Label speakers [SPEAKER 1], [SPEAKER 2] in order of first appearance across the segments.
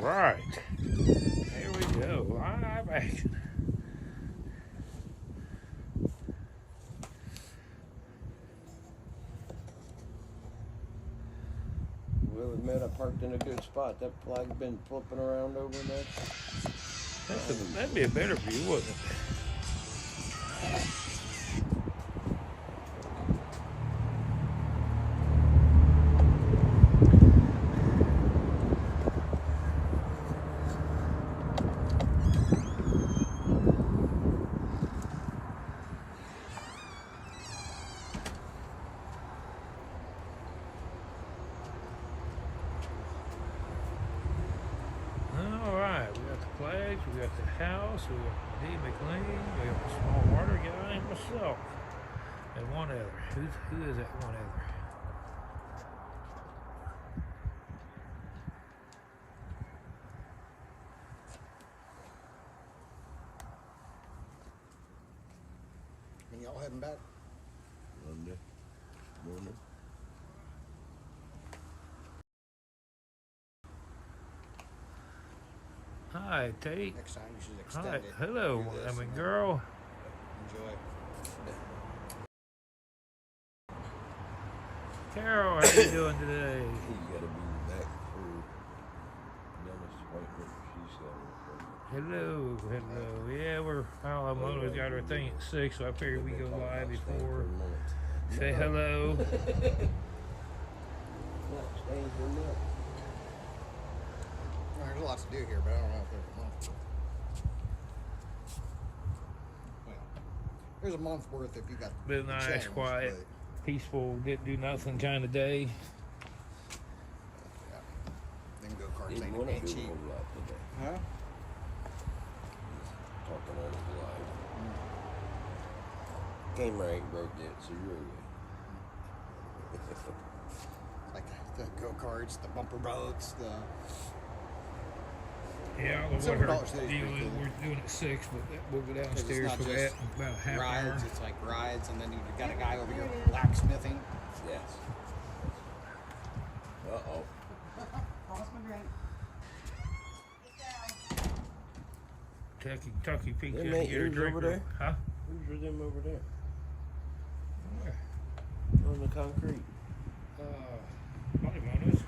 [SPEAKER 1] right. Here we go. Live action.
[SPEAKER 2] We'll admit I parked in a good spot. That flag's been flipping around over there.
[SPEAKER 1] That'd be a better view, wouldn't it? We got the house, we got D. McLean, we got the small water guy, and myself. And one other. Who is that one other?
[SPEAKER 3] And y'all heading back?
[SPEAKER 2] Monday morning.
[SPEAKER 1] Hi, Tate.
[SPEAKER 3] Next time you should extend
[SPEAKER 1] Hi.
[SPEAKER 3] it.
[SPEAKER 1] Hello,
[SPEAKER 3] Do this and
[SPEAKER 1] girl.
[SPEAKER 3] Enjoy.
[SPEAKER 1] Carol, how you doing today?
[SPEAKER 2] You gotta be back for dentist appointment. She's got an appointment.
[SPEAKER 1] Hello. Yeah, Mona's got her thing at 6, so I figured we go live before. Say hello.
[SPEAKER 2] Staying for a month.
[SPEAKER 3] There's lots to do here, but I don't know if there's a month. Well, there's a month worth if you got
[SPEAKER 1] Been
[SPEAKER 3] the
[SPEAKER 1] nice,
[SPEAKER 3] change,
[SPEAKER 1] quiet, peaceful, didn't do nothing kind of day.
[SPEAKER 3] Yeah. Then go karts
[SPEAKER 2] Didn't
[SPEAKER 3] ain't
[SPEAKER 2] want to
[SPEAKER 3] ain't
[SPEAKER 2] do a
[SPEAKER 3] cheap.
[SPEAKER 2] whole lot today.
[SPEAKER 3] Huh?
[SPEAKER 2] Talking on his live. Camera ain't broke yet, so you're okay.
[SPEAKER 3] Like the go-karts, the bumper boats, the...
[SPEAKER 1] Yeah, the
[SPEAKER 3] $7
[SPEAKER 1] water
[SPEAKER 3] today's
[SPEAKER 1] deal,
[SPEAKER 3] pretty cool.
[SPEAKER 1] we're doing it 6, but we'll go
[SPEAKER 3] Because it's
[SPEAKER 1] downstairs
[SPEAKER 3] not
[SPEAKER 1] for that
[SPEAKER 3] just
[SPEAKER 1] in about a half
[SPEAKER 3] rides,
[SPEAKER 1] hour.
[SPEAKER 3] it's like rides, and then you got a guy over here blacksmithing.
[SPEAKER 2] Yes. Uh-oh.
[SPEAKER 1] Tucky peeked
[SPEAKER 2] Them
[SPEAKER 1] in to
[SPEAKER 2] ain't
[SPEAKER 1] get her
[SPEAKER 2] yours
[SPEAKER 1] drink.
[SPEAKER 2] over there?
[SPEAKER 1] Huh?
[SPEAKER 2] Who's with them over there?
[SPEAKER 1] Where?
[SPEAKER 2] On the concrete.
[SPEAKER 1] Probably Mona's.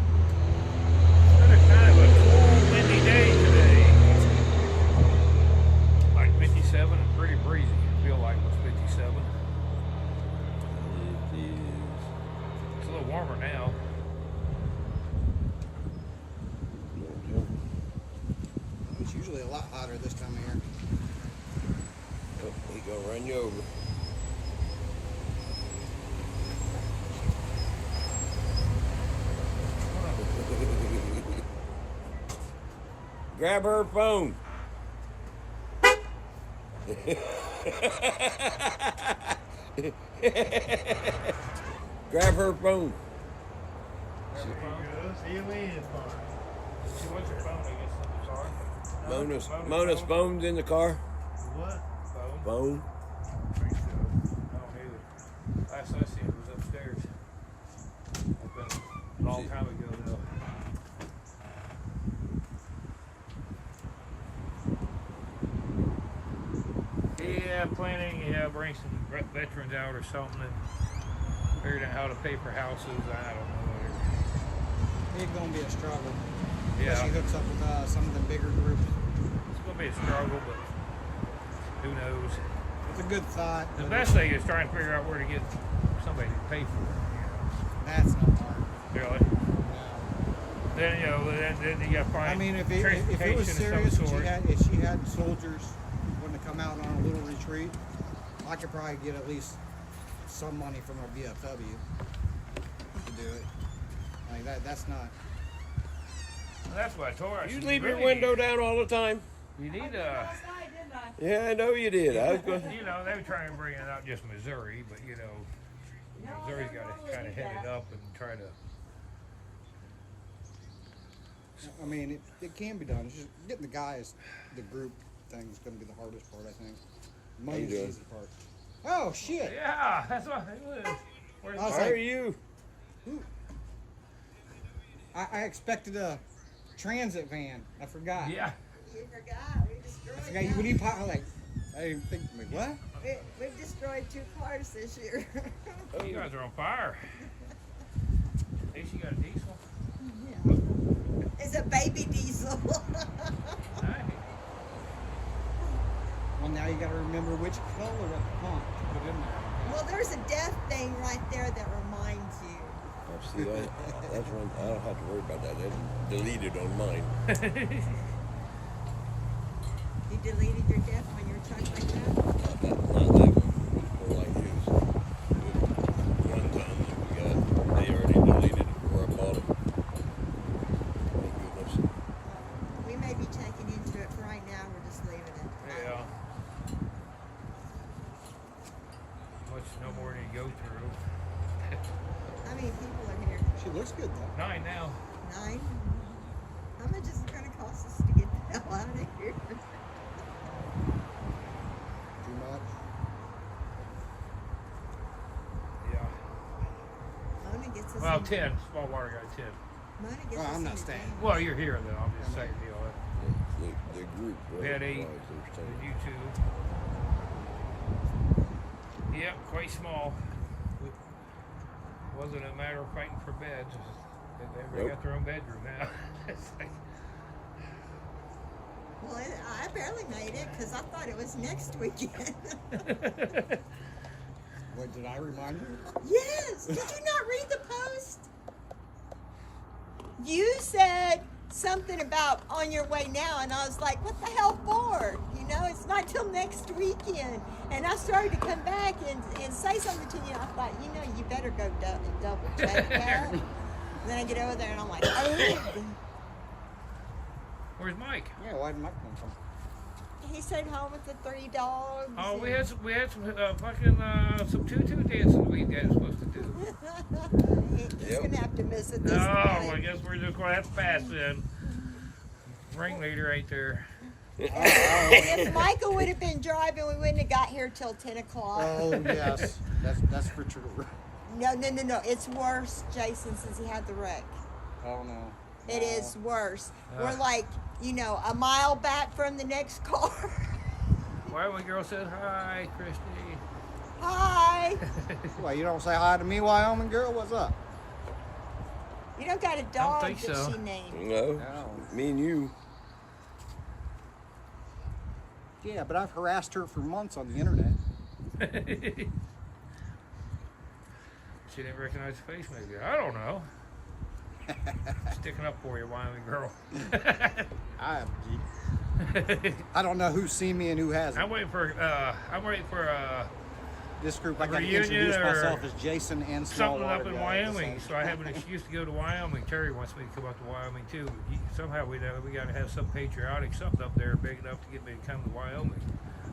[SPEAKER 1] It's been a kind of a cool, windy day today. Like 57 and pretty breezy. I feel like it was 57.
[SPEAKER 2] It is.
[SPEAKER 1] It's a little warmer now.
[SPEAKER 3] It's usually a lot hotter this time of year.
[SPEAKER 2] Oh, he gonna run you over. Grab her phone. Grab her phone.
[SPEAKER 1] She wants her phone, I guess, in the car.
[SPEAKER 2] Mona's phone's in the car.
[SPEAKER 1] What? Phone?
[SPEAKER 2] Phone.
[SPEAKER 1] I think so. I don't either. Last I seen it was upstairs. It's been a long time ago, though. Yeah, planning, bring some veterans out or something and figuring out how to pay for houses. I don't know.
[SPEAKER 3] It's going to be a struggle.
[SPEAKER 1] Yeah.
[SPEAKER 3] Unless she hooks up with some of the bigger groups.
[SPEAKER 1] It's going to be a struggle, but who knows?
[SPEAKER 3] It's a good thought.
[SPEAKER 1] The
[SPEAKER 3] but
[SPEAKER 1] best thing is trying to figure out where to get somebody to pay for it.
[SPEAKER 3] That's not hard.
[SPEAKER 1] Really?
[SPEAKER 3] No.
[SPEAKER 1] Then then you got to find
[SPEAKER 3] I mean, if it was
[SPEAKER 1] transportation
[SPEAKER 3] serious,
[SPEAKER 1] of some sort.
[SPEAKER 3] if she had soldiers wanting to come out on a little retreat, I could probably get at least some money from our BFW to do it. Like that's not.
[SPEAKER 1] Well, that's what I told her.
[SPEAKER 2] You leave your window down all the time.
[SPEAKER 1] You need
[SPEAKER 4] Last night, didn't I?
[SPEAKER 2] Yeah, I know you did. I was going.
[SPEAKER 1] they were trying to bring it out just Missouri, but Missouri's got to kind of head it up and try to.
[SPEAKER 3] I mean, it can be done. It's just getting the guys, the group thing is going to be the hardest part, I think. Money's the
[SPEAKER 2] doing?
[SPEAKER 3] easy part. Oh shit!
[SPEAKER 1] Yeah, that's what it was.
[SPEAKER 3] I was
[SPEAKER 2] How
[SPEAKER 3] like,
[SPEAKER 2] are you?
[SPEAKER 3] I expected a transit van. I forgot.
[SPEAKER 1] Yeah.
[SPEAKER 4] You forgot. We destroyed.
[SPEAKER 3] I forgot. What do you pop? Like, I didn't think. Like, what?
[SPEAKER 4] We've destroyed 2 cars this year.
[SPEAKER 1] Oh, you guys are on fire. At least you got a diesel.
[SPEAKER 4] Yeah. It's a baby diesel.
[SPEAKER 1] Nice.
[SPEAKER 3] Well, now you got to remember which color of the pump to put in there.
[SPEAKER 4] Well, there's a death thing right there that reminds you.
[SPEAKER 2] Oh, see, that's one. I don't have to worry about that. That's deleted on mine.
[SPEAKER 4] You deleted your death on your truck like that?
[SPEAKER 2] Not that one. More like his. One time that we got, they already deleted it before I bought it. Thank goodness.
[SPEAKER 4] We may be checking into it. For right now, we're just leaving it.
[SPEAKER 1] Yeah. Much no more than you go through.
[SPEAKER 4] How many people are here?
[SPEAKER 3] She looks good though.
[SPEAKER 1] 9 now.
[SPEAKER 4] 9? How much is it going to cost us to get the hell out of here?
[SPEAKER 3] Too much.
[SPEAKER 1] Yeah.
[SPEAKER 4] Mona gets us
[SPEAKER 1] Well,
[SPEAKER 4] in-
[SPEAKER 1] 10. Small water guy, 10.
[SPEAKER 4] Mona gets
[SPEAKER 3] Well,
[SPEAKER 4] us
[SPEAKER 3] I'm
[SPEAKER 4] in
[SPEAKER 3] not
[SPEAKER 4] the
[SPEAKER 3] staying.
[SPEAKER 4] van.
[SPEAKER 1] Well, you're here though. I'm just saying deal.
[SPEAKER 2] The group.
[SPEAKER 1] We had 8.
[SPEAKER 2] there's
[SPEAKER 1] Did
[SPEAKER 2] 10.
[SPEAKER 1] you 2? Yep, quite small. Wasn't a matter of fighting for beds. Everybody
[SPEAKER 2] Nope.
[SPEAKER 1] got their own bedroom now. It's like,
[SPEAKER 4] Well, I barely made it because I thought it was next weekend.
[SPEAKER 3] What did I remind you?
[SPEAKER 4] Yes. Did you not read the post? You said something about on your way now, and I was like, what the hell for? You know, it's not till next weekend. And I started to come back and say something to you. I thought, you know, you better go double check that. And then I get over there and I'm like, oh.
[SPEAKER 1] where's Mike?
[SPEAKER 3] Yeah, why did Mike come from?
[SPEAKER 4] He stayed home with the 3 dogs.
[SPEAKER 1] Oh, we had some fucking some tutu dancing we guys supposed to do.
[SPEAKER 4] He's
[SPEAKER 2] Yep.
[SPEAKER 4] gonna have to miss it this
[SPEAKER 1] Oh,
[SPEAKER 4] time.
[SPEAKER 1] I guess we're just gonna have to pass then. Ringleader right there.
[SPEAKER 4] If Michael would have been driving, we wouldn't have got here till 10 o'clock.
[SPEAKER 3] Oh yes, that's for true.
[SPEAKER 4] No. It's worse, Jason, since he had the wreck.
[SPEAKER 3] Oh no.
[SPEAKER 4] It is worse.
[SPEAKER 1] Uh.
[SPEAKER 4] We're like, you know, a mile back from the next car.
[SPEAKER 1] Why one girl said hi, Christy?
[SPEAKER 4] Hi.
[SPEAKER 3] Well, you don't say hi to me, Wyoming girl. What's up?
[SPEAKER 4] You don't got a dog
[SPEAKER 1] think
[SPEAKER 4] that
[SPEAKER 1] so.
[SPEAKER 4] she named.
[SPEAKER 2] No,
[SPEAKER 3] No.
[SPEAKER 2] me and you.
[SPEAKER 3] Yeah, but I've harassed her for months on the internet.
[SPEAKER 1] She didn't recognize the face, maybe. I don't know. Sticking up for you, Wyoming girl.
[SPEAKER 3] I don't know who's seen me and who hasn't.
[SPEAKER 1] I'm waiting for
[SPEAKER 3] This group, I got to
[SPEAKER 1] reunion
[SPEAKER 3] introduce
[SPEAKER 1] or
[SPEAKER 3] myself as Jason and
[SPEAKER 1] something
[SPEAKER 3] Smallwater
[SPEAKER 1] up in
[SPEAKER 3] guy.
[SPEAKER 1] Wyoming, so I have an excuse to go to Wyoming. Terry wants me to come up to Wyoming too. Somehow we got to have some patriotic something up there big enough to get me to come to Wyoming.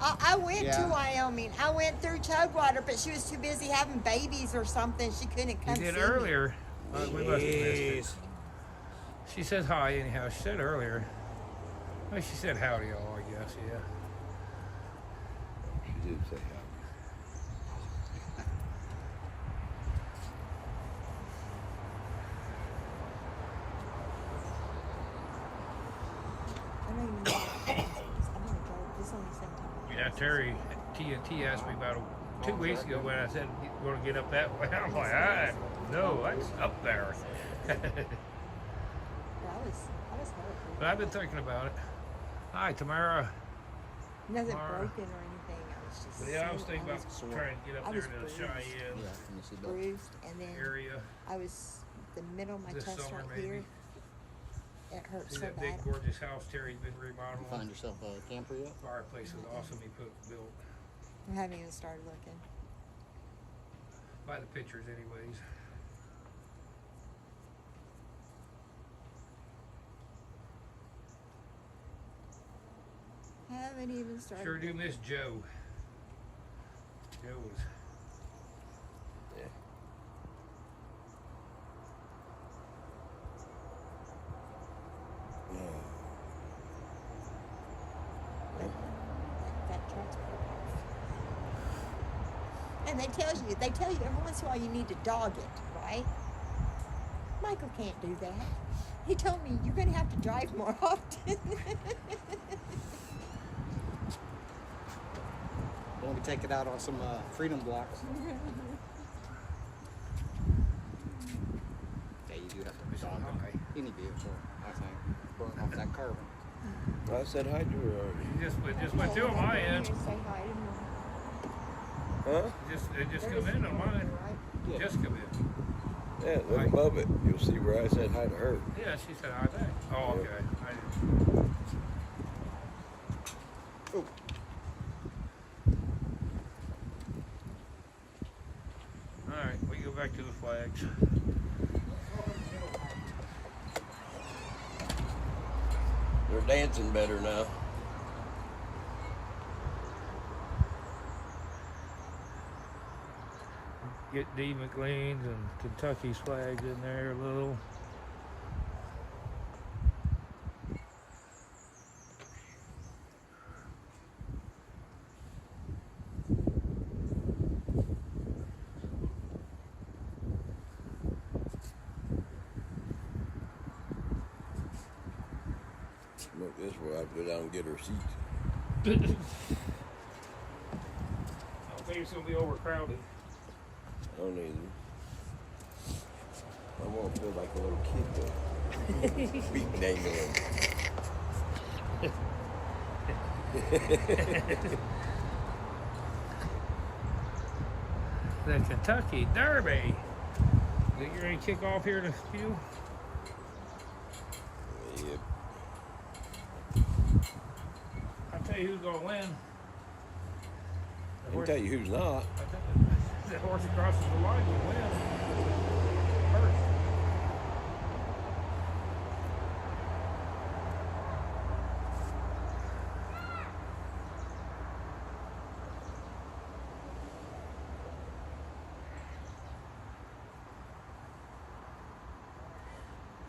[SPEAKER 4] I went
[SPEAKER 3] Yeah.
[SPEAKER 4] to Wyoming. I went through Chugwater, but she was too busy having babies or something. She couldn't come
[SPEAKER 1] You did
[SPEAKER 4] see
[SPEAKER 1] earlier. We must have missed it.
[SPEAKER 3] Jeez.
[SPEAKER 1] She said hi anyhow. She said earlier. Well, she said howdy all, I guess, yeah.
[SPEAKER 2] She did say hi.
[SPEAKER 4] I don't even know. I'm gonna go. This is only 17
[SPEAKER 1] Yeah, Terry TNT asked me about 2 weeks ago when I said you want to get up that way. I'm like, no, that's up there.
[SPEAKER 4] Yeah, I was hoping.
[SPEAKER 1] But I've been thinking about it. Hi, Tamara.
[SPEAKER 4] Nothing
[SPEAKER 1] Tomorrow.
[SPEAKER 4] broken or anything. I was just
[SPEAKER 1] But yeah, I was
[SPEAKER 4] so-
[SPEAKER 1] thinking about
[SPEAKER 4] was
[SPEAKER 1] trying to get up
[SPEAKER 4] I
[SPEAKER 1] there
[SPEAKER 4] was
[SPEAKER 1] to the
[SPEAKER 4] bruised.
[SPEAKER 1] Cheyenne
[SPEAKER 3] Yeah, let me see that.
[SPEAKER 4] bruised, and then
[SPEAKER 1] area.
[SPEAKER 4] I was the middle of my
[SPEAKER 1] This
[SPEAKER 4] chest
[SPEAKER 1] summer,
[SPEAKER 4] right
[SPEAKER 1] maybe.
[SPEAKER 4] here. It hurt
[SPEAKER 1] See
[SPEAKER 4] so
[SPEAKER 1] that
[SPEAKER 4] bad.
[SPEAKER 1] big gorgeous house Terry's been
[SPEAKER 3] You
[SPEAKER 1] remodeling.
[SPEAKER 3] find yourself a camper yet?
[SPEAKER 1] Fireplace is awesome. He built
[SPEAKER 4] I haven't even started looking.
[SPEAKER 1] by the pictures, anyways.
[SPEAKER 4] Haven't even started.
[SPEAKER 1] Sure do miss Joe. Joe was.
[SPEAKER 2] Yeah.
[SPEAKER 4] That truck's broke. And they tell you every once in a while you need to dog it, right? Michael can't do that. He told me you're going to have to drive more often.
[SPEAKER 3] Let me take it out on some freedom blocks. Yeah, you do have to
[SPEAKER 1] It's
[SPEAKER 3] dog
[SPEAKER 1] high.
[SPEAKER 3] any vehicle, I think, burn off that carbon.
[SPEAKER 2] I said hi to her already.
[SPEAKER 1] Just went through on my end.
[SPEAKER 4] Say hi to him.
[SPEAKER 2] Huh?
[SPEAKER 1] It just come in on mine.
[SPEAKER 3] Yeah.
[SPEAKER 1] Just come in.
[SPEAKER 2] Yeah, look above it. You'll see where I said hi to her.
[SPEAKER 1] Yeah, she said hi back. Oh,
[SPEAKER 2] Yep.
[SPEAKER 1] okay. I didn't.
[SPEAKER 3] Oh,
[SPEAKER 1] All right, we go back to the flags.
[SPEAKER 2] They're dancing better now.
[SPEAKER 1] Get D. McLean's and Kentucky's flags in there a little.
[SPEAKER 2] Look, this way I go down and get her seat.
[SPEAKER 1] I don't think it's gonna be overcrowded.
[SPEAKER 2] I don't either. I won't feel like a little kid though. Feet dangling.
[SPEAKER 1] The Kentucky Derby. Think you're ready to kick off here in a few?
[SPEAKER 2] Yep.
[SPEAKER 1] I'll tell you who's gonna win.
[SPEAKER 2] I can tell you who's not.
[SPEAKER 1] I think the horse that crosses the line will win. First.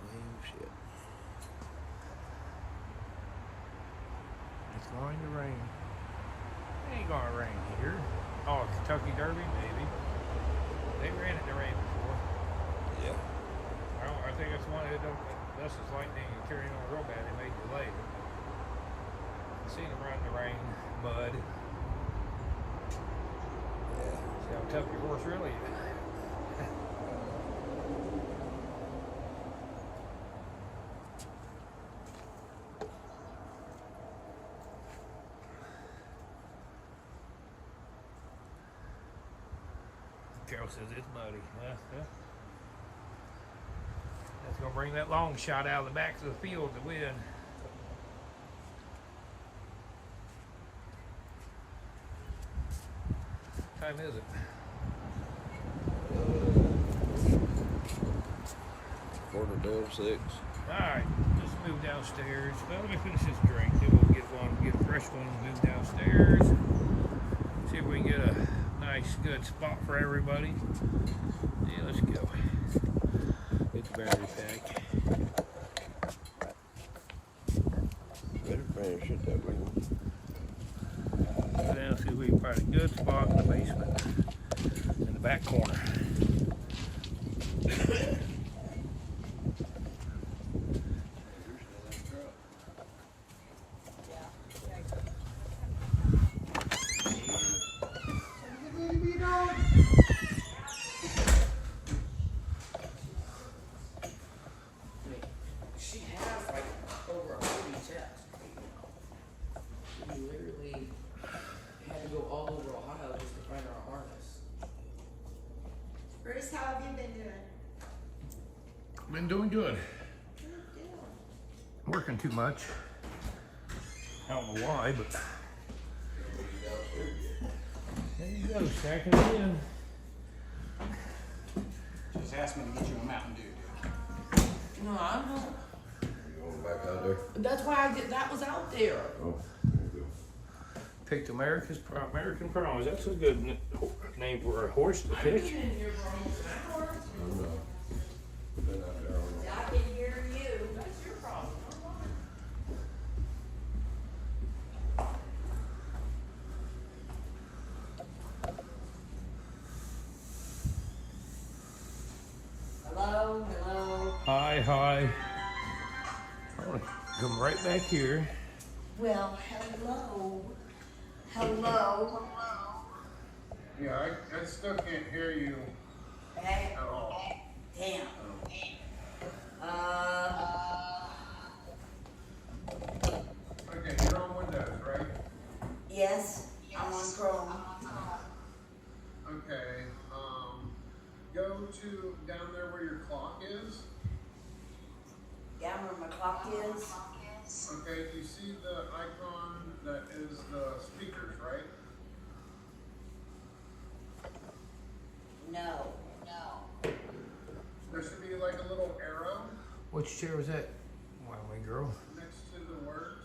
[SPEAKER 2] Oh shit.
[SPEAKER 1] It's going to rain. It ain't gonna rain here. Oh, Kentucky Derby, maybe. They ran in the rain before.
[SPEAKER 2] Yeah.
[SPEAKER 1] I think that's one. Unless it's lightning and carrying on real bad, they may delay it. I've seen them run in the rain, mud.
[SPEAKER 2] Yeah.
[SPEAKER 1] See how tough your horse really is. Carol says it's muddy. Yeah. That's gonna bring that long shot out of the back of the field to win. What time is it?
[SPEAKER 2] Quarter till 6.
[SPEAKER 1] Alright, let's move downstairs. Well, let me finish this drink, then we'll get a fresh one, move downstairs. See if we can get a nice, good spot for everybody. Yeah, let's go. Get the battery pack.
[SPEAKER 2] Better finish it that way.
[SPEAKER 1] Go down, see if we can find a good spot in the basement, in the back corner.
[SPEAKER 5] She has like over 40 checks. We literally had to go all over Ohio just to find our harness.
[SPEAKER 4] Bruce, how have you been doing?
[SPEAKER 1] Been doing good.
[SPEAKER 4] Good deal.
[SPEAKER 1] Working too much. I don't know why, but there you go, stacking it in.
[SPEAKER 3] just ask me to get you a Mountain Dew, dude.
[SPEAKER 5] No, I don't.
[SPEAKER 2] You going back out there?
[SPEAKER 5] That's why I did. That was out there.
[SPEAKER 2] Oh, there you
[SPEAKER 1] Picked American Promise. That's a good name for a horse to
[SPEAKER 5] I've been
[SPEAKER 1] pick.
[SPEAKER 5] in here for almost an hour.
[SPEAKER 2] go. Oh, no. Been out there all night.
[SPEAKER 4] I can hear you.
[SPEAKER 5] That's your problem.
[SPEAKER 4] Hello, hello.
[SPEAKER 1] hi. I want to come right back here.
[SPEAKER 4] Well, hello. Hello.
[SPEAKER 1] Yeah, I still can't hear you
[SPEAKER 4] Hey,
[SPEAKER 1] at all.
[SPEAKER 4] damn.
[SPEAKER 1] Okay, you're on Windows, right?
[SPEAKER 4] Yes, I'm on Chrome.
[SPEAKER 1] Okay, go to down there where your clock is.
[SPEAKER 4] Down where my clock is.
[SPEAKER 1] Okay, you see the icon that is the speakers, right?
[SPEAKER 4] No.
[SPEAKER 1] There should be like a little arrow. Which chair was that? Wow, my girl. Next to the words.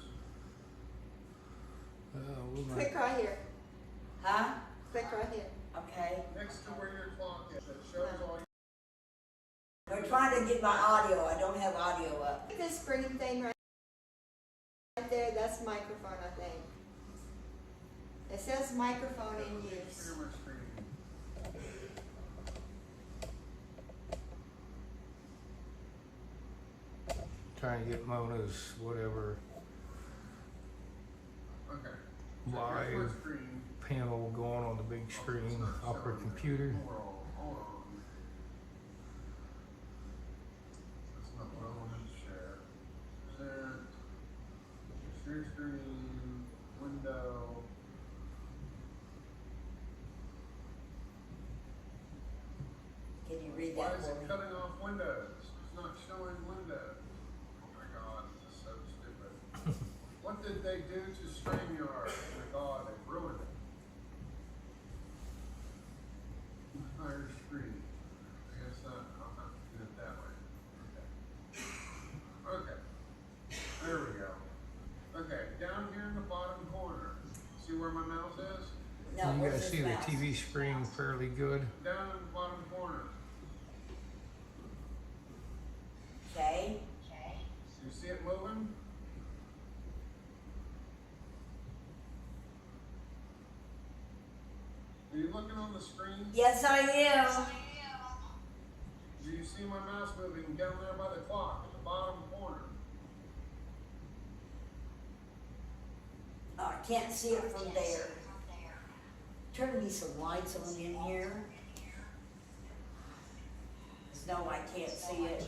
[SPEAKER 4] Click right here. Huh? Click right here. Okay.
[SPEAKER 1] Next to where your clock is. It shows all
[SPEAKER 4] We're trying to get my audio. I don't have audio up. This green thing right there, that's microphone, I think. It says microphone in use.
[SPEAKER 1] your screen. Trying to get Mona's whatever live panel going on the big screen off her computer. Hold on. That's not what I wanted to share. Share screen, window.
[SPEAKER 4] Can you read
[SPEAKER 1] Why
[SPEAKER 4] that
[SPEAKER 1] is
[SPEAKER 4] for
[SPEAKER 1] it
[SPEAKER 4] me?
[SPEAKER 1] cutting off Windows? It's not showing Windows. Oh my God, this is so stupid. What did they do to StreamYard? Oh my God, they ruined it. Entire screen. I guess I'll have to do it that way. Okay. There we go. Okay, down here in the bottom corner. See where my mouse is?
[SPEAKER 4] No,
[SPEAKER 1] you
[SPEAKER 4] where's
[SPEAKER 1] guys
[SPEAKER 4] this
[SPEAKER 1] see the
[SPEAKER 4] mouse?
[SPEAKER 1] TV screen fairly good. Down in the bottom corner.
[SPEAKER 4] Okay.
[SPEAKER 1] You see it moving? Are you looking on the screen?
[SPEAKER 4] Yes, I am.
[SPEAKER 1] Do you see my mouse moving down there by the clock at the bottom corner?
[SPEAKER 4] Oh, I can't see it from there. Turn me some lights on in here. 'Cause no, I can't see it.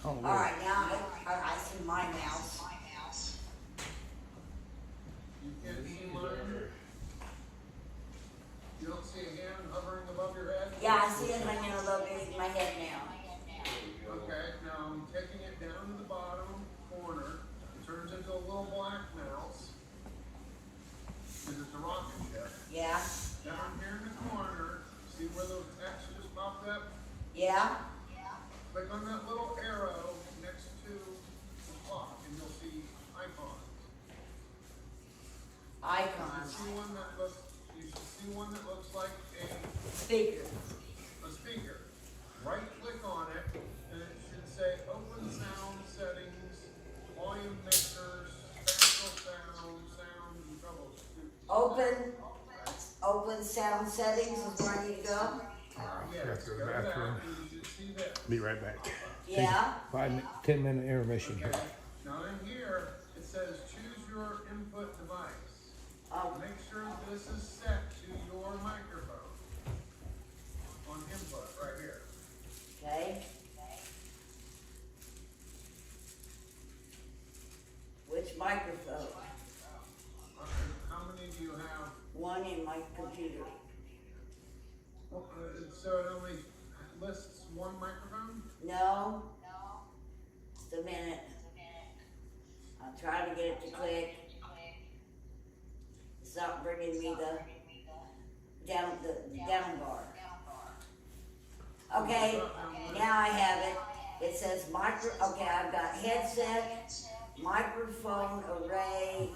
[SPEAKER 1] Oh,
[SPEAKER 4] All right, now I see my mouse.
[SPEAKER 1] You can't see mine? You don't see a hand hovering above your head?
[SPEAKER 4] Yeah, I see it hanging above my head now.
[SPEAKER 1] Okay, now I'm taking it down to the bottom corner. It turns into a little black mouse. Because it's a rocket ship.
[SPEAKER 4] Yeah.
[SPEAKER 1] Down here in the corner, see where those X just popped up?
[SPEAKER 4] Yeah.
[SPEAKER 1] Click on that little arrow next to the clock and you'll see icons.
[SPEAKER 4] Icons.
[SPEAKER 1] You should see one that looks like
[SPEAKER 4] Speaker.
[SPEAKER 1] a speaker. Right click on it and it should say open sound settings, volume mixers, spatial sound and troubleshoot.
[SPEAKER 4] Open sound settings is where I need to go.
[SPEAKER 1] Yes, go to the bathroom. You should see this.
[SPEAKER 6] Be right back.
[SPEAKER 4] Yeah.
[SPEAKER 1] 10-minute intermission here.
[SPEAKER 2] Now in here, it says choose your input device.
[SPEAKER 4] Oh,
[SPEAKER 2] Make sure this is set to your microphone. On input, right here.
[SPEAKER 4] okay. Which microphone?
[SPEAKER 2] How many do you have?
[SPEAKER 4] One in my computer.
[SPEAKER 2] So it only lists one microphone?
[SPEAKER 4] No. Just a minute. I'm trying to get it to click. It's not bringing me the down bar. Okay, now I have it. It says okay, I've got headset, microphone array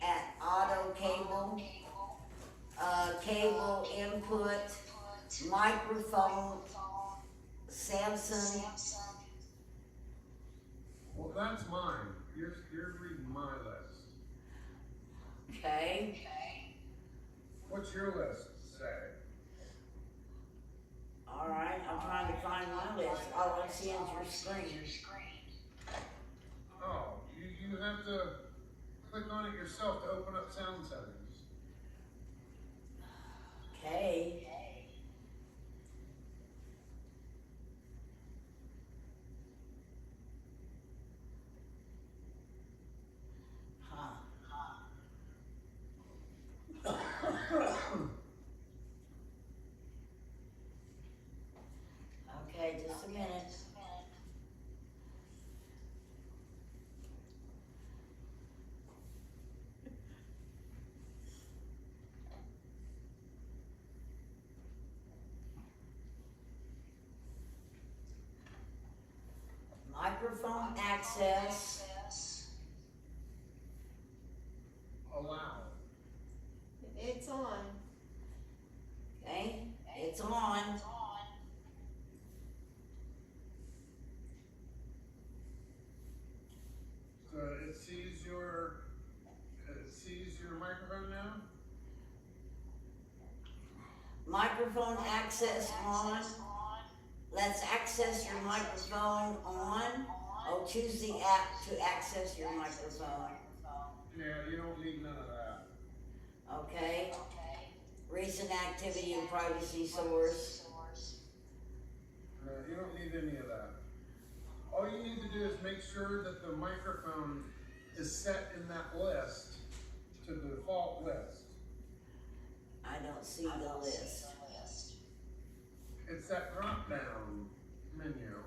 [SPEAKER 4] at auto cable, cable input, microphone, Samsung.
[SPEAKER 2] Well, that's mine. You're reading my list.
[SPEAKER 4] Okay.
[SPEAKER 2] What's your list say?
[SPEAKER 4] All right, I'm
[SPEAKER 6] I'm trying to find my list. All I'm seeing is your screen.
[SPEAKER 7] Oh, you have to click on it yourself to open up sound settings.
[SPEAKER 6] Okay. Huh. Okay, just a minute. Microphone access.
[SPEAKER 7] Allow.
[SPEAKER 4] It's on.
[SPEAKER 6] Okay, it's on.
[SPEAKER 7] So it sees your microphone now?
[SPEAKER 6] Microphone access on. Let's access your microphone on. Oh, choose the app to access your microphone.
[SPEAKER 7] Yeah, you don't need none of that.
[SPEAKER 6] Okay. Recent activity and privacy source.
[SPEAKER 7] No, you don't need any of that. All you need to do is make sure that the microphone is set in that list to the default list.
[SPEAKER 6] I don't see the list.
[SPEAKER 7] It's that drop down menu.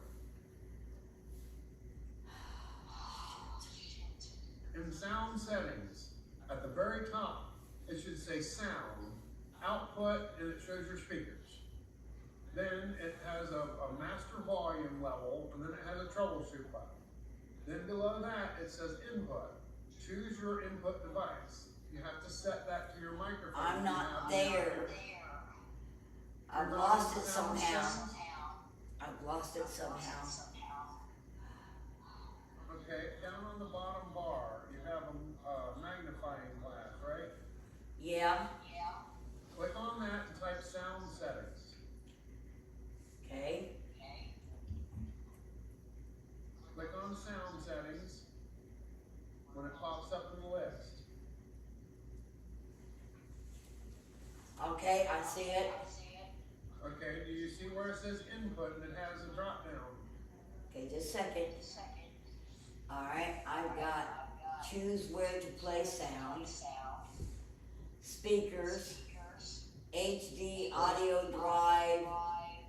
[SPEAKER 7] In sound settings, at the very top, it should say sound, output, and it shows your speakers. Then it has a master volume level, and then it has a troubleshoot button. Then below that, it says input. Choose your input device. You have to set that to your microphone.
[SPEAKER 6] I'm not there. I've lost it somehow. I've lost it somehow.
[SPEAKER 7] Okay, down on the bottom bar, you have a magnifying glass, right?
[SPEAKER 6] Yeah.
[SPEAKER 7] Click on that and type sound settings.
[SPEAKER 6] Okay.
[SPEAKER 7] Click on sound settings when it pops up in the list.
[SPEAKER 6] Okay, I see it.
[SPEAKER 7] Okay, do you see where it says input and it has a drop down?
[SPEAKER 6] Okay, just a second. Alright, I've got choose where to play sound, speakers, HD audio drive,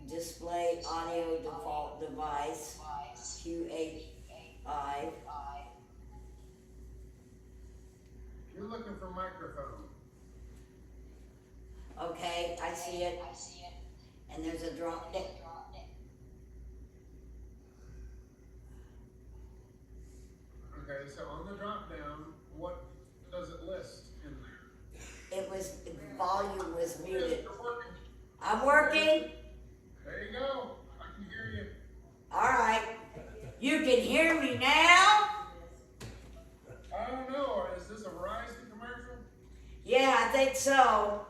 [SPEAKER 6] display audio default device, Q85.
[SPEAKER 7] You're looking for microphone.
[SPEAKER 6] Okay, I see it. And there's a drop down.
[SPEAKER 7] Okay, so on the drop down, what does it list in there?
[SPEAKER 6] It was, the volume was muted.
[SPEAKER 7] You're working.
[SPEAKER 6] I'm working.
[SPEAKER 7] There you go. I can hear you.
[SPEAKER 6] Alright. You can hear me now?
[SPEAKER 7] I don't know. Is this a Verizon commercial?
[SPEAKER 6] Yeah, I think so.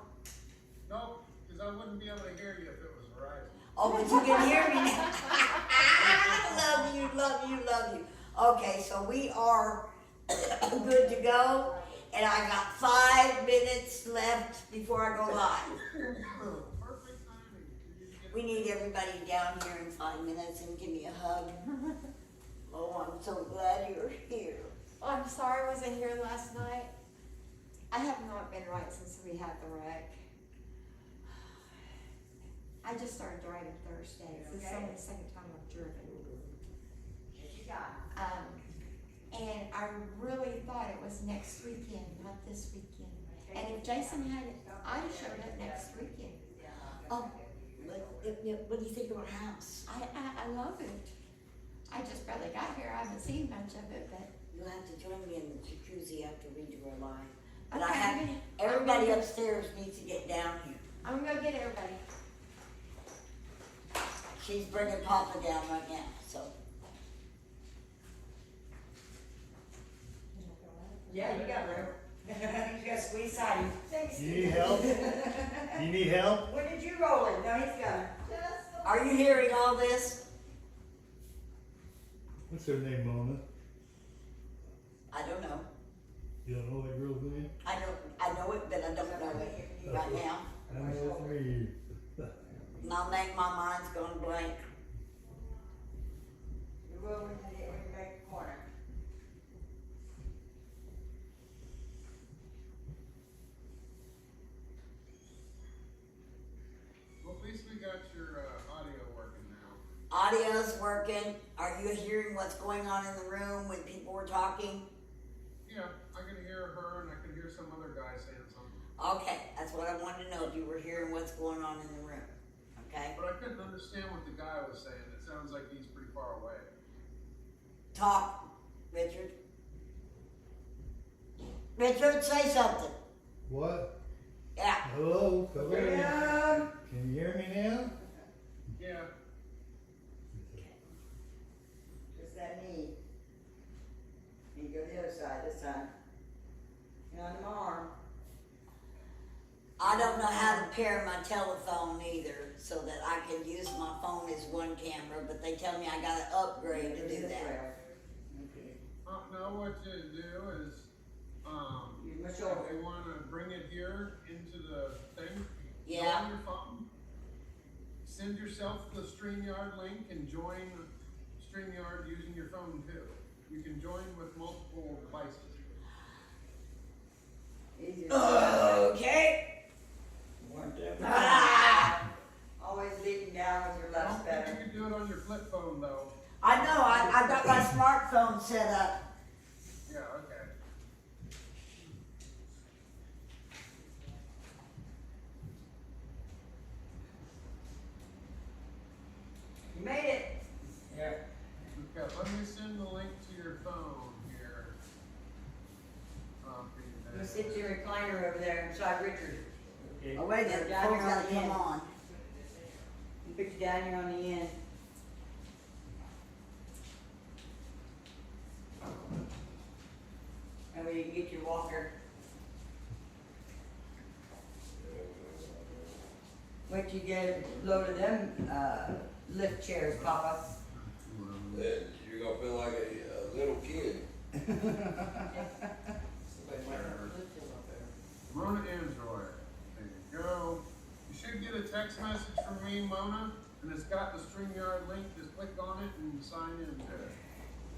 [SPEAKER 7] Nope, because I wouldn't be able to hear you if it was Verizon.
[SPEAKER 6] Oh, but you can hear me now. Love you, love you, love you. Okay, so we are good to go. And I got 5 minutes left before I go live.
[SPEAKER 7] Perfect timing.
[SPEAKER 6] We need everybody down here in 5 minutes and give me a hug. Oh, I'm so glad you're here.
[SPEAKER 4] I'm sorry I wasn't here last night. I have not been right since we had the wreck. I just started driving Thursday. This is only the second time I've driven. And I really thought it was next weekend, not this weekend. And if Jason had it, I'd have showed up next weekend.
[SPEAKER 6] Oh, what do you think of our house?
[SPEAKER 4] I love it. I just barely got here. I haven't seen much of it, but
[SPEAKER 6] You'll have to join me in the jacuzzi after we do our live. But
[SPEAKER 4] Okay,
[SPEAKER 6] I have, everybody upstairs needs to get down here.
[SPEAKER 4] I'm gonna go get everybody.
[SPEAKER 6] She's bringing Papa down right now, so.
[SPEAKER 8] Yeah, you got room. You got squeeze side. Thanks.
[SPEAKER 9] You need help? You need help?
[SPEAKER 8] When did you roll it? No, he's got it.
[SPEAKER 4] Just
[SPEAKER 6] Are you hearing all this?
[SPEAKER 9] What's her name, Mona?
[SPEAKER 6] I don't know.
[SPEAKER 9] You don't know that girl's name?
[SPEAKER 6] I know it, but I don't know it right now.
[SPEAKER 9] I know it's me.
[SPEAKER 6] My mind's going blank.
[SPEAKER 8] You will when you make the corner.
[SPEAKER 7] Well, at least we got your audio working now.
[SPEAKER 6] Audio's working. Are you hearing what's going on in the room when people were talking?
[SPEAKER 7] Yeah, I can hear her and I can hear some other guy saying something.
[SPEAKER 6] Okay, that's what I wanted to know, if you were hearing what's going on in the room. Okay?
[SPEAKER 7] But I couldn't understand what the guy was saying. It sounds like he's pretty far away.
[SPEAKER 6] Talk, Richard. Richard, say something.
[SPEAKER 9] What?
[SPEAKER 6] Yeah.
[SPEAKER 9] Hello? Hello?
[SPEAKER 8] Freedom!
[SPEAKER 9] Can you hear me now?
[SPEAKER 7] Yeah.
[SPEAKER 8] Just that knee. You go the other side this time. You're on the arm.
[SPEAKER 6] I don't know how to pair my telephone either, so that I can use my phone as one camera, but they tell me I gotta upgrade to do that.
[SPEAKER 8] Okay.
[SPEAKER 7] No, what you do is,
[SPEAKER 8] You must
[SPEAKER 7] if
[SPEAKER 8] show.
[SPEAKER 7] you want to bring it here into the thing, go
[SPEAKER 6] Yeah.
[SPEAKER 7] on your phone, send yourself the StreamYard link and join StreamYard using your phone too. You can join with multiple devices.
[SPEAKER 8] Easier.
[SPEAKER 6] Okay. Ah,
[SPEAKER 8] Always leading down with your
[SPEAKER 7] I
[SPEAKER 8] left
[SPEAKER 7] don't think
[SPEAKER 8] better.
[SPEAKER 7] you can do it on your flip phone though.
[SPEAKER 6] I know, I got my smartphone set up.
[SPEAKER 7] Yeah, okay.
[SPEAKER 8] You made it.
[SPEAKER 5] Yeah.
[SPEAKER 7] Okay, let me send the link to your phone here.
[SPEAKER 8] You sit your recliner over there beside Richard.
[SPEAKER 6] Oh, wait a minute, the
[SPEAKER 8] Down
[SPEAKER 6] phone's
[SPEAKER 8] here on
[SPEAKER 6] gotta
[SPEAKER 8] the
[SPEAKER 6] come
[SPEAKER 8] end.
[SPEAKER 6] on.
[SPEAKER 8] You put you down here on the end. That way you can get your walker. Wait till you get a load of them, lift chairs, Papa.
[SPEAKER 2] Then you're gonna feel like a little kid.
[SPEAKER 5] Somebody might have lived him up there.
[SPEAKER 7] Mona Android. There you go. You should get a text message from me, Mona, and it's got the StreamYard link. Just click on it and sign in to it.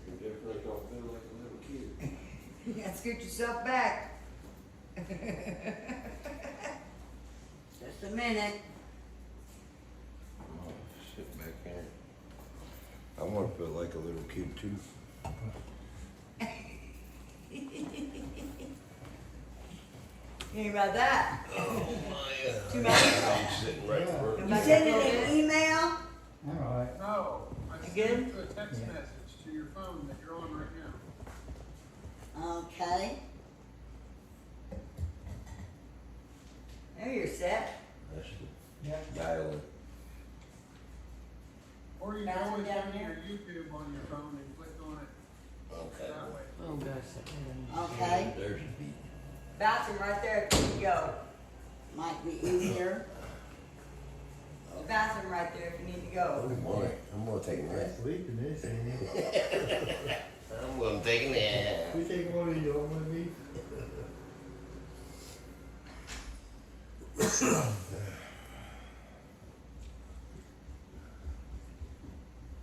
[SPEAKER 2] You definitely gonna feel like a little kid.
[SPEAKER 8] You gotta scoot yourself back.
[SPEAKER 6] Just a minute.
[SPEAKER 2] Oh, sit back here. I wanna feel like a little kid too.
[SPEAKER 8] Think about that.
[SPEAKER 2] Oh my.
[SPEAKER 8] Too much?
[SPEAKER 2] I'm sitting right in front of
[SPEAKER 6] You
[SPEAKER 2] you.
[SPEAKER 6] send it an email?
[SPEAKER 9] Alright.
[SPEAKER 7] No, I
[SPEAKER 8] You
[SPEAKER 7] sent
[SPEAKER 8] good?
[SPEAKER 7] you a text message to your phone that you're on right now.
[SPEAKER 6] Okay.
[SPEAKER 8] There you're set.
[SPEAKER 2] That's
[SPEAKER 9] Yeah.
[SPEAKER 2] the dial.
[SPEAKER 7] Or you can
[SPEAKER 8] Bathroom
[SPEAKER 7] always
[SPEAKER 8] down
[SPEAKER 7] go to
[SPEAKER 8] there?
[SPEAKER 7] your YouTube on your phone and click on it
[SPEAKER 2] Okay.
[SPEAKER 7] that way.
[SPEAKER 5] Oh, gosh.
[SPEAKER 6] Okay.
[SPEAKER 2] There's a beat.
[SPEAKER 8] Bathroom right there, if you go.
[SPEAKER 6] Might be easier.
[SPEAKER 8] The bathroom right there if you need to
[SPEAKER 2] Oh
[SPEAKER 8] go.
[SPEAKER 2] boy, I'm gonna take a nap.
[SPEAKER 9] Sleep in this, ain't
[SPEAKER 2] I'm gonna take a nap.
[SPEAKER 9] We take one of you home with me?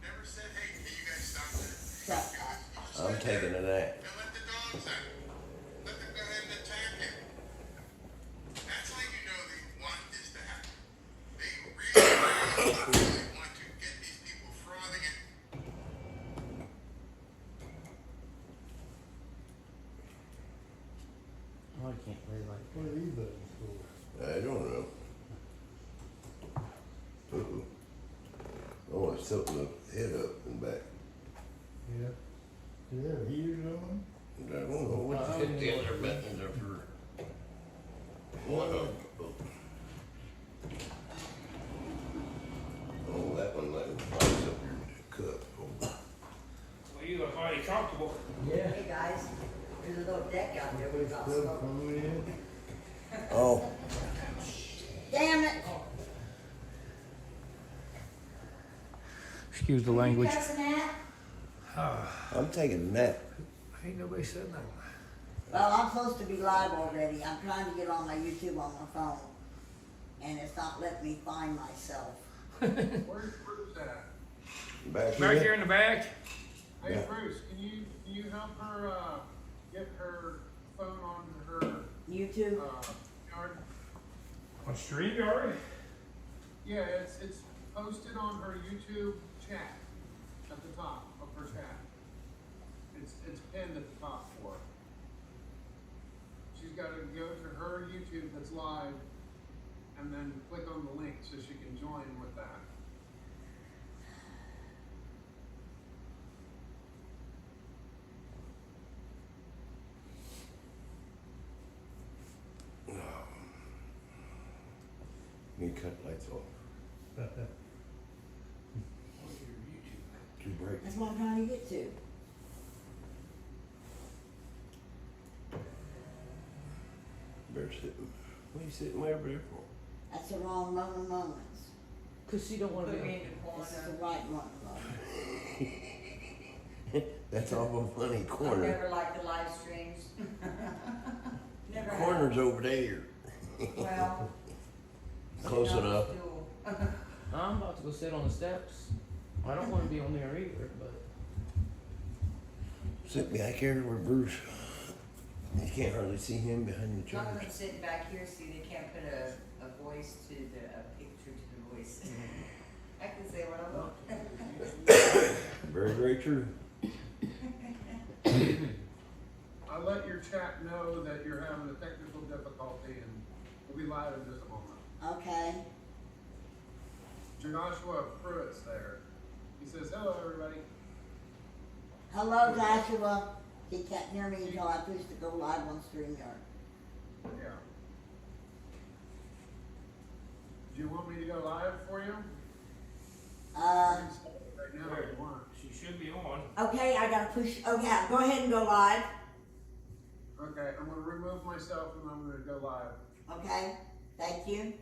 [SPEAKER 10] Never said, hey, can you guys stop that?
[SPEAKER 6] So,
[SPEAKER 2] I'm taking a nap.
[SPEAKER 10] And let the dogs out. Let them go ahead and attack him. That's how you know they want this to happen. They really want to get these people frothing it.
[SPEAKER 5] Oh, I can't believe
[SPEAKER 9] What are these buttons for?
[SPEAKER 2] I don't know. Uh-oh. Oh, it's tilting the head up and back.
[SPEAKER 9] Yeah. Do they have heaters on?
[SPEAKER 2] I don't know what the other buttons are for. One of them. Oh, that one let it rise up your cup. Oh.
[SPEAKER 1] Well, you look mighty comfortable.
[SPEAKER 8] Hey guys, there's a little deck out there we got
[SPEAKER 9] Still
[SPEAKER 8] smoke.
[SPEAKER 9] coming in?
[SPEAKER 2] Oh,
[SPEAKER 6] damn it.
[SPEAKER 1] Excuse the language.
[SPEAKER 2] I'm taking a nap.
[SPEAKER 1] Ain't nobody said nothing.
[SPEAKER 6] Well, I'm supposed to be live already. I'm trying to get on my YouTube on my phone, and it's not letting me find myself.
[SPEAKER 7] Where's that?
[SPEAKER 2] Back
[SPEAKER 1] Back
[SPEAKER 2] here?
[SPEAKER 1] here in the back.
[SPEAKER 7] Hey
[SPEAKER 2] Yeah.
[SPEAKER 7] Bruce, can you help her get her phone on her
[SPEAKER 6] YouTube?
[SPEAKER 7] yard?
[SPEAKER 1] On StreamYard?
[SPEAKER 7] Yeah, it's posted on her YouTube chat at the top of her chat. It's pinned at the top for her. She's got to go to her YouTube that's live, and then click on the link so she can join with that.
[SPEAKER 2] Need to cut lights off. Too bright.
[SPEAKER 6] That's what I'm trying to get to.
[SPEAKER 2] Better sitting. What are you sitting way over there for?
[SPEAKER 6] That's the wrong moments.
[SPEAKER 5] Cause she don't wanna
[SPEAKER 8] Put me
[SPEAKER 5] be.
[SPEAKER 8] in the
[SPEAKER 6] This is
[SPEAKER 8] corner.
[SPEAKER 6] the right one.
[SPEAKER 2] That's awful funny
[SPEAKER 8] I
[SPEAKER 2] corner.
[SPEAKER 8] never liked the live streams. Never have.
[SPEAKER 2] Corner's over there.
[SPEAKER 8] Well.
[SPEAKER 2] Close
[SPEAKER 8] sit on the
[SPEAKER 2] enough.
[SPEAKER 8] stool.
[SPEAKER 5] I'm about to go sit on the steps. I don't wanna be on there either, but.
[SPEAKER 2] Sit back here where Bruce. You can't hardly see him behind the
[SPEAKER 8] As long as I'm
[SPEAKER 2] chairs.
[SPEAKER 8] sitting back here, see, they can't put a voice to a picture to the voice. I can say what I want.
[SPEAKER 2] Very, very true.
[SPEAKER 7] I let your chat know that you're having a technical difficulty, and we'll be live in just a moment.
[SPEAKER 6] Okay.
[SPEAKER 7] Joshua Pruitt's there. He says, hello, everybody.
[SPEAKER 6] Hello, Joshua. He can't hear me until I push to go live on StreamYard.
[SPEAKER 7] Yeah. Do you want me to go live for you? I can start it right now if you want.
[SPEAKER 1] She should be on.
[SPEAKER 6] Okay, I gotta push. Oh yeah, go ahead and go live.
[SPEAKER 7] Okay, I'm gonna remove myself and I'm gonna go live.
[SPEAKER 6] Okay, thank you.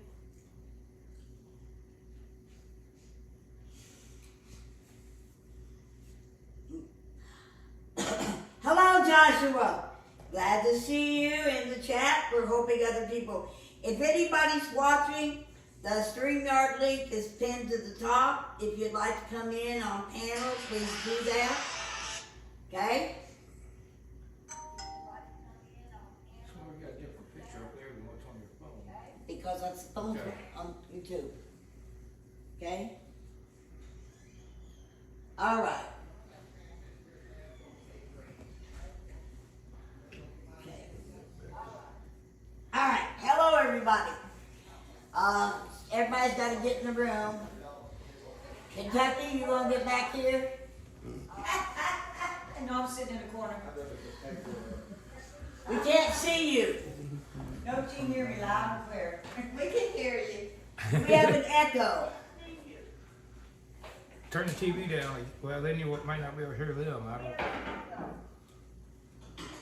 [SPEAKER 6] Hello, Joshua. Glad to see you in the chat. We're hoping other people. If anybody's watching, the StreamYard link is pinned to the top. If you'd like to come in on panel, please do that. Okay?
[SPEAKER 1] So we got a different picture up there than what's on your phone.
[SPEAKER 6] Because that's the phone
[SPEAKER 1] Okay.
[SPEAKER 6] on YouTube. Okay? All right. Okay. All right. Hello, everybody. Everybody's got to get in the room. Kentucky, you want to get back here?
[SPEAKER 8] No, I'm sitting in the corner.
[SPEAKER 6] We can't see you.
[SPEAKER 8] Don't you hear me loud and clear?
[SPEAKER 6] We can hear you. We have an echo.
[SPEAKER 1] Turn the TV down. Well, then you might not be able to hear them. I don't.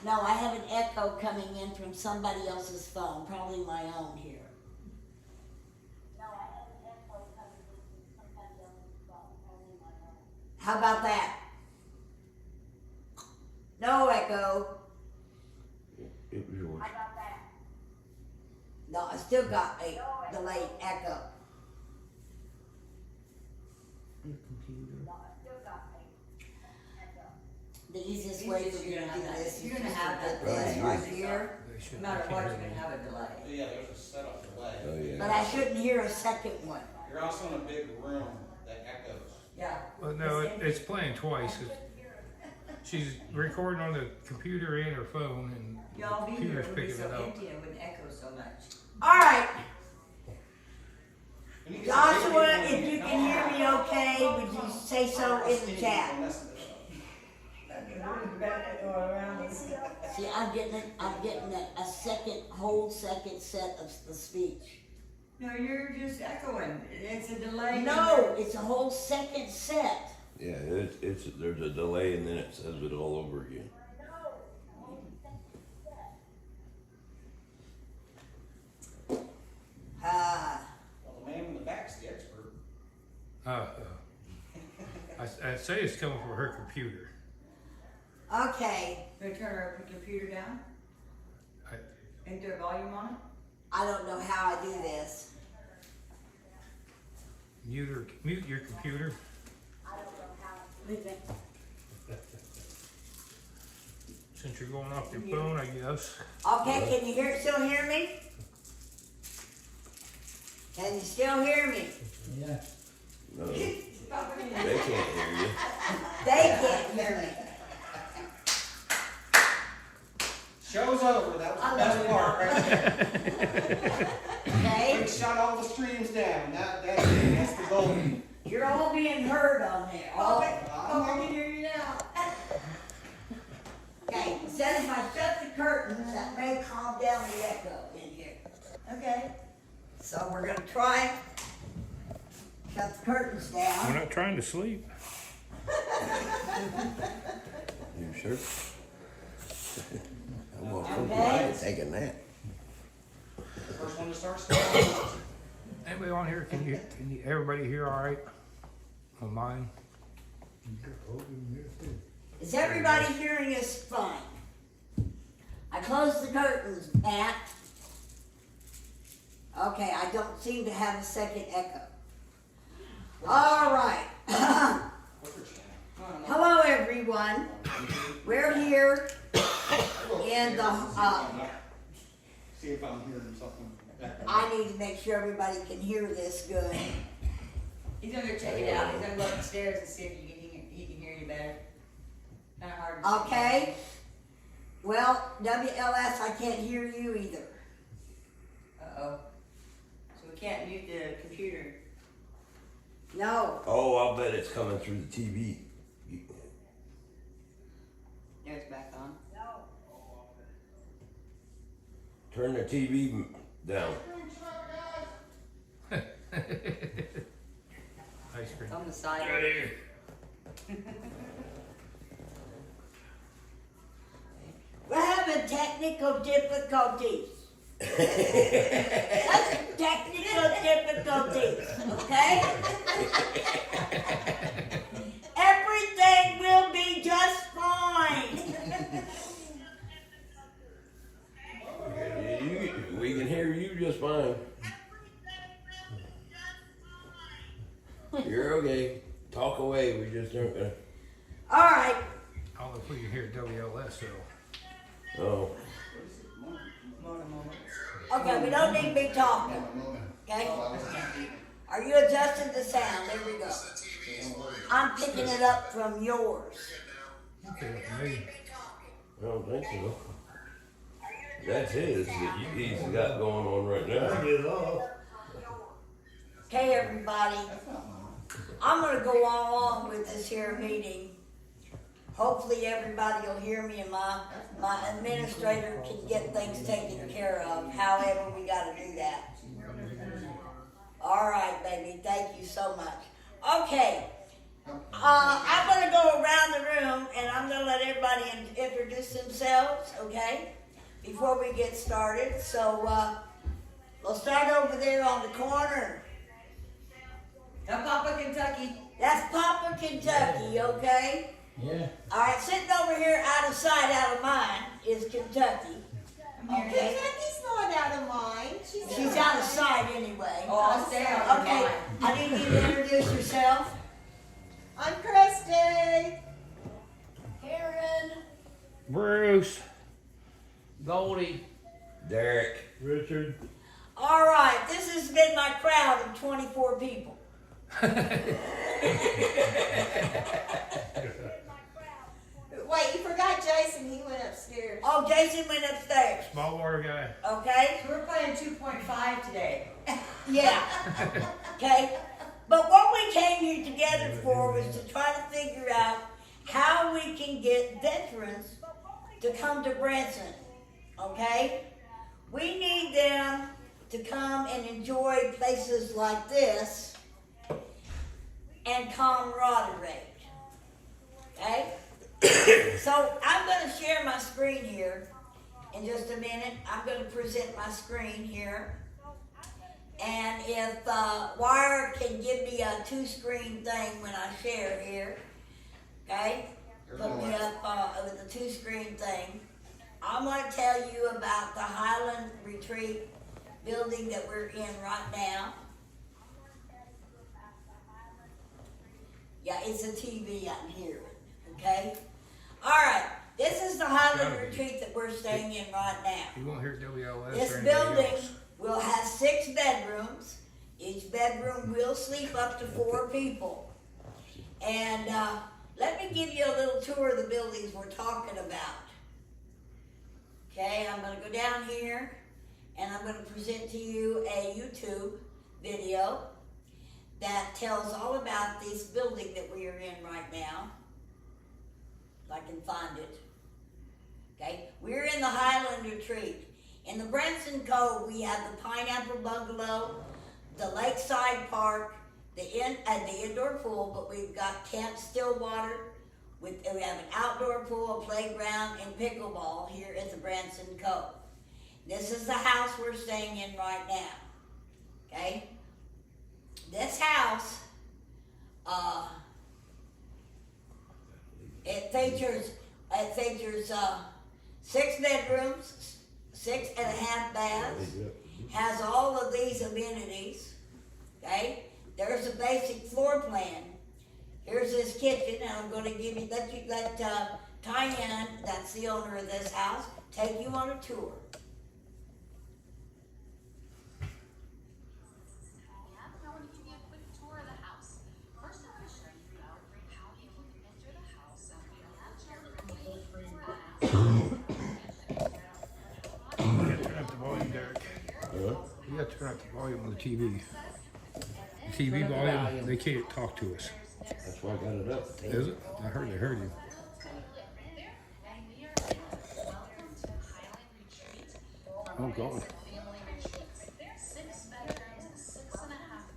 [SPEAKER 6] No, I have an echo coming in from somebody else's phone, probably my own here. How about that? No echo.
[SPEAKER 2] It was yours.
[SPEAKER 6] No, I still got a delayed echo.
[SPEAKER 5] Your computer.
[SPEAKER 6] The easiest way for me to do this is
[SPEAKER 8] You're
[SPEAKER 6] just
[SPEAKER 8] gonna
[SPEAKER 6] to
[SPEAKER 8] have
[SPEAKER 6] put
[SPEAKER 8] that
[SPEAKER 6] this
[SPEAKER 8] delay.
[SPEAKER 6] right here.
[SPEAKER 1] They
[SPEAKER 8] No
[SPEAKER 1] should.
[SPEAKER 8] matter
[SPEAKER 1] they
[SPEAKER 8] what,
[SPEAKER 1] can't
[SPEAKER 8] you're
[SPEAKER 1] hear
[SPEAKER 8] gonna
[SPEAKER 1] me.
[SPEAKER 8] have a delay.
[SPEAKER 11] Yeah, there's a setup delay.
[SPEAKER 2] Oh, yeah.
[SPEAKER 6] But I shouldn't hear a second one.
[SPEAKER 11] You're also in a big room that echoes.
[SPEAKER 8] Yeah.
[SPEAKER 1] Well, no, it's playing twice. She's recording on the computer and her phone, and
[SPEAKER 8] Y'all
[SPEAKER 1] the
[SPEAKER 8] be here,
[SPEAKER 1] computer's
[SPEAKER 8] it would be
[SPEAKER 1] picking
[SPEAKER 8] so
[SPEAKER 1] it up.
[SPEAKER 8] empty and it wouldn't echo so much.
[SPEAKER 6] All right,
[SPEAKER 11] And you can
[SPEAKER 6] Joshua,
[SPEAKER 11] say
[SPEAKER 6] if you can hear me okay, would you say so in the chat? See, I'm getting a whole second set of the speech.
[SPEAKER 8] No, you're just echoing. It's a delay.
[SPEAKER 6] No, it's a whole second set.
[SPEAKER 2] Yeah, it's there's a delay and then it says it all over again.
[SPEAKER 6] Ah,
[SPEAKER 11] Well, the man in the back's the expert.
[SPEAKER 1] Oh, I say it's coming from her computer.
[SPEAKER 6] Okay,
[SPEAKER 8] Gonna turn our computer down
[SPEAKER 1] I,
[SPEAKER 8] and do a volume on it?
[SPEAKER 6] I don't know how I do this.
[SPEAKER 1] mute your computer. Since you're going off your phone, I guess.
[SPEAKER 6] Okay, can you still hear me? Can you still hear me?
[SPEAKER 9] Yeah.
[SPEAKER 2] No, they can't hear you.
[SPEAKER 6] They can't hear me.
[SPEAKER 3] Show's over. That was the best part, right there.
[SPEAKER 6] Okay?
[SPEAKER 3] We shut all the streams down. That's the goal.
[SPEAKER 6] You're all being heard on there. All,
[SPEAKER 3] I can
[SPEAKER 6] hear you now. Okay, instead if I shut the curtains, that may calm down the echo in here. Okay? So we're gonna try shut the curtains
[SPEAKER 1] We're
[SPEAKER 6] down.
[SPEAKER 1] not trying to sleep.
[SPEAKER 2] You sure? I'm gonna come
[SPEAKER 6] Okay.
[SPEAKER 2] tonight and take a nap.
[SPEAKER 3] First one to start snoring.
[SPEAKER 1] Anybody on here? Can you everybody hear all right? On mine?
[SPEAKER 6] Is everybody hearing us fine? I closed the curtains, Pat. Okay, I don't seem to have a second echo. All right. Hello, everyone. We're here in the.
[SPEAKER 3] See if I'm hearing something.
[SPEAKER 6] I need to make sure everybody can hear this good.
[SPEAKER 8] He's gonna go check it out. He's gonna go upstairs and see if he can hear you better. Kinda hard to see.
[SPEAKER 6] Okay. Well, WLS, I can't hear you either.
[SPEAKER 8] Uh-oh. So we can't mute the computer.
[SPEAKER 6] No.
[SPEAKER 2] Oh, I'll bet it's coming through the TV.
[SPEAKER 8] There, it's back on.
[SPEAKER 2] Turn the TV down.
[SPEAKER 1] Ice cream.
[SPEAKER 8] It's on the side.
[SPEAKER 1] Right here.
[SPEAKER 6] We're having technical difficulties. That's technical difficulties, okay? Everything will be just fine.
[SPEAKER 2] We can hear you just fine. You're okay. Talk away. We just aren't gonna.
[SPEAKER 6] All right.
[SPEAKER 1] I don't know if we can hear WLS though.
[SPEAKER 2] Oh.
[SPEAKER 6] Okay, we don't need to be talking. Okay? Are you adjusting the sound? There we go. I'm picking it up from yours.
[SPEAKER 1] Okay, for me.
[SPEAKER 2] I don't think so. That's his that he's got going on right now.
[SPEAKER 9] Get off.
[SPEAKER 6] Okay, everybody. I'm gonna go along with this here meeting. Hopefully everybody will hear me and my administrator can get things taken care of, however we gotta do that. All right, baby, thank you so much. Okay, I'm gonna go around the room and I'm gonna let everybody introduce themselves, okay? Before we get started, so we'll start over there on the corner.
[SPEAKER 8] Now, Papa, Kentucky.
[SPEAKER 6] That's Papa, Kentucky, okay?
[SPEAKER 9] Yeah.
[SPEAKER 6] All right, sitting over here out of sight, out of mind is Kentucky. Okay?
[SPEAKER 4] Kentucky's not out of mine.
[SPEAKER 6] She's out of sight anyway.
[SPEAKER 8] Oh, I'll stay out of
[SPEAKER 6] Okay,
[SPEAKER 8] mine.
[SPEAKER 6] I need you to introduce yourself.
[SPEAKER 4] I'm Christy.
[SPEAKER 6] Karen.
[SPEAKER 1] Bruce. Goldie.
[SPEAKER 2] Derek.
[SPEAKER 9] Richard.
[SPEAKER 6] All right, this has been my crowd of 24 people.
[SPEAKER 4] Wait, you forgot Jason. He went upstairs.
[SPEAKER 6] Oh, Jason went upstairs.
[SPEAKER 1] Small water guy.
[SPEAKER 6] Okay?
[SPEAKER 8] So we're playing 2.5 today.
[SPEAKER 6] Yeah. Okay? But what we came here together for was to try to figure out how we can get veterans to come to Branson. Okay? We need them to come and enjoy places like this and camaraderie. Okay? So I'm going to share my screen here in just a minute. I'm going to present my screen here. And if Wire can give me a 2-screen thing when I share here, okay? Put me up with a 2-screen thing. I'm going to tell you about the Highland Retreat building that we're in right now. Yeah, it's a TV I'm hearing, okay? All right, this is the Highland Retreat that we're staying in right now.
[SPEAKER 1] You won't hear WLS
[SPEAKER 6] This
[SPEAKER 1] or anybody
[SPEAKER 6] building
[SPEAKER 1] else.
[SPEAKER 6] will have 6 bedrooms. Each bedroom will sleep up to 4 people. And let me give you a little tour of the buildings we're talking about. Okay, I'm going to go down here and I'm going to present to you a YouTube video that tells all about this building that we are in right now. If I can find it. Okay, we're in the Highland Retreat. In the Branson Cove, we have the Pineapple Bungalow, the Lakeside Park, the indoor pool, but we've got Camp Stillwater. We have an outdoor pool, a playground, and pickleball here at the Branson Cove. This is the house we're staying in right now. Okay? This house, it features 6 bedrooms, 6.5 baths, has all of these amenities. Okay? There's a basic floor plan. Here's this kitchen, and I'm going to let Tyann, that's the owner of this house, take you on a tour.
[SPEAKER 12] I want to give you a quick tour of the house. First, I'm going to show you how you can enter the house.
[SPEAKER 1] You gotta turn up the volume, Derek. You gotta turn up the volume on the TV. The TV volume, they can't talk to us.
[SPEAKER 2] That's why I got it up.
[SPEAKER 1] Is it? I heard you. Oh, God.
[SPEAKER 12] Family retreats. 6 bedrooms, 6.5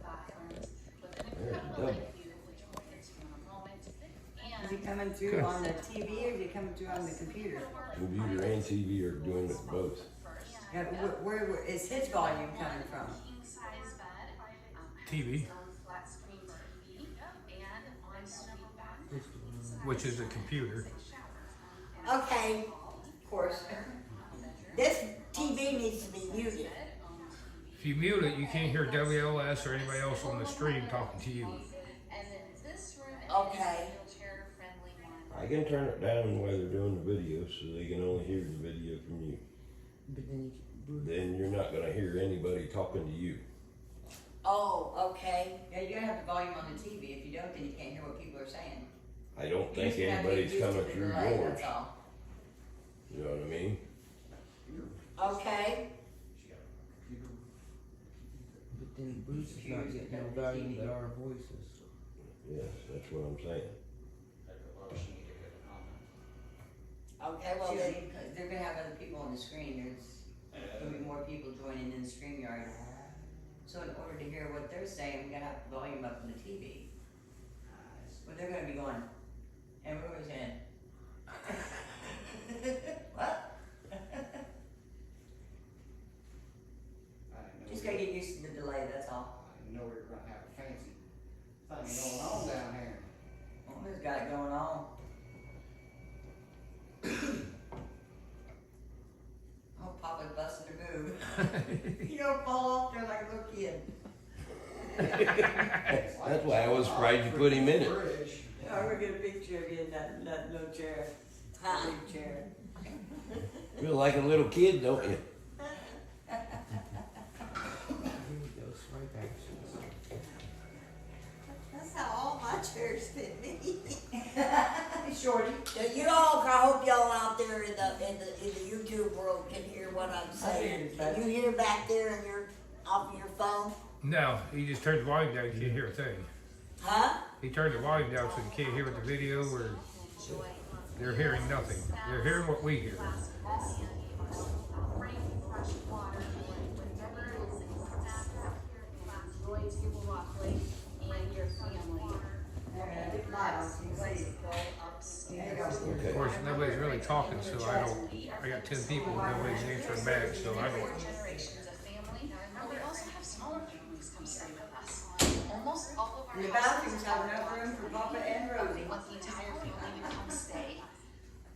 [SPEAKER 12] bathrooms, with an incredible lake view, which we'll get to in a moment.
[SPEAKER 8] Is he coming through on the TV or is he coming through on the computer?
[SPEAKER 2] Computer and TV are doing it both.
[SPEAKER 8] Yeah, where is his volume coming from?
[SPEAKER 12] King size bed,
[SPEAKER 1] TV,
[SPEAKER 12] flat screen TV, and ensuite bathroom.
[SPEAKER 1] which is a computer.
[SPEAKER 6] Okay, of course. This TV needs to be muted.
[SPEAKER 1] If you mute it, you can't hear WLS or anybody else on the stream talking to you.
[SPEAKER 12] And then this room is
[SPEAKER 6] Okay.
[SPEAKER 12] a wheelchair-friendly one.
[SPEAKER 2] I can turn it down while they're doing the video so they can only hear the video from you.
[SPEAKER 5] But
[SPEAKER 2] Then you're not gonna hear anybody talking to you.
[SPEAKER 6] Oh, okay.
[SPEAKER 8] Yeah, you gotta have the volume on the TV. If you don't, then you can't hear what people are saying.
[SPEAKER 2] I don't
[SPEAKER 8] You
[SPEAKER 2] think
[SPEAKER 8] just have to get
[SPEAKER 2] anybody's
[SPEAKER 8] used to
[SPEAKER 2] coming
[SPEAKER 8] the
[SPEAKER 2] through
[SPEAKER 8] delay,
[SPEAKER 2] yours.
[SPEAKER 8] That's all.
[SPEAKER 2] You know what I mean?
[SPEAKER 6] Okay.
[SPEAKER 5] But then Bruce is not getting no value to our voices.
[SPEAKER 2] Yes, that's what I'm saying.
[SPEAKER 6] Okay, well
[SPEAKER 8] See,
[SPEAKER 6] then,
[SPEAKER 8] because they're gonna have other people on the screen. There's gonna be more people joining in the StreamYard. So in order to hear what they're saying, we gotta have the volume up on the TV. But they're gonna be going, and we're always in. What? Just gotta get used to the delay, that's all.
[SPEAKER 3] I didn't know we were gonna have a fancy thing going on down here.
[SPEAKER 8] Well, who's got it going on? Oh, Papa's busting a move. You don't fall off there like a little kid.
[SPEAKER 2] That's why I was surprised you put him in it.
[SPEAKER 8] Yeah, we're gonna get a picture of you in that little chair. That big chair.
[SPEAKER 2] Feel like a little kid, don't you?
[SPEAKER 4] That's how all my chairs fit me.
[SPEAKER 8] Shorty.
[SPEAKER 6] so I hope y'all out there in the YouTube world can hear what I'm saying. Can you hear back there in off of your phone?
[SPEAKER 1] No, he just turned the volume down, you can't hear a thing.
[SPEAKER 6] Huh?
[SPEAKER 1] He turned the volume down so you can't hear the video or they're hearing nothing. They're hearing what we hear. Of course, nobody's really talking, so I got 10 people and nobody's answering back, so I don't.
[SPEAKER 12] Generations of family. We also have smaller
[SPEAKER 8] And the bathrooms have enough room for Papa and Rosie.
[SPEAKER 12] want the entire family to come stay.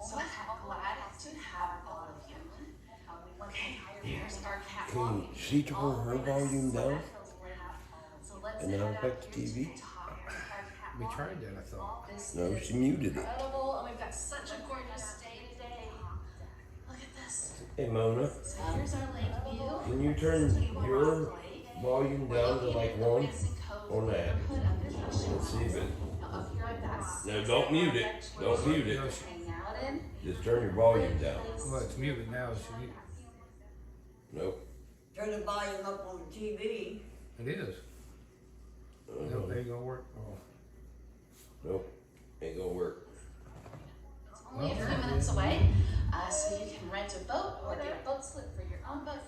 [SPEAKER 12] So I'm glad to have all of you. Okay, here's our cat
[SPEAKER 2] Can
[SPEAKER 12] walk.
[SPEAKER 2] she turn her volume down
[SPEAKER 12] So let's
[SPEAKER 2] and then
[SPEAKER 12] head
[SPEAKER 2] I'll
[SPEAKER 12] out
[SPEAKER 2] back the
[SPEAKER 12] here to
[SPEAKER 2] TV?
[SPEAKER 12] the top.
[SPEAKER 1] We tried that, I thought.
[SPEAKER 12] This
[SPEAKER 2] No,
[SPEAKER 12] is
[SPEAKER 2] she muted it.
[SPEAKER 12] incredible, and we've got such a gorgeous day today. Look at this.
[SPEAKER 2] Hey Mona,
[SPEAKER 12] So here's our lake view.
[SPEAKER 2] can you turn your volume down to like 1 on that? Let's see if it. No, don't mute it. Don't mute it. Just turn your volume down.
[SPEAKER 1] Well, it's muted now. It's muted.
[SPEAKER 2] Nope.
[SPEAKER 6] Turn the volume up on the TV.
[SPEAKER 1] It is. Nope, ain't gonna work. Oh.
[SPEAKER 2] Nope. Ain't gonna work.
[SPEAKER 12] Only a few minutes away, so you can rent a boat or get a boat slip for your own boat.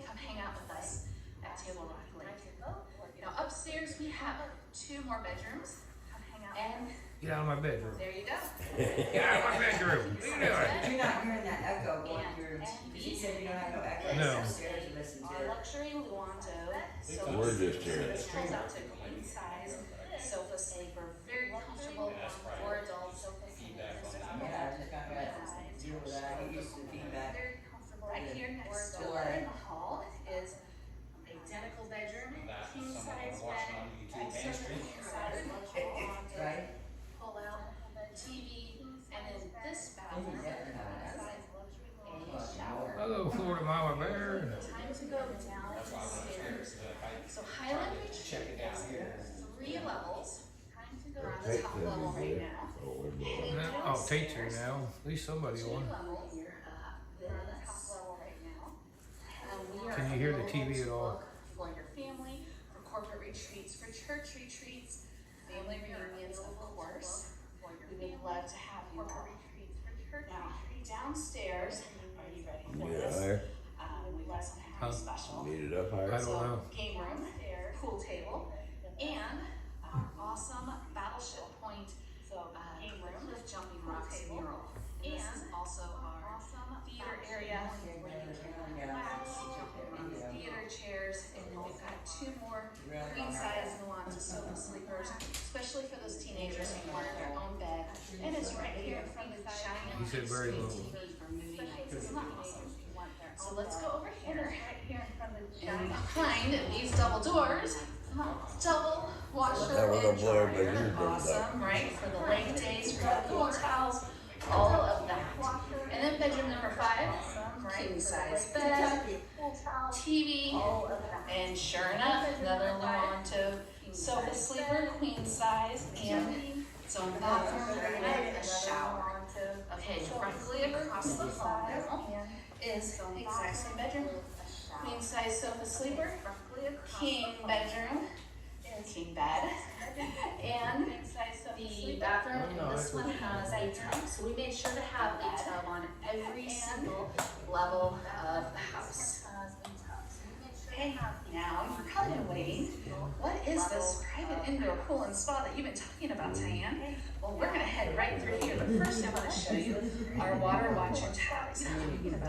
[SPEAKER 12] Come hang out with us at Table Rock Lake. Now upstairs we have 2 more bedrooms, and
[SPEAKER 1] Get out of my bedroom.
[SPEAKER 12] there you go.
[SPEAKER 1] Get out of my bedroom. What are you doing?
[SPEAKER 8] But you're not hearing that echo going through, because you said you don't have no echo
[SPEAKER 1] No.
[SPEAKER 8] upstairs to listen
[SPEAKER 12] Our
[SPEAKER 8] to.
[SPEAKER 12] luxury Luonto
[SPEAKER 2] We're just hearing it.
[SPEAKER 12] pulls out to queen size sofa sleeper, very comfortable for adults.
[SPEAKER 8] Yeah, I just got to deal with that, I get used to the feedback.
[SPEAKER 12] Very comfortable. Right here next door in the hall is identical bedroom, king size bed, king size
[SPEAKER 8] Right?
[SPEAKER 12] pull out TV, and then this bathroom has a shower.
[SPEAKER 1] Hello, Florida Mama Bear.
[SPEAKER 12] Time to go downstairs. So Highland Retreat is 3 levels. Time to go on the
[SPEAKER 2] Take
[SPEAKER 12] top
[SPEAKER 2] that
[SPEAKER 12] level
[SPEAKER 2] in
[SPEAKER 12] right
[SPEAKER 2] there.
[SPEAKER 12] now.
[SPEAKER 2] Don't worry about it.
[SPEAKER 1] I'll take you now. At least somebody
[SPEAKER 12] 2
[SPEAKER 1] on.
[SPEAKER 12] levels. We're on the top level right now. We are
[SPEAKER 1] Can you hear the
[SPEAKER 12] available
[SPEAKER 1] TV at
[SPEAKER 12] to
[SPEAKER 1] all?
[SPEAKER 12] book for your family, for corporate retreats, for church retreats, family reunions, of course. We would love to have you all. Now, downstairs, are you ready for
[SPEAKER 2] Need it
[SPEAKER 12] this?
[SPEAKER 2] higher?
[SPEAKER 12] We've got something
[SPEAKER 1] Huh?
[SPEAKER 12] pretty special.
[SPEAKER 2] Need it up
[SPEAKER 1] I
[SPEAKER 2] higher?
[SPEAKER 1] don't
[SPEAKER 12] So,
[SPEAKER 1] know.
[SPEAKER 12] game room, pool table, and our awesome Battleship Point game room with Jumping Rocks mural. And also our theater area where you can relax, theater chairs, and then we've got 2 more queen size Nuance sofa sleepers, especially for those teenagers who want their own bed. And it's right here in front of the giant
[SPEAKER 1] He said very
[SPEAKER 12] screen
[SPEAKER 1] little.
[SPEAKER 12] TV for movie nights. Isn't that awesome? So let's go over here. And behind these double doors, double washer
[SPEAKER 2] That was a
[SPEAKER 12] and
[SPEAKER 2] blur, but
[SPEAKER 12] dryer.
[SPEAKER 2] you did that.
[SPEAKER 12] Awesome, right? For the lake days, for the pool towels, all of that. And then bedroom number 5, king size bed, TV, and sure enough, another Luonto sofa sleeper, queen size, and its own bathroom and a shower. Okay, directly across the hall is the exact same bedroom, queen size sofa sleeper, king bedroom, king bed, and the bathroom in this one has a tub. So we made sure to have a tub on every single level of the house. Okay, now you're probably been waiting. What is this private indoor pool and spa that you've been talking about, Diane? Well, we're gonna head right through here, but first I wanna show you our water watcher tabs.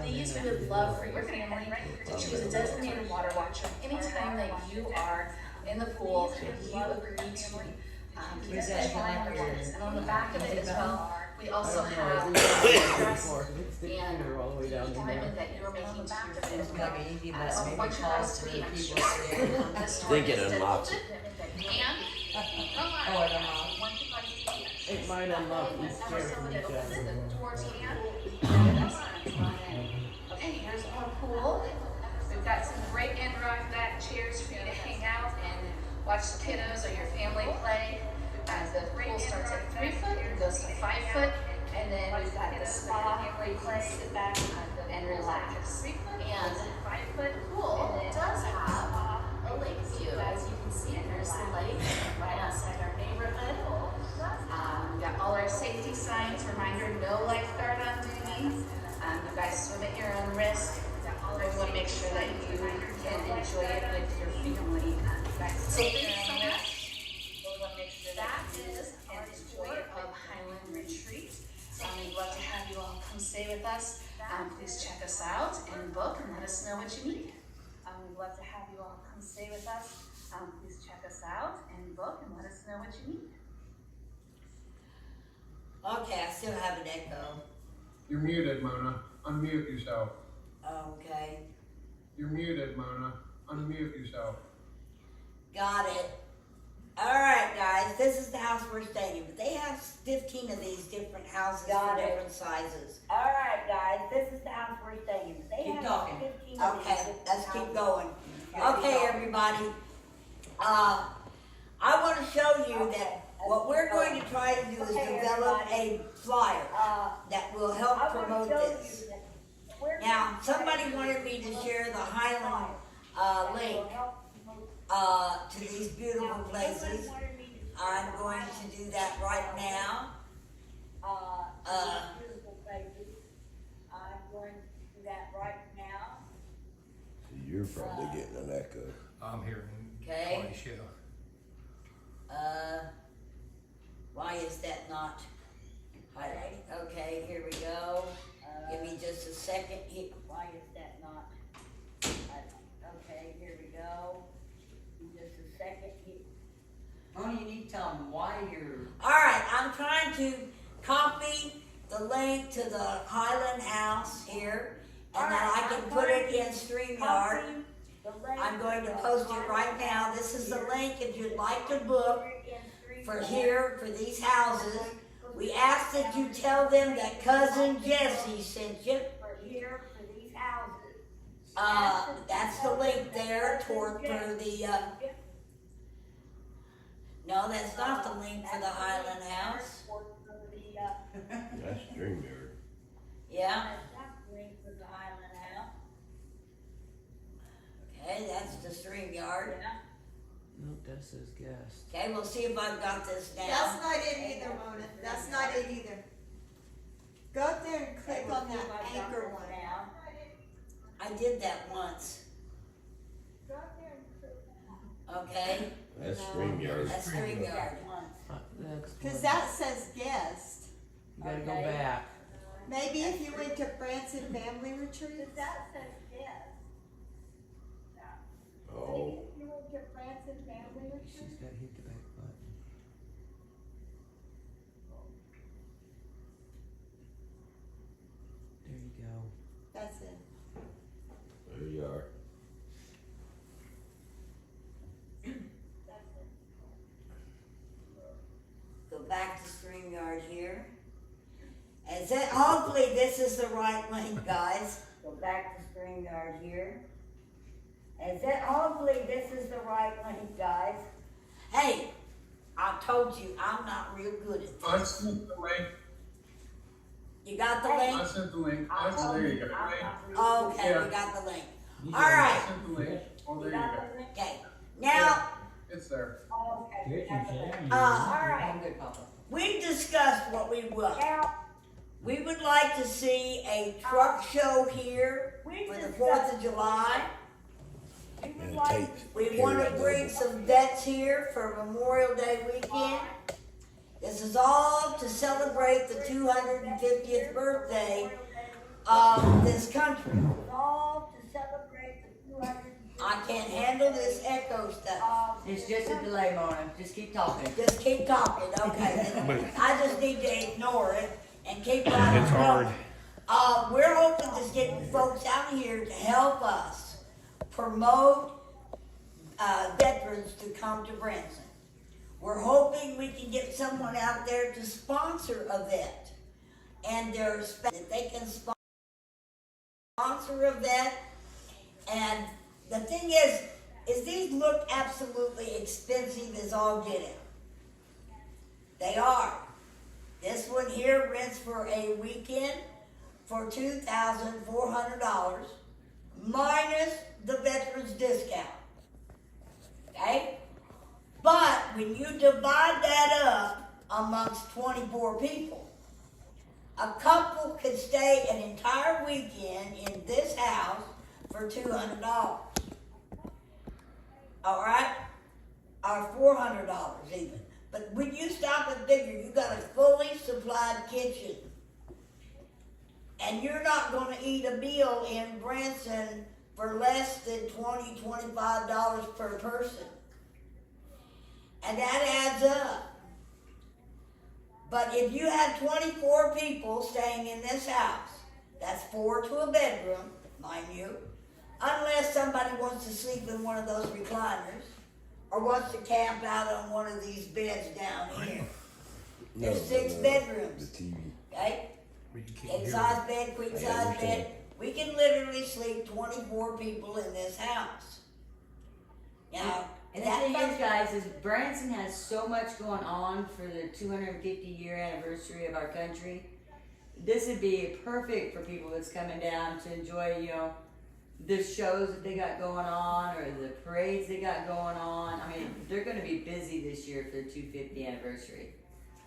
[SPEAKER 12] These we would love for your family to choose a designated water watcher anytime that you are in the pool and you agree to keep special waters. And on the back of it as well, we also have dress and commitment that you're making to your family. So we want your guys to be extra careful. This door
[SPEAKER 2] Think it
[SPEAKER 12] is
[SPEAKER 2] unlocks
[SPEAKER 12] defaulted. And
[SPEAKER 8] Oh, it unlocks.
[SPEAKER 12] want you guys to be extra
[SPEAKER 9] It might unlock
[SPEAKER 12] careful.
[SPEAKER 9] these
[SPEAKER 12] Whenever
[SPEAKER 9] stairs
[SPEAKER 12] someone
[SPEAKER 9] from each
[SPEAKER 12] opens
[SPEAKER 9] other.
[SPEAKER 12] the doors can. Okay, here's our pool. We've got some great in-rock back chairs for you to hang out and watch the kiddos or your family play. The pool starts at 3 foot and goes to 5 foot, and then we've got the spa where you can sit back and relax. And the pool does have a lake view, as you can see. There's the lake right outside our neighborhood. We've got all our safety signs, reminder, no lifeguard on duty. You guys swim at your own risk. We want to make sure that you can enjoy it with your family. So thanks so much. That is our tour of Highland Retreat. We'd love to have you all come stay with us. Please check us out and book and let us know what you need. We'd love to have you all come stay with us. Please check us out and book and let us know what you need.
[SPEAKER 6] Okay, I still have an echo.
[SPEAKER 7] You're muted, Mona. Unmute yourself.
[SPEAKER 6] Okay,
[SPEAKER 7] You're muted, Mona. Unmute yourself.
[SPEAKER 6] got it. All right, guys, this is the house we're staying in, but they have 15 of these different houses
[SPEAKER 8] Got
[SPEAKER 6] for
[SPEAKER 8] it.
[SPEAKER 6] different sizes. All right, guys, this is the house we're staying in, but they
[SPEAKER 8] Keep
[SPEAKER 6] have
[SPEAKER 8] talking.
[SPEAKER 6] 15 of these different let's keep
[SPEAKER 8] houses.
[SPEAKER 6] going.
[SPEAKER 8] Okay,
[SPEAKER 6] Okay,
[SPEAKER 8] keep
[SPEAKER 6] everybody. I want to show you that what we're going to try to do is develop a flyer that will help promote this. Now, somebody wanted me to share the Highland link to these beautiful places. I'm going to do that right now.
[SPEAKER 2] You're probably getting an echo.
[SPEAKER 1] I'm hearing
[SPEAKER 6] Okay.
[SPEAKER 1] twice, yeah.
[SPEAKER 6] Why is that not highlighting? Okay, here we go. Give me just a second. Why is that not highlighting? Okay, here we go. Just a second.
[SPEAKER 8] Mona, you need to tell them why you're.
[SPEAKER 6] All right, I'm trying to copy the link to the Highland House here, and then I can put it in StreamYard. I'm going to post it right now. This is the link if you'd like to book for here, for these houses. We ask that you tell them that Cousin Jessie sent you. That's the link there for the, no, that's not the link for the Highland House.
[SPEAKER 2] That's StreamYard.
[SPEAKER 6] Yeah. Okay, that's the StreamYard.
[SPEAKER 5] Nope, that says guest.
[SPEAKER 6] Okay, we'll see if I've got this now.
[SPEAKER 4] That's not it either, Mona. That's not it either. Go up there and click on that anchor one.
[SPEAKER 6] I did that once. Okay,
[SPEAKER 2] That's StreamYard.
[SPEAKER 6] that's StreamYard.
[SPEAKER 4] Because that says guest.
[SPEAKER 5] You gotta go back.
[SPEAKER 4] Maybe if you went to Branson Family Retreat.
[SPEAKER 2] Oh,
[SPEAKER 4] You went to Branson Family
[SPEAKER 5] She's gotta hit the back button. There you go.
[SPEAKER 4] That's it.
[SPEAKER 2] there you are.
[SPEAKER 6] Go back to StreamYard here. And then, hopefully this is the right link, guys. Go back to StreamYard here. And then, hopefully this is the right link, guys. Hey, I told you, I'm not real good at
[SPEAKER 7] I
[SPEAKER 6] this.
[SPEAKER 7] sent the link.
[SPEAKER 6] You got the
[SPEAKER 7] I
[SPEAKER 6] link?
[SPEAKER 7] sent the link. There you go.
[SPEAKER 6] Okay,
[SPEAKER 7] Yeah.
[SPEAKER 6] we got the link.
[SPEAKER 5] You
[SPEAKER 6] All
[SPEAKER 5] gotta-
[SPEAKER 7] I
[SPEAKER 6] right.
[SPEAKER 7] sent the link. Oh, there you go.
[SPEAKER 6] Okay, now,
[SPEAKER 7] It's there.
[SPEAKER 8] I'm good, Papa.
[SPEAKER 6] we discussed what we would. We would like to see a truck show here for the 4th of July.
[SPEAKER 2] And tape.
[SPEAKER 6] We want to bring some vets here for Memorial Day weekend. This is all to celebrate the 250th birthday of this country. I can't handle this echo stuff.
[SPEAKER 8] It's just a delay, Mona. Just keep talking.
[SPEAKER 6] Just keep talking, okay?
[SPEAKER 1] But-
[SPEAKER 6] I just need to ignore it and keep on
[SPEAKER 1] It's hard.
[SPEAKER 6] going. We're hoping to get folks out here to help us promote veterans to come to Branson. We're hoping we can get someone out there to sponsor a vet, and that they can sponsor a vet. And the thing is these look absolutely expensive as all get out. They are. This one here rents for a weekend for $2,400 minus the veterans discount. Okay? But when you divide that up amongst 24 people, a couple could stay an entire weekend in this house for $200. All right? Or $400 even. But when you stop and figure, you got a fully supplied kitchen. And you're not going to eat a meal in Branson for less than $20, $25 per person. And that adds up. But if you have 24 people staying in this house, that's 4 to a bedroom, mind you, unless somebody wants to sleep in one of those recliners or wants to camp out on one of these beds down here. There's 6 bedrooms,
[SPEAKER 2] The TV.
[SPEAKER 6] okay?
[SPEAKER 1] We can keep
[SPEAKER 6] King
[SPEAKER 1] hearing.
[SPEAKER 6] size bed, queen
[SPEAKER 2] I
[SPEAKER 6] size
[SPEAKER 2] understand.
[SPEAKER 6] bed. We can literally sleep 24 people in this house. Now,
[SPEAKER 8] And the thing is, guys, is Branson has so much going on for the 250-year anniversary of our country. This would be perfect for people that's coming down to enjoy, you know, the shows that they got going on or the parades they got going on. I mean, they're going to be busy this year for the 250th anniversary.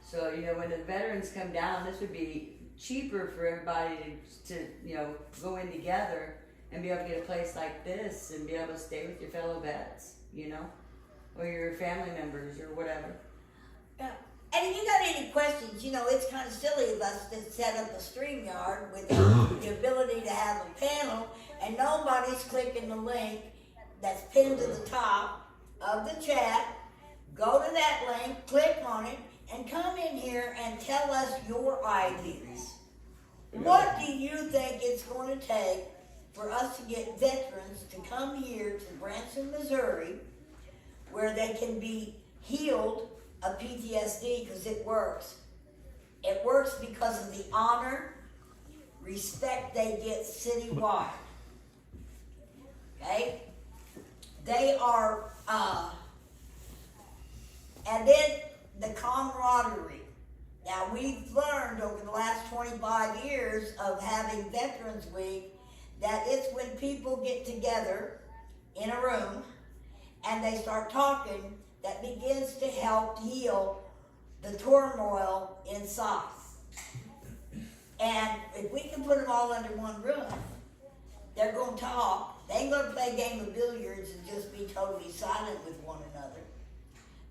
[SPEAKER 8] So, you know, when the veterans come down, this would be cheaper for everybody to you know, go in together and be able to get a place like this and be able to stay with your fellow vets, you know, or your family members or whatever.
[SPEAKER 6] Yeah. And if you got any questions, you know, it's kind of silly of us to set up a StreamYard with the ability to have a panel and nobody's clicking the link that's pinned to the top of the chat. Go to that link, click on it, and come in here and tell us your ideas. What do you think it's going to take for us to get veterans to come here to Branson, Missouri, where they can be healed of PTSD, because it works. It works because of the honor, respect they get citywide. Okay? They are, and then the camaraderie. Now, we've learned over the last 25 years of having Veterans Week that it's when people get together in a room and they start talking that begins to help heal the turmoil inside. And if we can put them all under one roof, they're going to talk. They ain't going to play a game of billiards and just be totally silent with one another.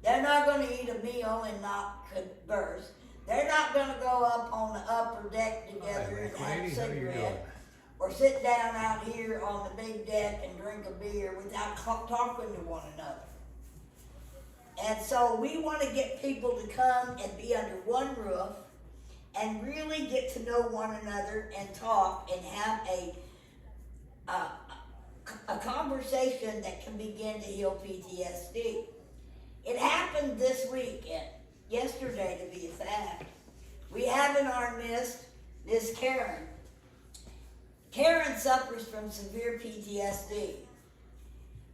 [SPEAKER 6] They're not going to eat a meal and not converse. They're not going to go up on the upper deck together and have a cigarette or sit down out here on the big deck and drink a beer without talking to one another. And so we want to get people to come and be under one roof and really get to know one another and talk and have a conversation that can begin to heal PTSD. It happened this weekend, yesterday to be a fact. We have in our midst Miss Karen. Karen suffers from severe PTSD,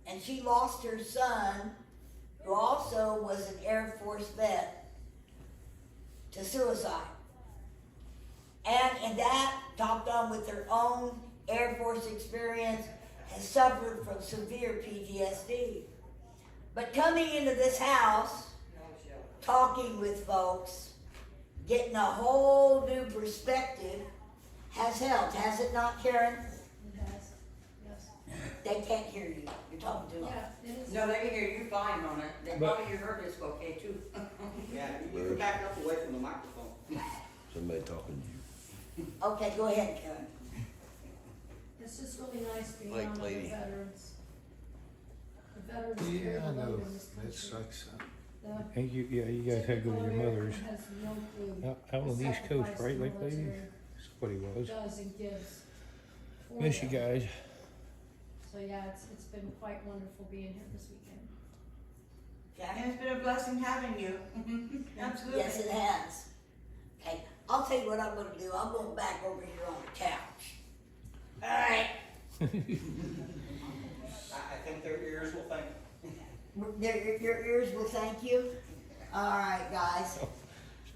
[SPEAKER 6] and she lost her son, who also was an Air Force vet, to suicide. And that, topped on with her own Air Force experience, has suffered from severe PTSD. But coming into this house, talking with folks, getting a whole new perspective has helped, has it not, Karen?
[SPEAKER 13] It has, yes.
[SPEAKER 6] They can't hear you. You're talking too loud.
[SPEAKER 13] Yeah, it is.
[SPEAKER 8] No, they can hear you fine, Mona. They probably hear her just okay too.
[SPEAKER 11] Yeah, you can back up away from the microphone.
[SPEAKER 2] Somebody talking to you.
[SPEAKER 6] Okay, go ahead, Karen.
[SPEAKER 13] It's just really nice being
[SPEAKER 2] Like
[SPEAKER 13] around other
[SPEAKER 2] lady.
[SPEAKER 13] veterans. The veterans
[SPEAKER 9] Yeah,
[SPEAKER 13] care
[SPEAKER 9] I
[SPEAKER 13] about
[SPEAKER 9] know.
[SPEAKER 13] in this
[SPEAKER 9] That
[SPEAKER 13] country.
[SPEAKER 9] sucks.
[SPEAKER 13] The
[SPEAKER 1] And you guys had to go to your
[SPEAKER 13] typical
[SPEAKER 1] mother's.
[SPEAKER 13] American has no clue
[SPEAKER 1] Out on the East Coast,
[SPEAKER 13] sacrifice
[SPEAKER 1] right,
[SPEAKER 13] the
[SPEAKER 1] Lake Lady?
[SPEAKER 13] military
[SPEAKER 1] That's what he was.
[SPEAKER 13] does and gives. for
[SPEAKER 1] Miss you
[SPEAKER 13] them.
[SPEAKER 1] guys.
[SPEAKER 13] So yeah, it's been quite wonderful being here this weekend.
[SPEAKER 8] And it's been a blessing having you. Absolutely.
[SPEAKER 6] Yes, it has. Okay, I'll tell you what I'm going to do. I'm going back over here on the couch. All right.
[SPEAKER 11] I think their ears will thank you.
[SPEAKER 6] Your ears will thank you. All right, guys.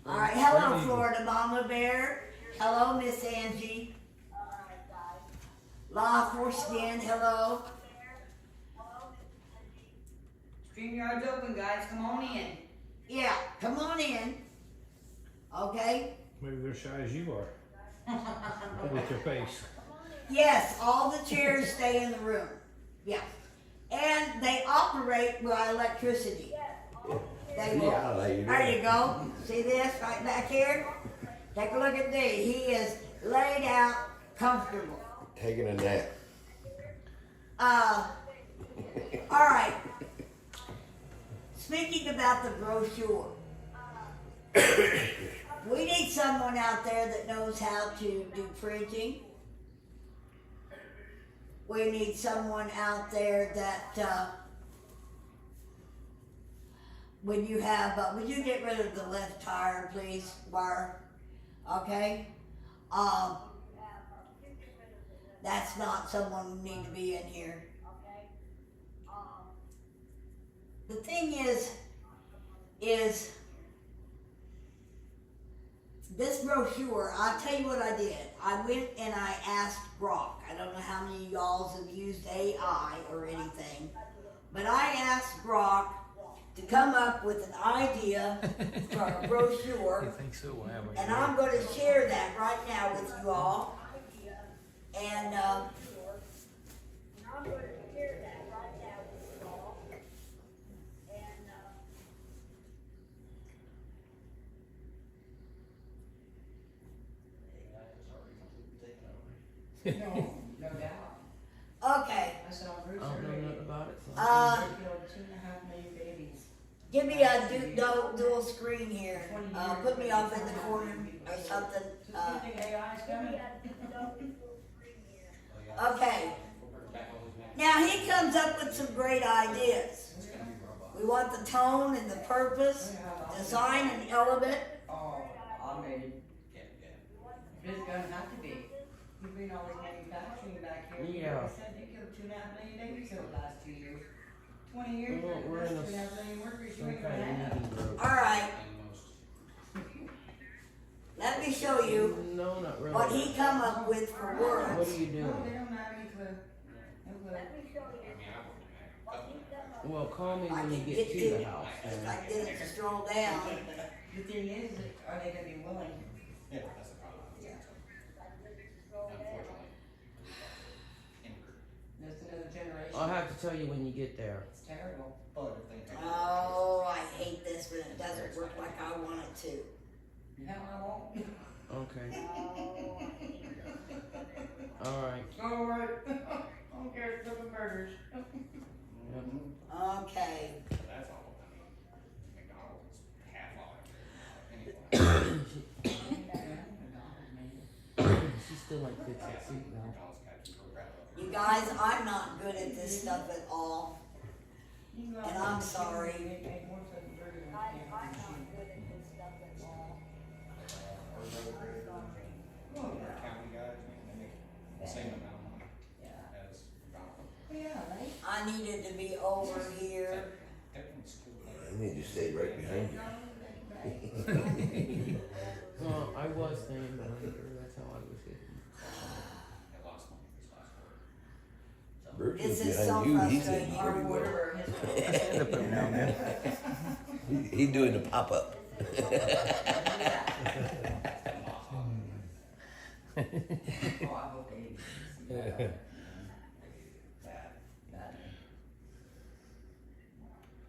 [SPEAKER 6] All right. Hello, Florida Mama Bear. Hello, Miss Angie. La Foreskin. Hello.
[SPEAKER 8] StreamYard's open, guys. Come on in.
[SPEAKER 6] Yeah, come on in. Okay.
[SPEAKER 1] Maybe they're shy as you are. With your face.
[SPEAKER 6] Yes, all the chairs stay in the room. Yeah. And they operate by electricity. They will.
[SPEAKER 2] Yeah,
[SPEAKER 6] There you go. See this right back here? Take a look at me. He is laid out comfortable.
[SPEAKER 2] Taking a nap.
[SPEAKER 6] All right. speaking about the brochure, we need someone out there that knows how to do printing. We need someone out there that, when you have, would you get rid of the left tire, please, wire? Okay? That's not someone who need to be in here. The thing is this brochure, I'll tell you what I did. I went and I asked Grok. I don't know how many of y'all have used AI or anything, but I asked Grok to come up with an idea for a brochure,
[SPEAKER 1] You think so? Wow, we
[SPEAKER 6] and
[SPEAKER 1] do.
[SPEAKER 6] I'm going to share that right now with you all. And
[SPEAKER 5] No, no doubt.
[SPEAKER 6] okay,
[SPEAKER 5] I said on Bruce
[SPEAKER 2] I don't know
[SPEAKER 5] already.
[SPEAKER 2] nothing about it. So
[SPEAKER 6] Uh,
[SPEAKER 5] They killed 2.5 million babies.
[SPEAKER 6] give me a dual screen here. Put me off in the corner or something.
[SPEAKER 5] So you think AI is coming?
[SPEAKER 6] Okay. Now he comes up with some great ideas. We want the tone and the purpose, design and element.
[SPEAKER 5] Oh, automated. It's gonna have to be. You bring all this manufacturing back here.
[SPEAKER 2] Yeah.
[SPEAKER 5] They said they killed 2.5 million babies over the last 2 years. 20 years,
[SPEAKER 2] Well, we're
[SPEAKER 5] that's
[SPEAKER 2] in a
[SPEAKER 5] 2.5 million workers you
[SPEAKER 2] some
[SPEAKER 5] ain't
[SPEAKER 2] kind
[SPEAKER 5] gonna
[SPEAKER 2] of
[SPEAKER 5] have.
[SPEAKER 2] meeting room.
[SPEAKER 6] All right. Let me show you
[SPEAKER 2] No, not really.
[SPEAKER 6] what he come up with for
[SPEAKER 2] What
[SPEAKER 6] words.
[SPEAKER 2] are you
[SPEAKER 5] No,
[SPEAKER 2] doing?
[SPEAKER 5] they don't have any clue. No clue.
[SPEAKER 2] Well, call me
[SPEAKER 6] I
[SPEAKER 2] when you
[SPEAKER 6] can
[SPEAKER 2] get
[SPEAKER 6] get
[SPEAKER 2] to
[SPEAKER 6] to
[SPEAKER 2] the
[SPEAKER 6] it.
[SPEAKER 2] house.
[SPEAKER 6] If
[SPEAKER 2] Then.
[SPEAKER 6] I get it to stroll down.
[SPEAKER 5] The thing is, are they gonna be willing?
[SPEAKER 11] Yeah, that's the problem. Unfortunately.
[SPEAKER 5] Just another generation.
[SPEAKER 2] I'll have to tell you when you get there.
[SPEAKER 5] It's terrible.
[SPEAKER 11] But if they take
[SPEAKER 6] Oh, I hate this when it doesn't work like I want it to.
[SPEAKER 5] No, I won't.
[SPEAKER 2] Okay. All right.
[SPEAKER 5] All right. I don't care, it's cooking burgers.
[SPEAKER 2] Yep.
[SPEAKER 6] Okay.
[SPEAKER 11] that's all. I mean, McDonald's half off.
[SPEAKER 2] She's still like 50 feet now.
[SPEAKER 6] You guys, I'm not good at this stuff at all. And I'm sorry.
[SPEAKER 11] County guys, they make the same amount of money as McDonald's.
[SPEAKER 5] Yeah, right?
[SPEAKER 6] I needed to be over here.
[SPEAKER 2] I need to stay right behind you. Well, I was staying behind her. That's how I was hitting.
[SPEAKER 11] They lost money this last quarter.
[SPEAKER 2] Bruce
[SPEAKER 6] This
[SPEAKER 2] is
[SPEAKER 6] is so
[SPEAKER 2] behind you. He's
[SPEAKER 6] frustrating.
[SPEAKER 2] hitting pretty well.
[SPEAKER 5] His
[SPEAKER 2] He's doing the pop up.
[SPEAKER 5] Oh, I hope they see that. Bad.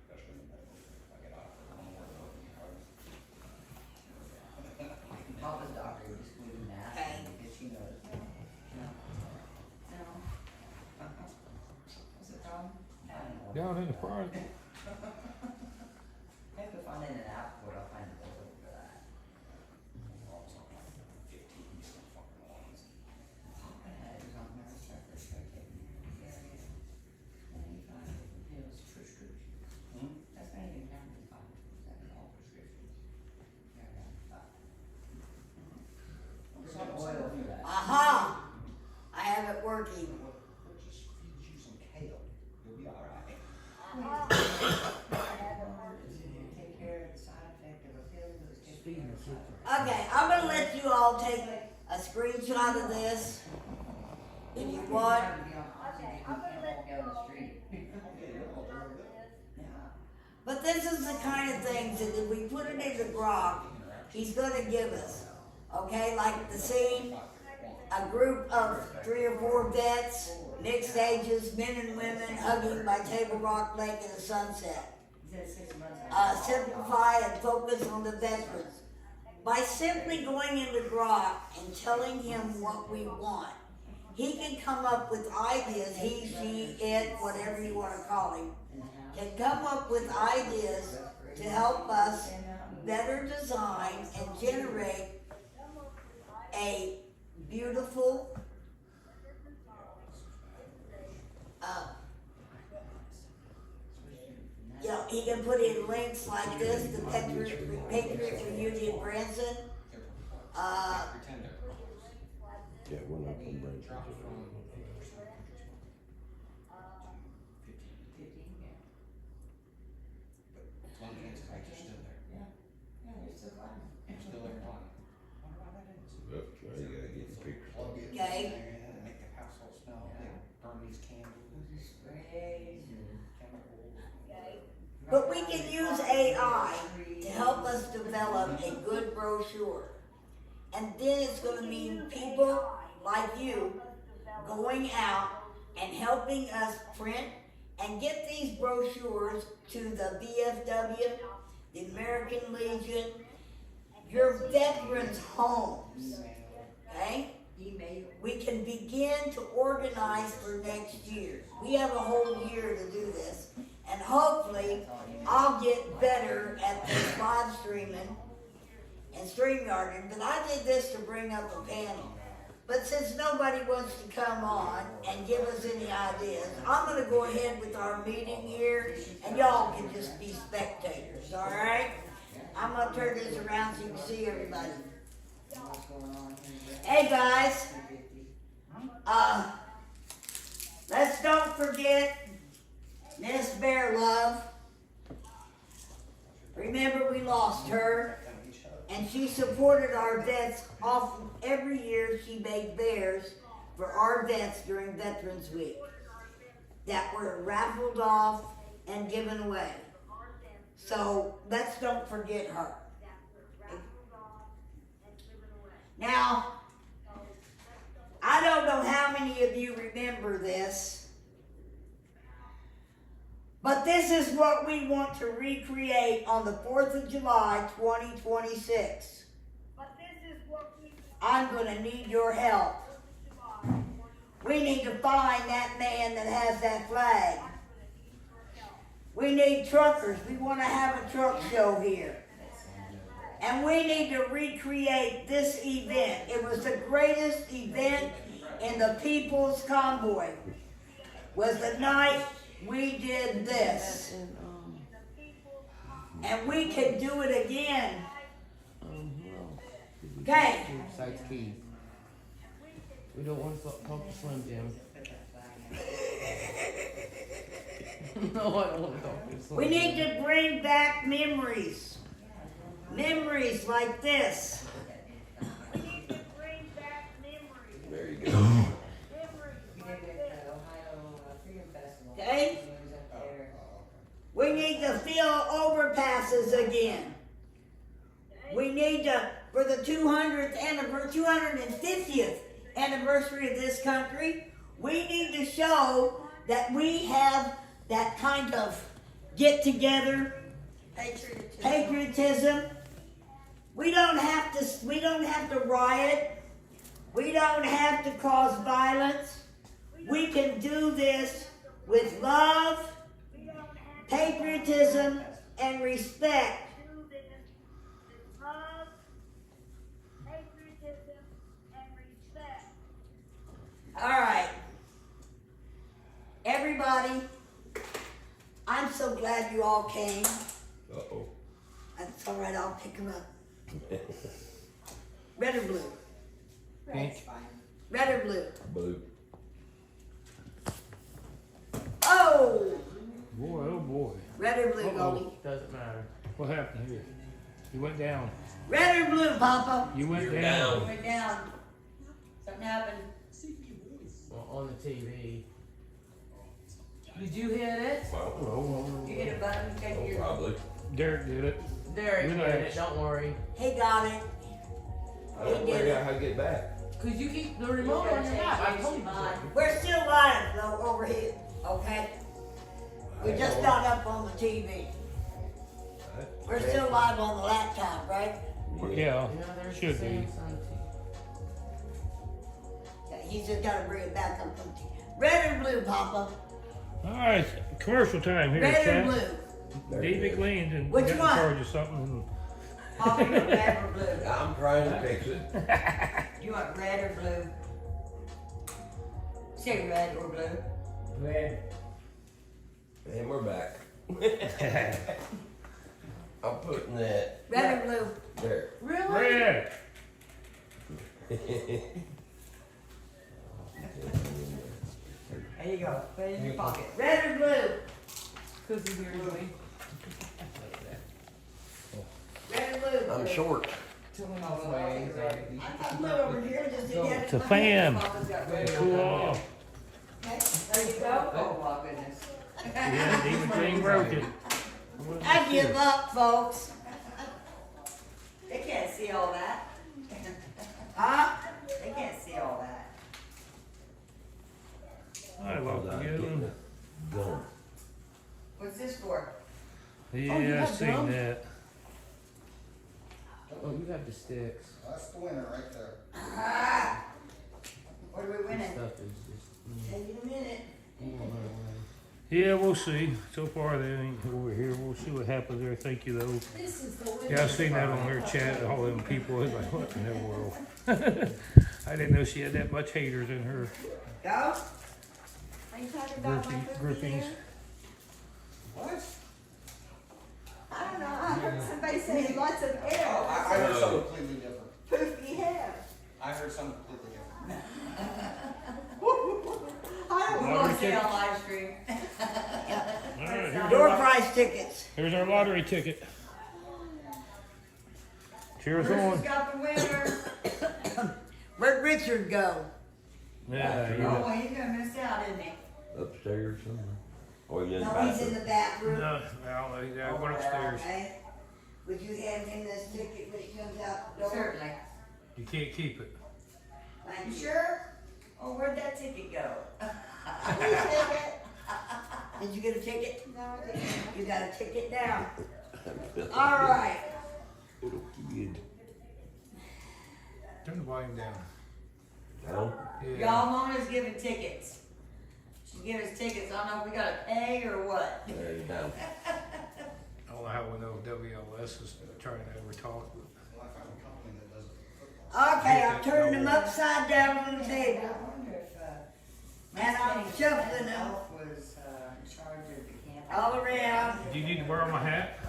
[SPEAKER 11] Especially in medical, if I get off, I'm more than
[SPEAKER 5] Papa's doctor was just really nasty
[SPEAKER 6] Okay.
[SPEAKER 5] because she knows. No. What's the problem? I don't know.
[SPEAKER 1] Down in the front.
[SPEAKER 5] I have to find in an app where I'll find the bill for that.
[SPEAKER 11] all something like 15 some fucking ones.
[SPEAKER 5] Papa had his own nurse secretary taking care of him. 95 pills prescriptions. That's not even counting 5% all prescriptions. Yeah, yeah, 5. Some oil for that.
[SPEAKER 6] Aha! I have it working.
[SPEAKER 11] We'll just feed you some kale. You'll be alright.
[SPEAKER 5] Take care of the side effect of a pill that was just
[SPEAKER 2] Feeding the kids.
[SPEAKER 6] Okay, I'm gonna let you all take a screenshot of this. If you want. But this is the kind of things that if we put it into Grok, he's gonna give us. Okay, like the scene, a group of 3 or 4 vets, mixed ages, men and women, hugging by Table Rock Lake in the sunset. Simplify and focus on the veterans. By simply going into Grok and telling him what we want, he can come up with ideas, he, she, it, whatever you want to call him, can come up with ideas to help us better design and generate a beautiful you know, he can put in links like this, the Patriots Reunion Branson.
[SPEAKER 11] Pretend they're close.
[SPEAKER 2] Yeah, we're not from Branson.
[SPEAKER 11] Drop from 15.
[SPEAKER 8] 15, yeah.
[SPEAKER 11] But one game's like you're still there.
[SPEAKER 8] Yeah, they're still climbing.
[SPEAKER 11] You're still there on. Wonder why that is.
[SPEAKER 2] Well, you gotta get the picture.
[SPEAKER 11] Plug it in
[SPEAKER 6] Okay.
[SPEAKER 11] there and make the house all smell. They burn these candles,
[SPEAKER 8] Sprays and
[SPEAKER 11] chemicals.
[SPEAKER 6] But we can use AI to help us develop a good brochure. And then it's going to mean people like you going out and helping us print and get these brochures to the VFW, the American Legion, your veterans' homes. Okay?
[SPEAKER 8] email.
[SPEAKER 6] We can begin to organize for next year. We have a whole year to do this. And hopefully, I'll get better at this live streaming and StreamYarding. But I did this to bring up a panel. But since nobody wants to come on and give us any ideas, I'm going to go ahead with our meeting here, and y'all can just be spectators, all right? I'm going to turn this around so you can see everybody.
[SPEAKER 8] What's going on here?
[SPEAKER 6] Hey, guys. Let's don't forget Miss Bear Love. Remember, we lost her, and she supported our vets off every year. She made bears for our vets during Veterans Week that were raffled off and given away. So let's don't forget her. Now, I don't know how many of you remember this, but this is what we want to recreate on the 4th of July, 2026. I'm going to need your help. We need to find that man that has that flag. We need truckers. We want to have a truck show here. And we need to recreate this event. It was the greatest event in the People's Convoy. Was the night we did this. And we can do it again. Okay.
[SPEAKER 14] Besides Keith. We don't want to talk to Slim Jim. No, I don't want to talk to Slim
[SPEAKER 6] We need
[SPEAKER 14] Jim.
[SPEAKER 6] to bring back memories. Memories like this.
[SPEAKER 2] There you go.
[SPEAKER 6] Okay? We need to fill overpasses again. We need to, for the 250th anniversary of this country, we need to show that we have that kind of get together, patriotism. We don't have to riot. We don't have to cause violence. We can do this with love, patriotism, and respect. All right. Everybody, I'm so glad you all came.
[SPEAKER 2] Uh-oh.
[SPEAKER 6] That's all right, I'll pick them up. Red or blue?
[SPEAKER 1] Pink.
[SPEAKER 6] Red or blue?
[SPEAKER 2] Blue.
[SPEAKER 6] Oh!
[SPEAKER 1] Boy, oh boy.
[SPEAKER 6] Red or blue,
[SPEAKER 1] Uh-oh.
[SPEAKER 6] Goldie?
[SPEAKER 14] Doesn't matter.
[SPEAKER 1] What happened here? You went down.
[SPEAKER 6] Red or blue, Papa?
[SPEAKER 1] You went
[SPEAKER 2] You're
[SPEAKER 1] down.
[SPEAKER 2] down.
[SPEAKER 8] Went down. Something happened.
[SPEAKER 14] Well, on the TV. Did you hit it?
[SPEAKER 2] Well,
[SPEAKER 8] You hit a button, check
[SPEAKER 2] oh,
[SPEAKER 8] your.
[SPEAKER 2] probably.
[SPEAKER 1] Derek did it.
[SPEAKER 14] There he hit
[SPEAKER 1] Relax.
[SPEAKER 14] it, don't worry.
[SPEAKER 6] He got it.
[SPEAKER 2] I don't figure out how to get back.
[SPEAKER 14] Cause you keep the remote on your lap, I told you to.
[SPEAKER 6] We're still live, though, over here, okay? We're just not up on the TV. We're still live on the laptop, right?
[SPEAKER 1] Yeah,
[SPEAKER 14] Yeah, there's
[SPEAKER 1] should
[SPEAKER 14] the
[SPEAKER 1] be.
[SPEAKER 14] Samsung
[SPEAKER 6] Yeah, he's just gotta bring it back up on TV. Red or blue, Papa?
[SPEAKER 1] All right, commercial time here,
[SPEAKER 6] Red or
[SPEAKER 1] chat.
[SPEAKER 6] blue?
[SPEAKER 1] Dave McLean and
[SPEAKER 6] Which
[SPEAKER 1] got in
[SPEAKER 6] one?
[SPEAKER 1] charge of something.
[SPEAKER 6] Poppy, red or blue?
[SPEAKER 2] I'm trying to fix it.
[SPEAKER 6] You want red or blue? Say red or blue.
[SPEAKER 14] Red.
[SPEAKER 2] And we're back. I'm putting that
[SPEAKER 6] Red or blue?
[SPEAKER 2] there.
[SPEAKER 6] Really?
[SPEAKER 1] Red.
[SPEAKER 6] There you go. Put it in your pocket. Red or blue?
[SPEAKER 14] Cookie here, Joey.
[SPEAKER 6] Red or blue?
[SPEAKER 2] I'm short.
[SPEAKER 6] I got blue over here. Just didn't have it
[SPEAKER 1] It's a
[SPEAKER 6] in my
[SPEAKER 1] fan.
[SPEAKER 6] hand. Mama's got red.
[SPEAKER 1] Cool off.
[SPEAKER 6] Okay, there you go.
[SPEAKER 8] Oh my goodness.
[SPEAKER 1] Yeah, Dave McLean broke it.
[SPEAKER 6] I give up, folks. They can't see all that. Huh? They can't see all that.
[SPEAKER 1] I love the good one.
[SPEAKER 2] Gum.
[SPEAKER 6] What's this for?
[SPEAKER 1] Yeah,
[SPEAKER 14] you
[SPEAKER 1] I
[SPEAKER 14] have
[SPEAKER 1] seen
[SPEAKER 14] gum?
[SPEAKER 1] that.
[SPEAKER 14] Oh, you have the sticks.
[SPEAKER 3] That's the winner right there.
[SPEAKER 6] Ah! What are we
[SPEAKER 14] This
[SPEAKER 6] winning?
[SPEAKER 14] stuff is just.
[SPEAKER 6] Take it a minute.
[SPEAKER 14] You won't know when.
[SPEAKER 1] Yeah, we'll see. So far, they ain't over here. We'll see what happens there. Thank you, though.
[SPEAKER 13] This is the winner.
[SPEAKER 1] Yeah, I seen that on her chat. All them people. I was like, what in the world? I didn't know she had that much haters in her
[SPEAKER 6] Go. Are you talking about my
[SPEAKER 1] groupings.
[SPEAKER 3] What?
[SPEAKER 4] I don't know. I heard somebody say lots of air.
[SPEAKER 3] Oh, I heard something completely different.
[SPEAKER 4] Poofy hair.
[SPEAKER 3] I heard something completely different.
[SPEAKER 6] I don't
[SPEAKER 1] Lottery
[SPEAKER 6] want to see
[SPEAKER 1] tickets.
[SPEAKER 6] on live stream.
[SPEAKER 1] All right, here's
[SPEAKER 6] Door
[SPEAKER 1] our,
[SPEAKER 6] prize tickets.
[SPEAKER 1] here's our lottery ticket. Cheers
[SPEAKER 6] Bruce has
[SPEAKER 1] on.
[SPEAKER 6] got the winner. Where'd Richard go?
[SPEAKER 1] Yeah,
[SPEAKER 6] Oh, he's gonna miss out, isn't he?
[SPEAKER 2] Upstairs somewhere. Or you in the
[SPEAKER 6] No, he's in
[SPEAKER 2] bathroom.
[SPEAKER 6] the bathroom.
[SPEAKER 1] No, I went upstairs.
[SPEAKER 6] Okay. Would you hand him this ticket when he comes out the door?
[SPEAKER 8] Certainly.
[SPEAKER 1] You can't keep it.
[SPEAKER 6] Thank you. Sure? Oh, where'd that ticket go? Did you get a ticket?
[SPEAKER 4] No, I didn't.
[SPEAKER 6] You got a ticket now. All right.
[SPEAKER 2] Little kid.
[SPEAKER 1] Turn the volume down.
[SPEAKER 2] Down?
[SPEAKER 1] Yeah.
[SPEAKER 6] Y'all, Mona's giving tickets. She's giving us tickets. I don't know if we gotta pay or what.
[SPEAKER 2] There you down.
[SPEAKER 1] I don't know how we know WLS is trying to ever talk. But
[SPEAKER 3] Well, I found a company that does it.
[SPEAKER 6] Okay, I'm turning them upside down on the table.
[SPEAKER 8] I wonder if,
[SPEAKER 6] And I'm shuffling them
[SPEAKER 8] Elf was, in charge of the camp.
[SPEAKER 6] all around.
[SPEAKER 1] do you need to borrow my hat?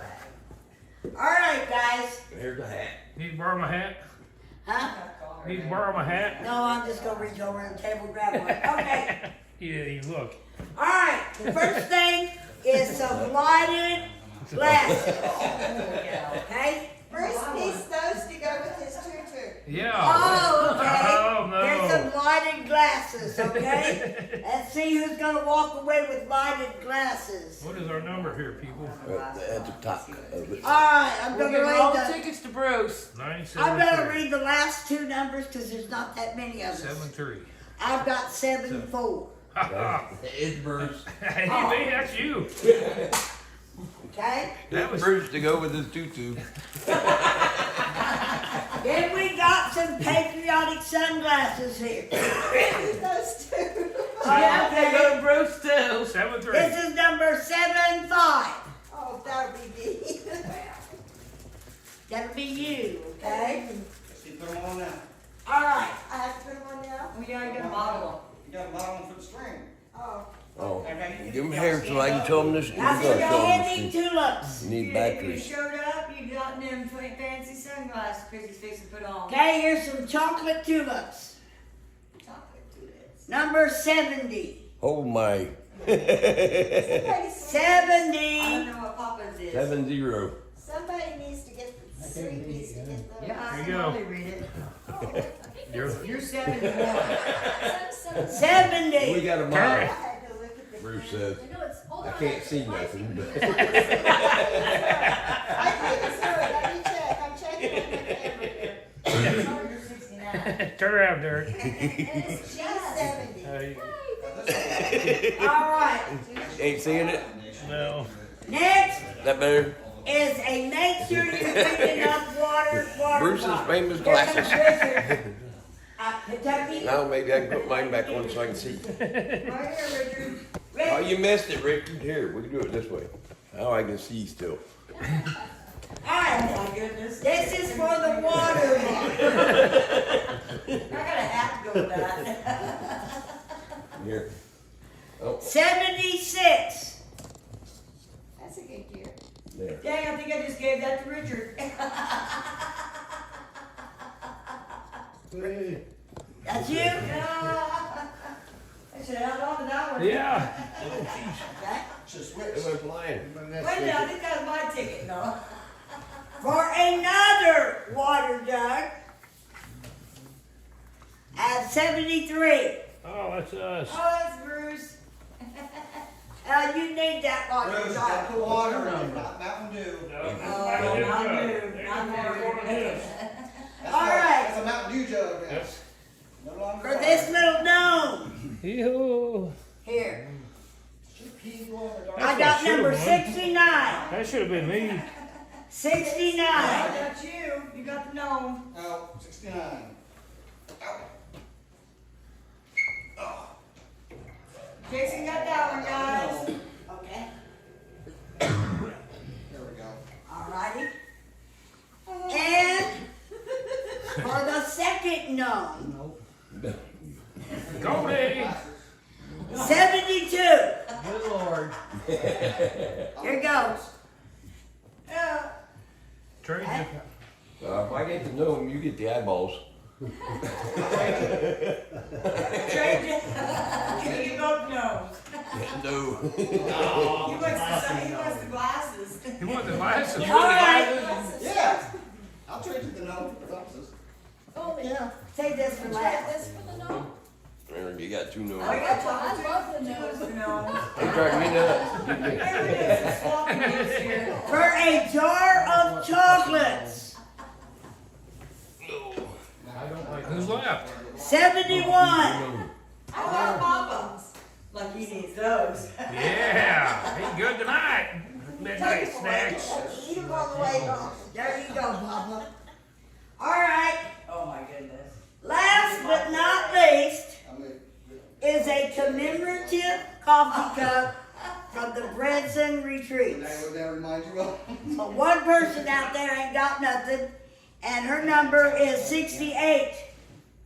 [SPEAKER 6] All right, guys.
[SPEAKER 2] Here's the hat.
[SPEAKER 1] Need to borrow my hat?
[SPEAKER 6] Huh?
[SPEAKER 1] Need to borrow my hat?
[SPEAKER 6] No, I'm just gonna reach over the table, grab one. Okay.
[SPEAKER 1] Yeah, you look.
[SPEAKER 6] All right. The first thing is some lighted glasses. Okay.
[SPEAKER 4] Bruce needs those to go with his tutu.
[SPEAKER 1] Yeah.
[SPEAKER 6] Oh, okay.
[SPEAKER 1] Oh, no.
[SPEAKER 6] Here's some lighted glasses, okay? Let's see who's gonna walk away with lighted glasses.
[SPEAKER 1] What is our number here, people?
[SPEAKER 2] At the top of it.
[SPEAKER 6] All right, I'm
[SPEAKER 14] We're
[SPEAKER 6] gonna
[SPEAKER 14] giving all the
[SPEAKER 6] read the.
[SPEAKER 14] tickets to Bruce.
[SPEAKER 6] I'm
[SPEAKER 1] 973.
[SPEAKER 6] gonna read the last two numbers because there's not that many of us.
[SPEAKER 1] 73.
[SPEAKER 6] I've got 7-4.
[SPEAKER 2] It's Bruce.
[SPEAKER 1] Hey, me, that's you.
[SPEAKER 6] Okay.
[SPEAKER 1] That was
[SPEAKER 2] Bruce to go with his tutu.
[SPEAKER 6] Then we got some patriotic sunglasses here.
[SPEAKER 4] Those two.
[SPEAKER 14] Yeah, they
[SPEAKER 6] Okay.
[SPEAKER 14] go to Bruce too.
[SPEAKER 1] 73.
[SPEAKER 6] This is number 75.
[SPEAKER 4] Oh, that'll be me.
[SPEAKER 6] That'll be you, okay?
[SPEAKER 3] Let's see, put them on now.
[SPEAKER 6] All right.
[SPEAKER 4] I have to put them on now?
[SPEAKER 6] We gotta get a model.
[SPEAKER 3] You got a model one for the string.
[SPEAKER 4] Oh.
[SPEAKER 2] Oh,
[SPEAKER 3] Okay,
[SPEAKER 2] give him hair so I can show him this. You
[SPEAKER 6] Now,
[SPEAKER 2] gotta
[SPEAKER 6] see, y'all
[SPEAKER 2] show
[SPEAKER 6] had
[SPEAKER 2] him
[SPEAKER 6] these
[SPEAKER 2] this.
[SPEAKER 6] tulips.
[SPEAKER 2] You need
[SPEAKER 6] You
[SPEAKER 2] batteries.
[SPEAKER 6] showed up, you got them fancy sunglasses Chrissy's fixing to put on. Okay, here's some chocolate tulips.
[SPEAKER 8] Chocolate tulips.
[SPEAKER 6] Number 70.
[SPEAKER 2] Oh my.
[SPEAKER 4] Somebody,
[SPEAKER 6] 70.
[SPEAKER 8] I don't know what Papa's is.
[SPEAKER 2] 7-0.
[SPEAKER 4] somebody needs to get the street needs to get the.
[SPEAKER 6] Yeah, I
[SPEAKER 1] There
[SPEAKER 6] can
[SPEAKER 1] you go.
[SPEAKER 6] only read it.
[SPEAKER 1] You're,
[SPEAKER 6] You're 71.
[SPEAKER 2] We
[SPEAKER 6] 70.
[SPEAKER 2] got a
[SPEAKER 1] Turn
[SPEAKER 2] model.
[SPEAKER 4] I had to look at the.
[SPEAKER 2] Bruce says.
[SPEAKER 13] I know it's, hold
[SPEAKER 2] I
[SPEAKER 13] on.
[SPEAKER 2] can't see nothing, but
[SPEAKER 4] I think it's her. Let me check. I'm checking on the camera here.
[SPEAKER 6] Oh, you're 69.
[SPEAKER 1] turn around, Derek.
[SPEAKER 4] She's 70.
[SPEAKER 6] All right.
[SPEAKER 2] ain't seeing it.
[SPEAKER 1] No.
[SPEAKER 6] Next
[SPEAKER 2] That better?
[SPEAKER 6] is a make sure you're drinking enough water.
[SPEAKER 2] Bruce's
[SPEAKER 6] bottle.
[SPEAKER 2] famous
[SPEAKER 6] Here's
[SPEAKER 2] glasses.
[SPEAKER 6] some Richard. Kentucky.
[SPEAKER 2] Now maybe I can put mine back on so I can see.
[SPEAKER 6] Right here, Richard.
[SPEAKER 2] Oh, you missed it, Richard. Here, we can do it this way. Oh, I can see still.
[SPEAKER 6] Alright,
[SPEAKER 8] My goodness.
[SPEAKER 6] this is for the water bottle.
[SPEAKER 8] I gotta have to go with that.
[SPEAKER 2] Here. Oh,
[SPEAKER 6] 76.
[SPEAKER 4] That's a good gear.
[SPEAKER 2] there.
[SPEAKER 6] Dang, I think I just gave that to Richard.
[SPEAKER 9] Hey,
[SPEAKER 6] That's you? I should have held on to that one.
[SPEAKER 1] Yeah.
[SPEAKER 6] Okay.
[SPEAKER 11] Just
[SPEAKER 2] It went flying.
[SPEAKER 6] Wait a minute, I think that was my ticket, no? For another water jug at 73.
[SPEAKER 1] Oh, that's us.
[SPEAKER 6] Oh, that's Bruce. You need that water
[SPEAKER 11] Rose, got
[SPEAKER 6] jug.
[SPEAKER 11] the water, not Mountain Dew.
[SPEAKER 6] Oh, Mountain Dew, Mountain Dew.
[SPEAKER 11] That's
[SPEAKER 6] All
[SPEAKER 11] not-
[SPEAKER 6] right.
[SPEAKER 11] That's a Mountain Dew jug. That's no longer.
[SPEAKER 6] For this little gnome.
[SPEAKER 1] Ew.
[SPEAKER 6] Here.
[SPEAKER 11] Pee on the dark.
[SPEAKER 6] I got number 69.
[SPEAKER 1] That should have been me.
[SPEAKER 6] 69. I got you. You got the gnome.
[SPEAKER 11] Oh, 69. Ow. Oh.
[SPEAKER 6] Jason got that one, guys. Okay.
[SPEAKER 11] There we go.
[SPEAKER 6] Alrighty. And for the second gnome,
[SPEAKER 1] Go, Dave.
[SPEAKER 6] 72.
[SPEAKER 14] Good Lord.
[SPEAKER 6] Here goes. Yeah.
[SPEAKER 1] Trade
[SPEAKER 6] Okay.
[SPEAKER 2] If I get to know him, you get the eyeballs.
[SPEAKER 6] Trade you both gnomes.
[SPEAKER 2] No.
[SPEAKER 6] He wants the glasses.
[SPEAKER 1] You want the glasses?
[SPEAKER 6] All right.
[SPEAKER 11] Yeah. I'll trade you the note for glasses.
[SPEAKER 4] Oh,
[SPEAKER 11] Yeah.
[SPEAKER 6] Save this for
[SPEAKER 4] Try
[SPEAKER 6] last.
[SPEAKER 4] this for the gnome.
[SPEAKER 2] Aaron, you got two
[SPEAKER 6] I
[SPEAKER 2] nose.
[SPEAKER 6] got
[SPEAKER 4] I
[SPEAKER 6] you.
[SPEAKER 4] love the nose.
[SPEAKER 2] They drive me nuts.
[SPEAKER 6] For a jar of chocolates,
[SPEAKER 14] I don't like
[SPEAKER 1] Who's left?
[SPEAKER 6] 71.
[SPEAKER 2] No.
[SPEAKER 6] I want Papa's. Like he needs those.
[SPEAKER 1] Yeah. Ain't good tonight. Midnight snacks.
[SPEAKER 6] Eat them on the way home. There you go, Papa. All right.
[SPEAKER 8] Oh my goodness.
[SPEAKER 6] Last but not least
[SPEAKER 11] I mean,
[SPEAKER 6] is a commemorative coffee cup from the Branson retreats.
[SPEAKER 11] would that remind you of?
[SPEAKER 6] So one person out there ain't got nothing, and her number is 68.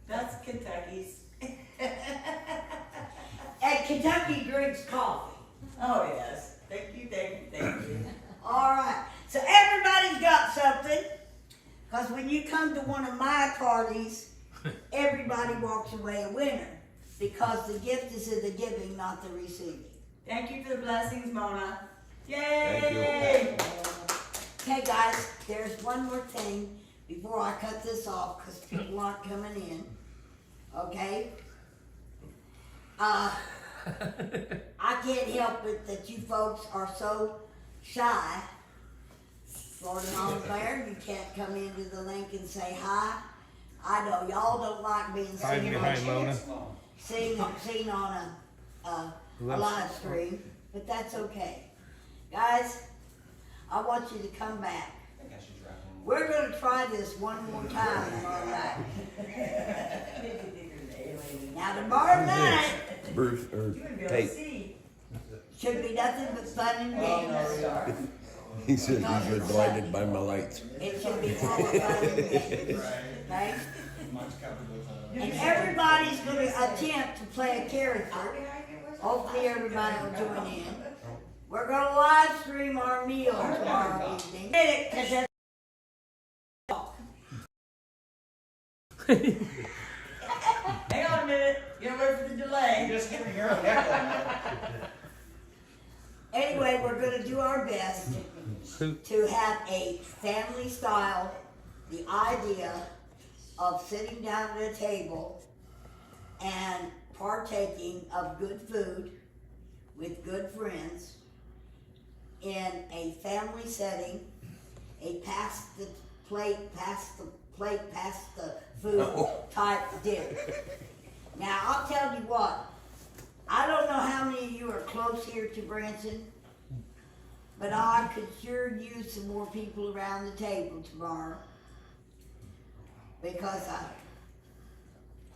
[SPEAKER 8] That's Kentucky's.
[SPEAKER 6] And Kentucky drinks coffee.
[SPEAKER 8] Oh yes. Thank you, thank you, thank you.
[SPEAKER 6] All right. So everybody's got something, because when you come to one of my parties, everybody walks away a winner, because the gift is in the giving, not the receiving.
[SPEAKER 8] Thank you for the blessings, Mona.
[SPEAKER 6] Yay! Okay, guys, there's one more thing before I cut this off, because people aren't coming in. Okay? I can't help it that you folks are so shy. Florida Mama Bear, you can't come into the link and say hi. I know y'all don't like being
[SPEAKER 1] Hiding
[SPEAKER 6] seen
[SPEAKER 1] behind Mona.
[SPEAKER 6] seen on a live stream, but that's okay. Guys, I want you to come back.
[SPEAKER 11] I think I should try one.
[SPEAKER 6] We're going to try this one more time tomorrow night. Now tomorrow night
[SPEAKER 2] Bruce, or Tate.
[SPEAKER 6] should be nothing but fun and games.
[SPEAKER 2] He said he's been blinded by my lights.
[SPEAKER 6] It should be full of fun and games. Okay?
[SPEAKER 11] Mine's covered with
[SPEAKER 6] And everybody's going to attempt to play a character. Hopefully everybody will join in. We're going to live stream our meal tomorrow evening.
[SPEAKER 8] Hang on a minute. Get away from the delay.
[SPEAKER 11] Just give me your own echo.
[SPEAKER 6] Anyway, we're going to do our best to have a family style, the idea of sitting down at a table and partaking of good food with good friends in a family setting, a pass the plate, pass the food type deal. Now, I'll tell you what, I don't know how many of you are close here to Branson, but I could sure use some more people around the table tomorrow, because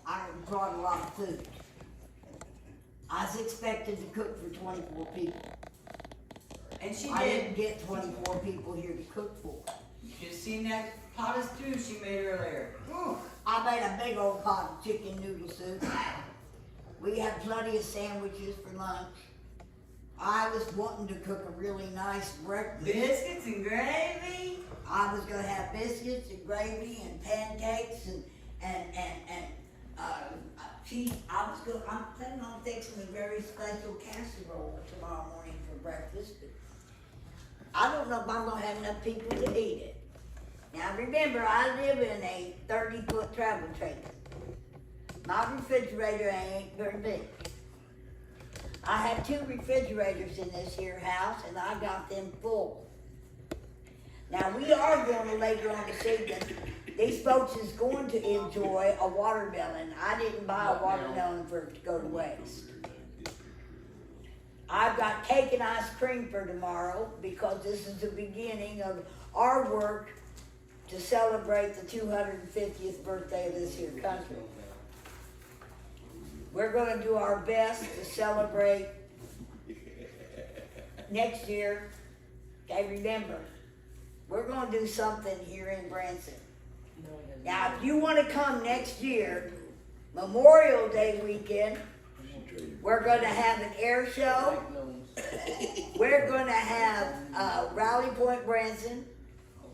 [SPEAKER 6] I brought a lot of food. I was expected to cook for 24 people.
[SPEAKER 8] And she
[SPEAKER 6] I
[SPEAKER 8] did.
[SPEAKER 6] didn't get 24 people here to cook for.
[SPEAKER 8] You just seen that pot of stew she made earlier.
[SPEAKER 6] Ooh, I made a big old pot of chicken noodle soup. We had plenty of sandwiches for lunch. I was wanting to cook a really nice breakfast.
[SPEAKER 8] Biscuits and gravy.
[SPEAKER 6] I was gonna have biscuits and gravy and pancakes and cheese. I'm planning on fixing a very special casserole tomorrow morning for breakfast. But I don't know if I'm gonna have enough people to eat it. Now remember, I live in a 30-foot travel trailer. My refrigerator ain't very big. I have 2 refrigerators in this here house, and I got them full. Now we are going to later on this evening. These folks is going to enjoy a watermelon. I didn't buy a watermelon for it to go to waste. I've got cake and ice cream for tomorrow because this is the beginning of our work to celebrate the 250th birthday of this here country. We're going to do our best to celebrate next year. Okay, remember, we're going to do something here in Branson. Now, if you want to come next year, Memorial Day weekend, we're going to have an air show. We're going to have Rally Point Branson.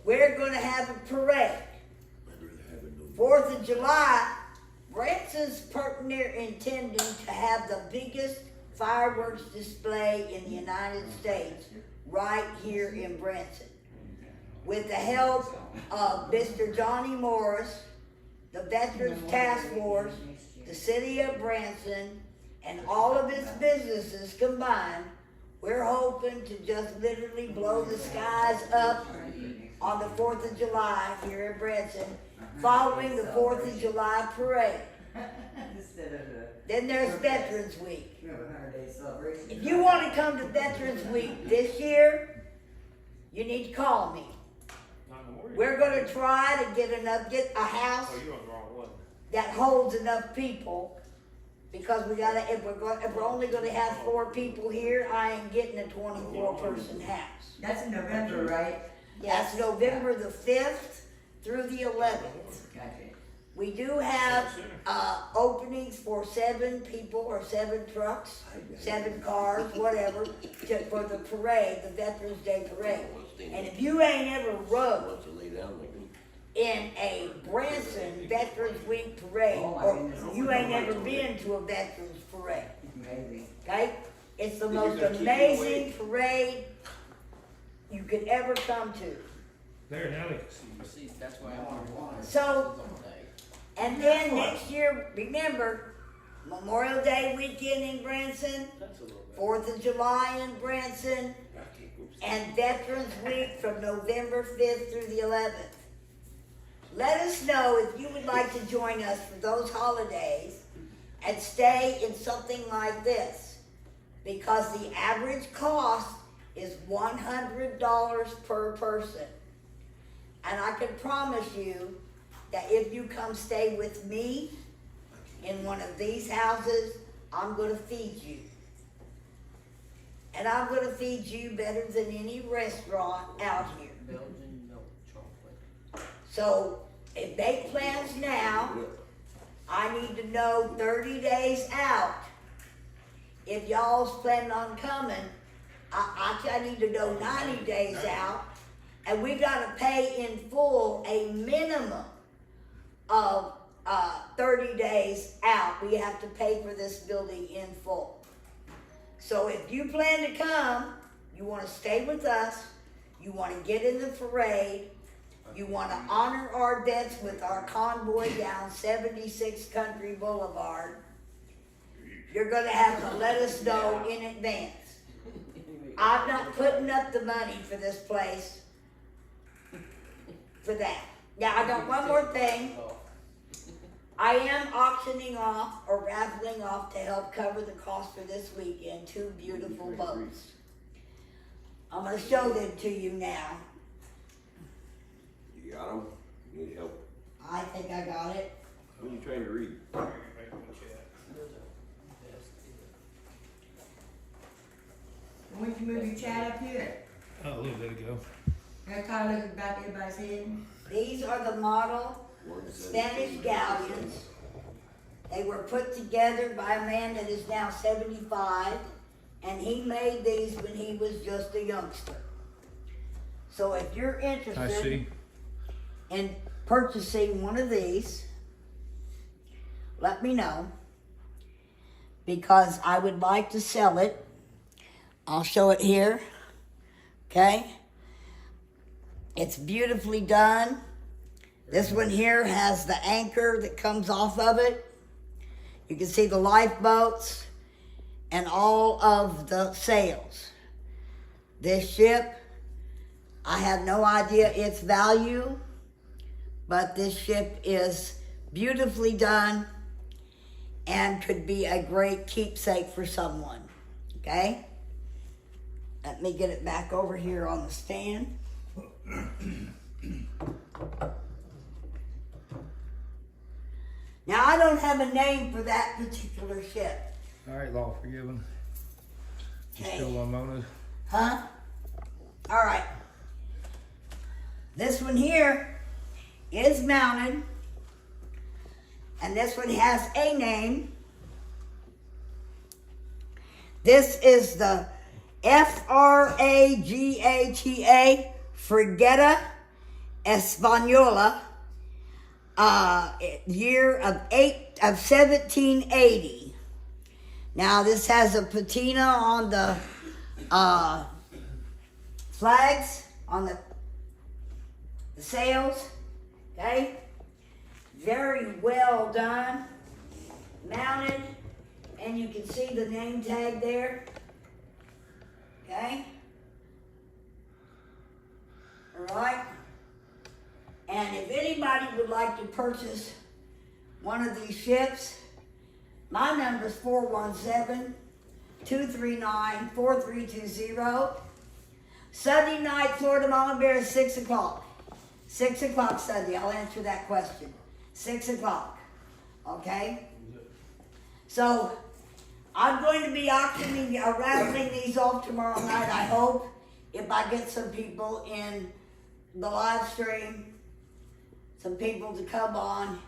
[SPEAKER 6] We're going to have a parade. 4th of July, Branson's intending to have the biggest fireworks display in the United States right here in Branson. With the help of Mr. Johnny Morris, the Veterans Task Force, the City of Branson, and all of its businesses combined, we're hoping to just literally blow the skies up on the 4th of July here in Branson, following the 4th of July parade. Then there's Veterans Week. If you want to come to Veterans Week this year, you need to call me. We're going to try to get a house that holds enough people, because if we're only going to have 4 people here, I ain't getting a 24-person house.
[SPEAKER 8] That's in November, right?
[SPEAKER 6] That's November the 5th through the 11th.
[SPEAKER 8] Gotcha.
[SPEAKER 6] We do have openings for 7 people or 7 trucks, 7 cars, whatever, for the parade, the Veterans Day parade. And if you ain't ever rode in a Branson Veterans Week parade, or you ain't ever been to a Veterans parade, okay? It's the most amazing parade you could ever come to.
[SPEAKER 1] There, now they can see.
[SPEAKER 14] See, that's why I want to.
[SPEAKER 6] So, and then next year, remember, Memorial Day weekend in Branson, 4th of July in Branson, and Veterans Week from November 5th through the 11th. Let us know if you would like to join us for those holidays and stay in something like this, because the average cost is $100 per person. And I can promise you that if you come stay with me in one of these houses, I'm going to feed you. And I'm going to feed you better than any restaurant out here.
[SPEAKER 14] Belgian milk chocolate.
[SPEAKER 6] So, if make plans now, I need to know 30 days out. If y'all's planning on coming, I need to know 90 days out. And we got to pay in full a minimum of 30 days out. We have to pay for this building in full. So if you plan to come, you want to stay with us, you want to get in the parade, you want to honor our debts with our convoy down 76 Country Boulevard, you're going to have to let us know in advance. I'm not putting up the money for this place for that. Now, I got one more thing. I am auctioning off or raffling off to help cover the cost for this weekend 2 beautiful boats. I'm going to show them to you now.
[SPEAKER 2] You got them? You need help?
[SPEAKER 6] I think I got it.
[SPEAKER 2] What are you trying to read?
[SPEAKER 6] These are the model Spanish galleons. They were put together by a man that is now 75, and he made these when he was just a youngster. So if you're
[SPEAKER 1] I
[SPEAKER 6] interested
[SPEAKER 1] see.
[SPEAKER 6] in purchasing one of these, let me know, because I would like to sell it. I'll show it here, okay? It's beautifully done. This one here has the anchor that comes off of it. You can see the lifeboats and all of the sails. This ship, I have no idea its value, but this ship is beautifully done and could be a great keepsake for someone, okay? Let me get it back over here on the stand. Now, I don't have a name for that particular ship.
[SPEAKER 1] All right, law forgiven. You
[SPEAKER 6] Okay.
[SPEAKER 1] still on Mona?
[SPEAKER 6] Huh? All right. This one here is mounted, and this one has a name. This is the Fragata Frigata Española, year of 1780. Now this has a patina on the flags, on the sails, okay? Very well done, mounted, and you can see the name tag there, okay? All right? And if anybody would like to purchase one of these ships, my number is 417-239-4320. Sunday night, Florida Mama Bear is 6 o'clock. 6 o'clock Sunday, I'll answer that question. 6 o'clock, okay? So, I'm going to be raffling these off tomorrow night, I hope, if I get some people in the live stream, some people to come on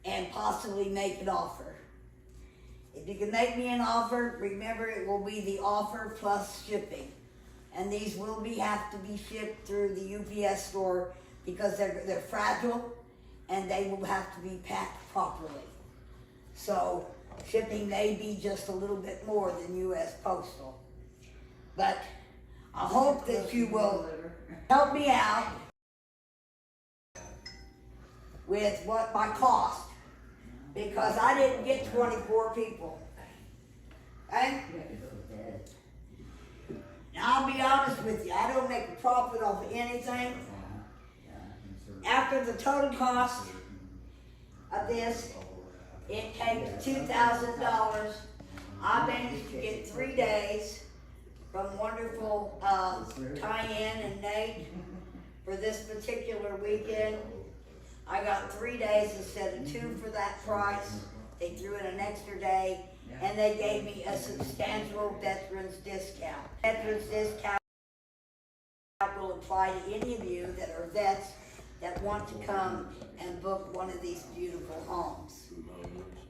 [SPEAKER 6] and possibly make an offer. If you can make me an offer, remember it will be the offer plus shipping. And these will have to be shipped through the UPS store because they're fragile and they will have to be packed properly. So shipping may be just a little bit more than US Postal. But I hope that you will help me out with what my cost, because I didn't get 24 people. Okay? Now I'll be honest with you, I don't make a profit off of anything. After the total cost of this, it came to $2,000. I managed to get 3 days from wonderful Tyann and Nate for this particular weekend. I got 3 days instead of 2 for that price. They threw in an extra day, and they gave me a substantial veterans discount. Veterans discount will apply to any of you that are vets that want to come and book one of these beautiful homes.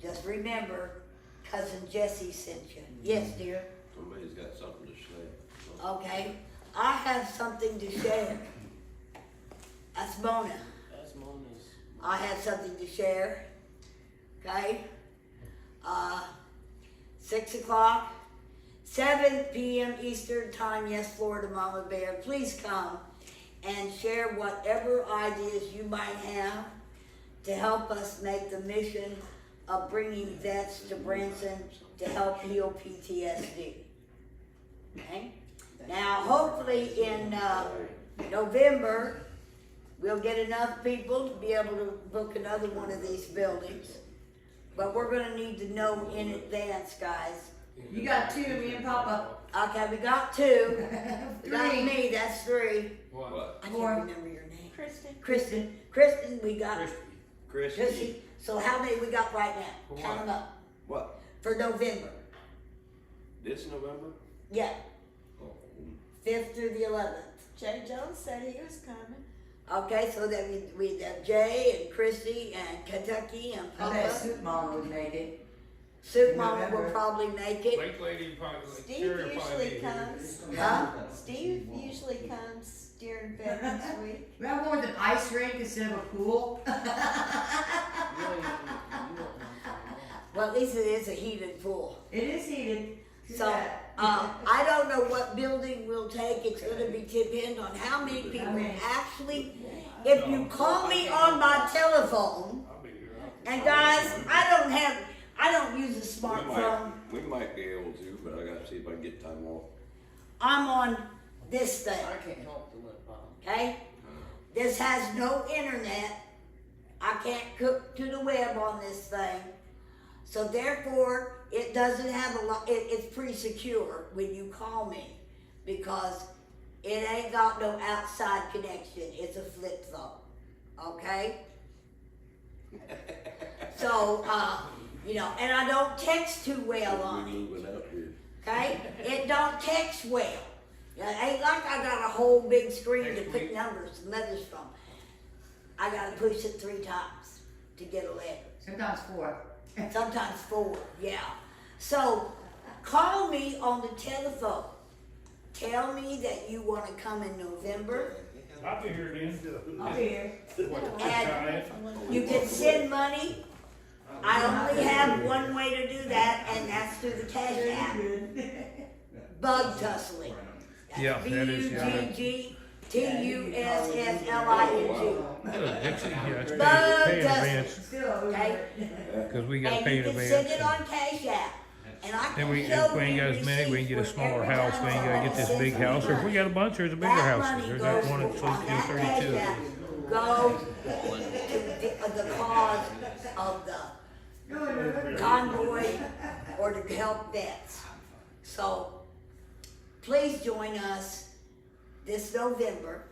[SPEAKER 6] Just remember, Cousin Jessie sent you. Yes, dear?
[SPEAKER 2] Somebody's got something to say.
[SPEAKER 6] Okay. I have something to share. That's Mona.
[SPEAKER 14] That's Mona's.
[SPEAKER 6] I have something to share. Okay? 6 o'clock, 7 p.m. Eastern Time. Yes, Florida Mama Bear. Please come and share whatever ideas you might have to help us make the mission of bringing vets to Branson to help heal PTSD. Okay? Now, hopefully in November, we'll get enough people to be able to book another one of these buildings. But we're going to need to know in advance, guys.
[SPEAKER 8] You got 2, me and Papa.
[SPEAKER 6] Okay, we got 2. We got me, that's 3.
[SPEAKER 2] What?
[SPEAKER 6] I
[SPEAKER 8] Four.
[SPEAKER 6] can't remember your name. Kristen, we got Chrissy. So how many we got right now?
[SPEAKER 1] For
[SPEAKER 6] Count
[SPEAKER 1] what?
[SPEAKER 6] them up.
[SPEAKER 2] What?
[SPEAKER 6] For November.
[SPEAKER 2] This November?
[SPEAKER 6] Yeah,
[SPEAKER 2] Oh.
[SPEAKER 6] 5th through the 11th.
[SPEAKER 4] Jay Jones said he was coming.
[SPEAKER 6] Okay, so then we have Jay and Christy and Kentucky and
[SPEAKER 8] I bet
[SPEAKER 6] Papa.
[SPEAKER 8] Soup Mama would make it.
[SPEAKER 6] Soup Mama will probably make it.
[SPEAKER 1] Lake Lady probably.
[SPEAKER 4] Steve
[SPEAKER 1] Sherry will probably
[SPEAKER 4] usually
[SPEAKER 1] be here.
[SPEAKER 4] comes.
[SPEAKER 6] Huh?
[SPEAKER 4] Steve usually comes during Veterans Week.
[SPEAKER 8] Remember with an ice rink instead of a pool?
[SPEAKER 6] Well, at least it is a heated pool.
[SPEAKER 8] It is heated.
[SPEAKER 6] So, I don't know what building we'll take. It's gonna be depend on how many people actually, if you call me on my telephone, and guys, I don't use a smartphone.
[SPEAKER 2] We might be able to, but I gotta see if I can get time off.
[SPEAKER 6] I'm on this thing,
[SPEAKER 14] I can't help the lip balm.
[SPEAKER 6] okay? This has no internet. I can't hook to the web on this thing. So therefore, it doesn't have a lot, it's pretty secure when you call me because it ain't got no outside connection. It's a flip phone, okay? So, you know, and I don't text too well on it,
[SPEAKER 2] Moving out here.
[SPEAKER 6] okay? It don't text well. It ain't like I got a whole big screen to put numbers and letters from. I gotta push it 3 times to get a letter.
[SPEAKER 8] Sometimes 4.
[SPEAKER 6] Sometimes 4, yeah. So, call me on the telephone. Tell me that you want to come in November,
[SPEAKER 1] I'll be here then.
[SPEAKER 8] I'll be here.
[SPEAKER 6] and you can send money. I only have one way to do that, and that's through the Cash App. Bug tussling.
[SPEAKER 1] Yeah, that is, yeah.
[SPEAKER 6] BUGGTUSSLING.
[SPEAKER 1] Actually, yeah, it's
[SPEAKER 6] Bug
[SPEAKER 1] pay in
[SPEAKER 6] tussling.
[SPEAKER 1] advance,
[SPEAKER 6] Okay?
[SPEAKER 1] cause we gotta
[SPEAKER 6] And
[SPEAKER 1] pay
[SPEAKER 6] you
[SPEAKER 1] in
[SPEAKER 6] can send it
[SPEAKER 1] advance.
[SPEAKER 6] on Cash App. And I
[SPEAKER 1] Then
[SPEAKER 6] can
[SPEAKER 1] we,
[SPEAKER 6] show
[SPEAKER 1] if we ain't got
[SPEAKER 6] you
[SPEAKER 1] as many, we can get a
[SPEAKER 6] receipts
[SPEAKER 1] smaller
[SPEAKER 6] for every
[SPEAKER 1] house,
[SPEAKER 6] time
[SPEAKER 1] we ain't gotta get this big house, or if we got a bunch, there's a bigger
[SPEAKER 6] that
[SPEAKER 1] house,
[SPEAKER 6] money
[SPEAKER 1] there's
[SPEAKER 6] goes
[SPEAKER 1] that one at
[SPEAKER 6] on that Cash
[SPEAKER 1] 32.
[SPEAKER 6] App, goes to the cause of the convoy or to help vets. So, please join us this November.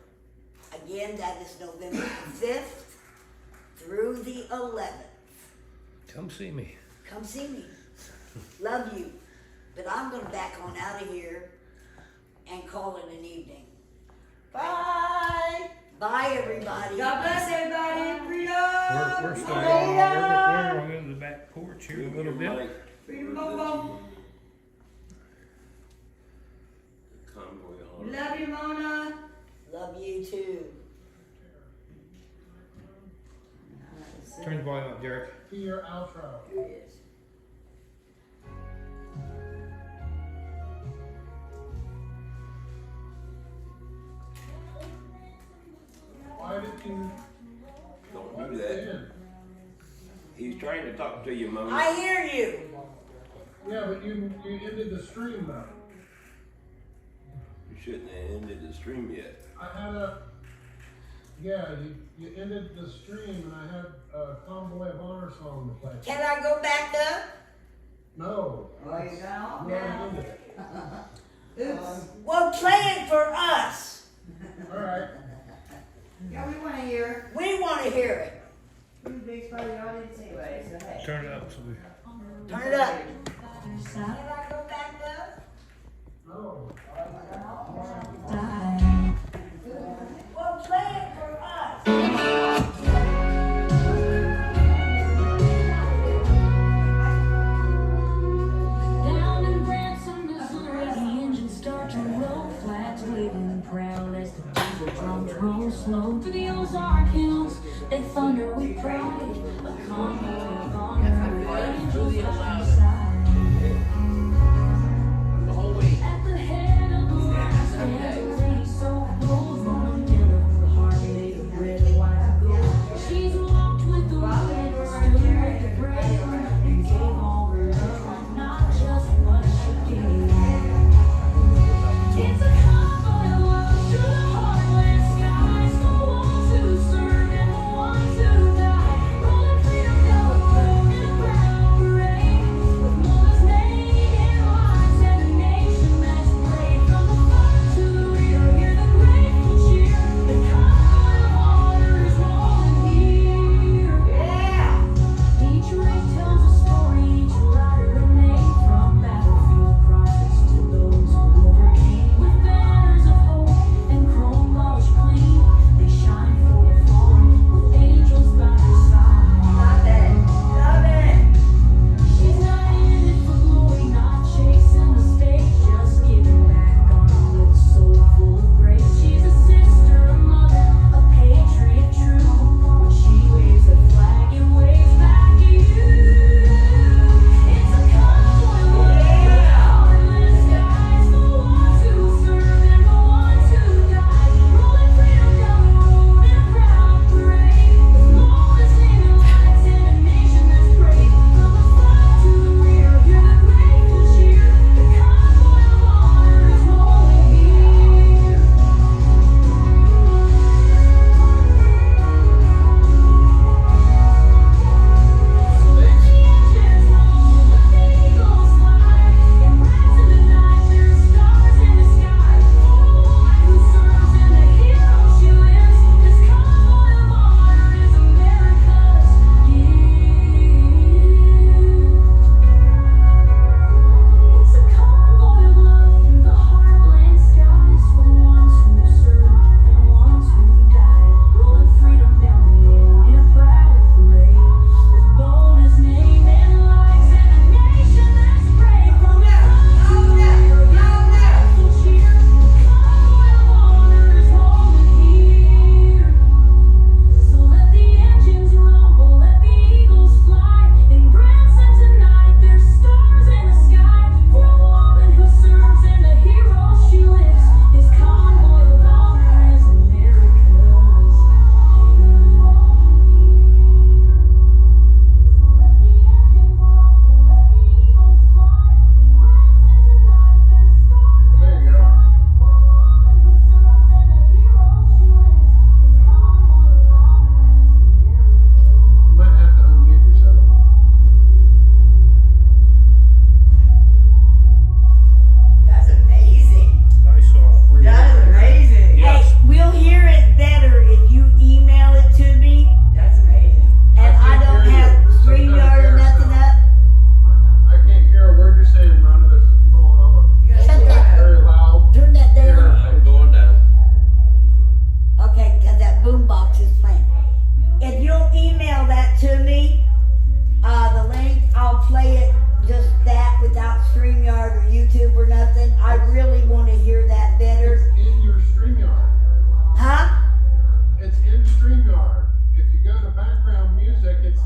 [SPEAKER 6] Again, that is November the 5th through the 11th.
[SPEAKER 1] Come see me.
[SPEAKER 6] Come see me. Love you. But I'm gonna back on out of here and call it an evening. Bye. Bye, everybody.
[SPEAKER 8] God bless everybody. Freedom.
[SPEAKER 1] We're still going on, we're going to the back porch here a little bit.
[SPEAKER 8] Freedom, boom, boom.
[SPEAKER 2] Convoy on.
[SPEAKER 8] Love you, Mona.
[SPEAKER 6] Love you too.
[SPEAKER 1] Turn the volume up, Derek.
[SPEAKER 7] To your outro.
[SPEAKER 6] It is.
[SPEAKER 7] Why did you?
[SPEAKER 2] Don't do that. He's trying to talk to you, Mona.
[SPEAKER 6] I hear you.
[SPEAKER 7] Yeah, but you ended the stream though.
[SPEAKER 2] You shouldn't have ended the stream yet.
[SPEAKER 7] You ended the stream and I had a Convoy of Honor song to play.
[SPEAKER 6] Can I go back up?
[SPEAKER 7] No.
[SPEAKER 8] Oh, you got off
[SPEAKER 7] You already
[SPEAKER 8] now.
[SPEAKER 7] ended it.
[SPEAKER 8] Oops.
[SPEAKER 6] Well, play it for us.
[SPEAKER 7] Alright.
[SPEAKER 8] Yeah, we want to hear.
[SPEAKER 6] We want to hear it.
[SPEAKER 8] We're the biggest part of the audience anyway, so hey.
[SPEAKER 1] Turn it up so we.
[SPEAKER 6] Turn it up. Can I go back up?
[SPEAKER 7] No.
[SPEAKER 6] Well, play it for us.
[SPEAKER 15] Down in Branson, Missouri, the engines start to roll, flags waving proud as the diesel drums roll slow through the Ozark Hills. They thunder with pride, a convoy of honor with angels by their side. At the head of the line stands a lady so bold, born in a heart made of red, white, and gold. She's walked with the wind, stood with the brave, and gave all her love, not just what she gave. It's a convoy of love through the heartland skies, the ones who serve and the ones who die, rolling freedom down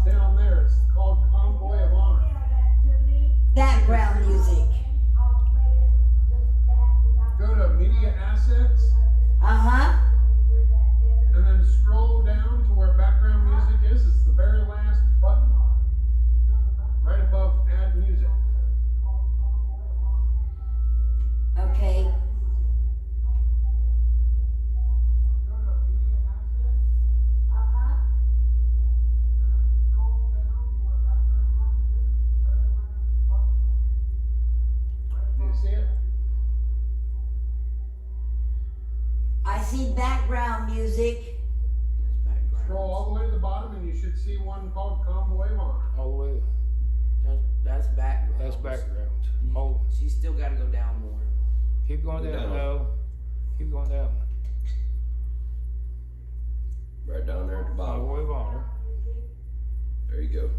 [SPEAKER 7] down there. It's called Convoy of Honor.
[SPEAKER 6] Background music.
[SPEAKER 7] Go to Media Assets.
[SPEAKER 6] Uh-huh.
[SPEAKER 7] And then scroll down to where background music is. It's the very last button. Right above Add Music.
[SPEAKER 6] Okay.
[SPEAKER 7] Do you see it?
[SPEAKER 6] I see background music.
[SPEAKER 7] Scroll all the way to the bottom and you should see one called Convoy of Honor.
[SPEAKER 1] All the way.
[SPEAKER 14] That's background.
[SPEAKER 1] That's backgrounds. Oh,
[SPEAKER 14] She's still got to go down more.
[SPEAKER 1] keep going
[SPEAKER 2] Go
[SPEAKER 1] down.
[SPEAKER 2] down.
[SPEAKER 1] No, keep going down.
[SPEAKER 2] Right down there at the bottom.
[SPEAKER 1] Convoy of Honor.
[SPEAKER 2] There you go.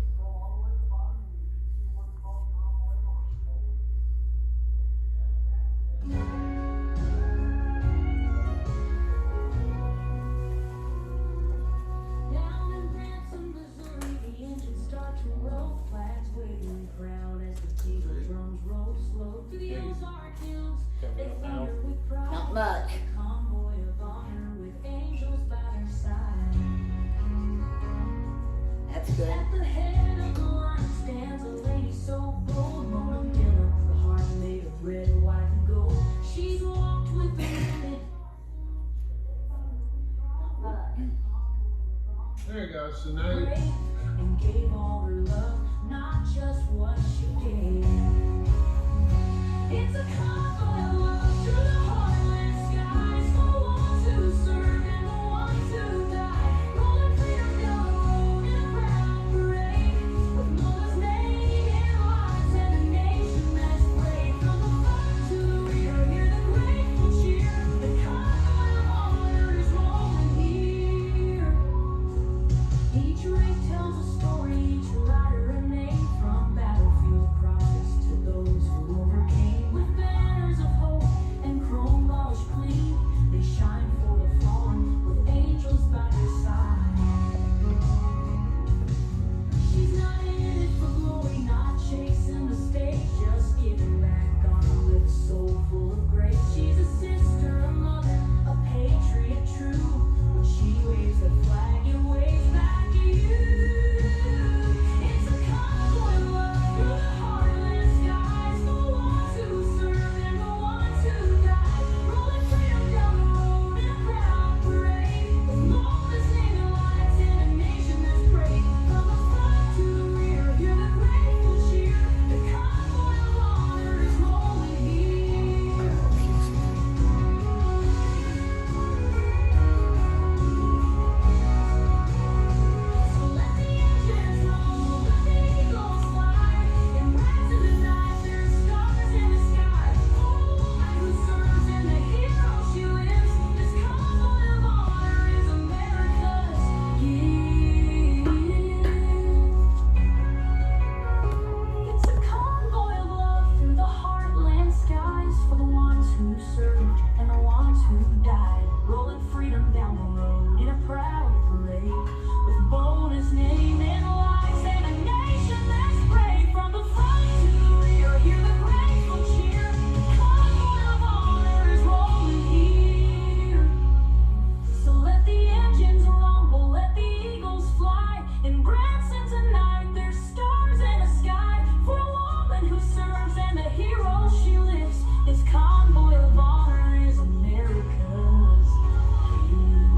[SPEAKER 15] Down in Branson, Missouri, the engines start to roll. Flags waving in the crowd as the diesel drums roll slow through the Ozark Hills. They thunder with pride.
[SPEAKER 6] Not much.
[SPEAKER 15] A convoy of honor with angels by their side.
[SPEAKER 6] That's good.
[SPEAKER 15] At the head of the line stands a lady so bold, Mona Miller, the heart made of red, white, and gold. She's walked with the women.
[SPEAKER 7] There you go. So now you
[SPEAKER 15] And gave all her love, not just what she gave. It's a convoy of love through the heartland skies for the ones who serve and the ones who die. Rolling freedom down the road in a proud parade with Mother's name in lights and a nation that's brave. From the front to the rear, hear the grateful cheer. The convoy of honor is rolling here. Each rig tells a story, each rider a name. From battlefield prophets to those who overcame. With banners of hope and chrome polished clean, they shine for the fallen with angels by their side. She's not in it for glory, not chasing the stage, just giving back on her with a soul full of grace. She's a sister, a mother, a patriot true. When she waves the flag, it waves back at you. It's a convoy of love through the heartland skies for the ones who serve and the ones who die. Rolling freedom down the road in a proud parade with Mother's name in lights and a nation that's brave. From the front to the rear, hear the grateful cheer. The convoy of honor is rolling here. So let the engines roll, let the eagles fly. In Branson tonight, there's stars in the sky. For the woman who serves and the hero she lives. This convoy of honor is America's gift. It's a convoy of love through the heartland skies for the ones who served and the ones who died. Rolling freedom down the road in a proud parade with Bona's name in lights and a nation that's brave. From the front to the rear, hear the grateful cheer. The convoy of honor is rolling here. So let the engines rumble, let the eagles fly. In Branson tonight, there's stars in the sky for a woman who serves and the hero she lifts. This convoy of honor is America's gift.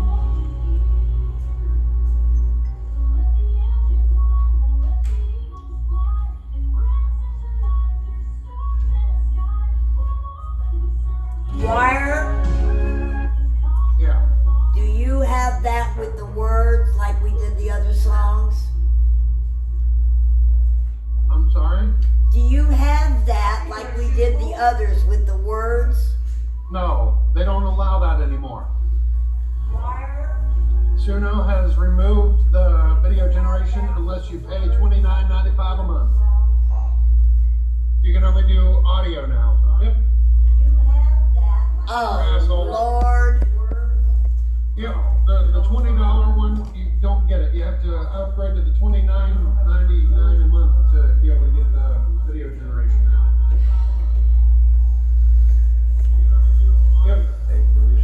[SPEAKER 15] Let the engines rumble, let the eagles fly. In Branson tonight, there's stars in the sky for a woman who serves.
[SPEAKER 6] Wire,
[SPEAKER 7] yeah.
[SPEAKER 6] do you have that with the words like we did the other songs?
[SPEAKER 7] I'm sorry?
[SPEAKER 6] Do you have that like we did the others with the words?
[SPEAKER 7] No, they don't allow that anymore.
[SPEAKER 6] Wire?
[SPEAKER 7] Suno has removed the video generation unless you pay $29.95 a month. You can only do audio now. Yep.
[SPEAKER 6] Do you have that?
[SPEAKER 7] Asshole.
[SPEAKER 6] Oh, Lord.
[SPEAKER 7] Yep. The $20 one, you don't get it. You have to upgrade to the $29.99 a month to be able to get the video generation now. Yep.
[SPEAKER 2] Hey, Bruce,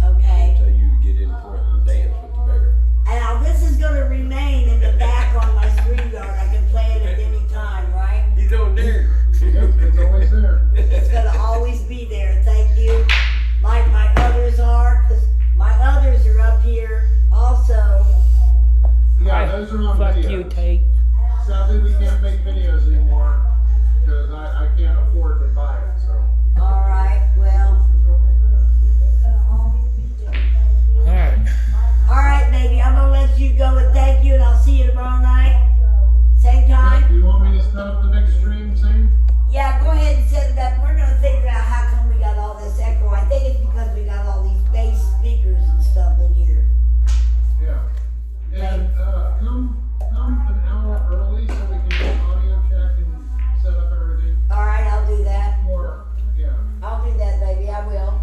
[SPEAKER 6] Okay.
[SPEAKER 2] tell you to get in front and dance with the bear.
[SPEAKER 6] And now this is gonna remain in the back on my StreamYard. I can play it at any time, right?
[SPEAKER 2] He's on there.
[SPEAKER 7] Yep, it's always there.
[SPEAKER 6] It's gonna always be there. Thank you. Like my others are, because my others are up here also.
[SPEAKER 7] Yeah, those are on
[SPEAKER 14] Fuck
[SPEAKER 7] video.
[SPEAKER 14] you, Tate.
[SPEAKER 7] Sadly, we can't make videos anymore because I can't afford to buy it. So.
[SPEAKER 6] All right. Well.
[SPEAKER 1] Alright.
[SPEAKER 6] All right, baby. I'm gonna let you go and thank you, and I'll see you tomorrow night, same
[SPEAKER 7] Yeah,
[SPEAKER 6] time.
[SPEAKER 7] do you want me to set up the next stream, same?
[SPEAKER 6] Yeah, go ahead and set it up. We're gonna figure out how come we got all this echo. I think it's because we got all these bass speakers and stuff in here.
[SPEAKER 7] Yeah. And come an hour early so we can get audio check and set up everything.
[SPEAKER 6] All right, I'll do that.
[SPEAKER 7] Or yeah.
[SPEAKER 6] I'll do that, baby. I will.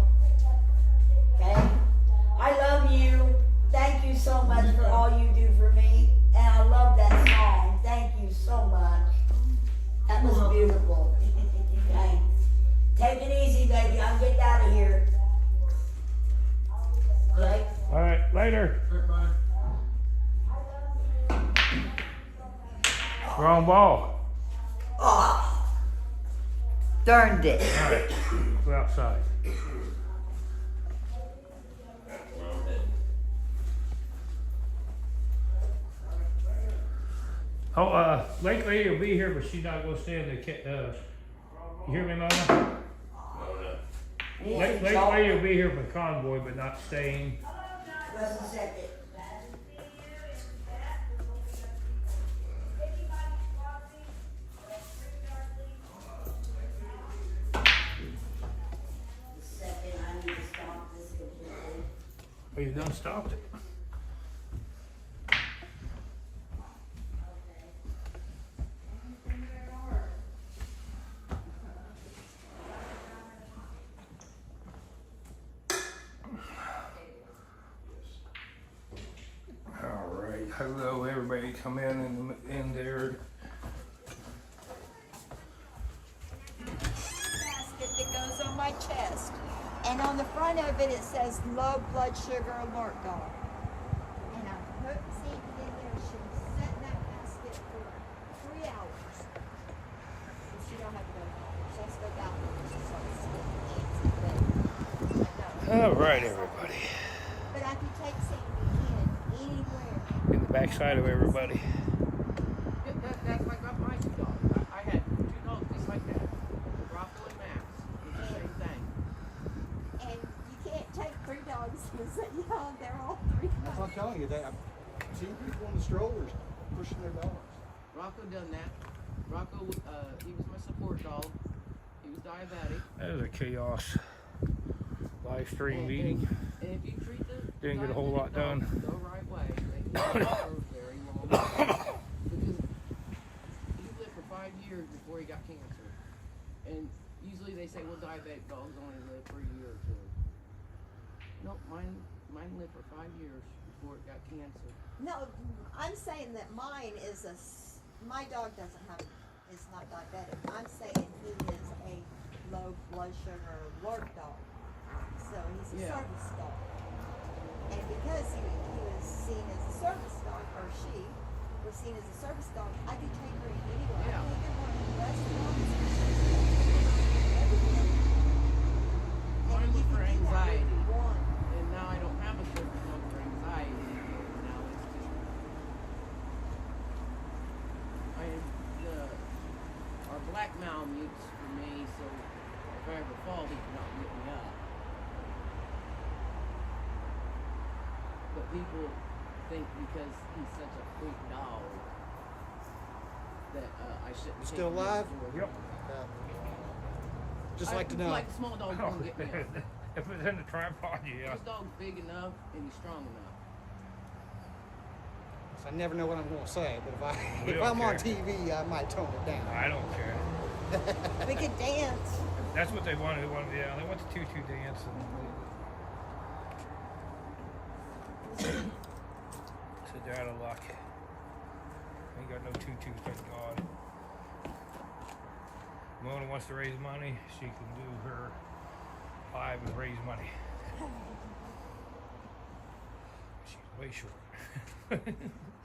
[SPEAKER 6] Okay. I love you. Thank you so much for all you do for me. And I love that song. Thank you so much. That was beautiful. Okay. Take it easy, baby. I'm getting out of here. Okay.
[SPEAKER 1] Alright, later.
[SPEAKER 7] Bye.
[SPEAKER 1] Wrong ball.
[SPEAKER 6] Oh. Darned it.
[SPEAKER 1] Alright, go outside. Oh, Lake Lady will be here, but she's not gonna stay in the, you hear me, Mona? Lake Lady will be here for convoy, but not staying.
[SPEAKER 6] Just a second. I need to stop this completely.
[SPEAKER 1] Oh, you done stopped it? Alright, hello everybody, come in there.
[SPEAKER 4] Basket that goes on my chest. And on the front of it, it says low blood sugar alert dog. And I put Zeke in there. She was set in that basket for 3 hours. And she don't have to go home. She has to go down there. She's so sick.
[SPEAKER 1] Alright everybody.
[SPEAKER 4] But I can take Sandy in anywhere.
[SPEAKER 1] In the backside of everybody.
[SPEAKER 14] That's like my dog. I had 2 dogs just like that. Rocco and Max. It's the same thing.
[SPEAKER 4] And you can't take 3 dogs and say, yeah, they're all 3
[SPEAKER 3] That's what I'm telling you. I've seen people in the strollers pushing their dogs.
[SPEAKER 14] Rocco done that. Rocco, he was my support dog. He was diabetic.
[SPEAKER 1] That was a chaos live stream meeting.
[SPEAKER 14] And if you treat the
[SPEAKER 1] Didn't get a whole lot
[SPEAKER 14] diabetic
[SPEAKER 1] done.
[SPEAKER 14] dogs the right way, they can live for a very long time. Because he lived for 5 years before he got cancer. And usually they say, well, diabetic dogs only live for a year or 2. Nope, mine lived for 5 years before it got cancer.
[SPEAKER 4] No, I'm saying that mine is my dog doesn't have, is not diabetic. I'm saying he is a low blood sugar alert dog. So he's a service dog. And because he was seen as a service dog, or she was seen as a service dog, I could take her anywhere. I could take her to restaurants, everything.
[SPEAKER 14] Mine was for anxiety.
[SPEAKER 4] One.
[SPEAKER 14] And now I don't have a service dog for anxiety anymore. Now it's just our black Malamutes for me, so if I ever fall, he cannot get me up. But people think because he's such a freak dog that I shouldn't.
[SPEAKER 3] Still
[SPEAKER 14] take him
[SPEAKER 3] alive?
[SPEAKER 14] for-
[SPEAKER 1] Yep.
[SPEAKER 3] Just like to know.
[SPEAKER 14] Like small dogs won't get me up.
[SPEAKER 1] If it's in the tripod, yeah.
[SPEAKER 14] This dog's big enough and he's strong enough.
[SPEAKER 3] I never know what I'm going to say, but
[SPEAKER 1] We
[SPEAKER 3] if
[SPEAKER 1] don't
[SPEAKER 3] I'm on
[SPEAKER 1] care.
[SPEAKER 3] TV, I might tone it down.
[SPEAKER 1] I don't care.
[SPEAKER 4] We could dance.
[SPEAKER 1] That's what they wanted. They wanted, yeah, they want the tutu dance. And they're out of luck. Ain't got no tutu, thank God. Mona wants to raise money. She can do her live and raise money. She's way short.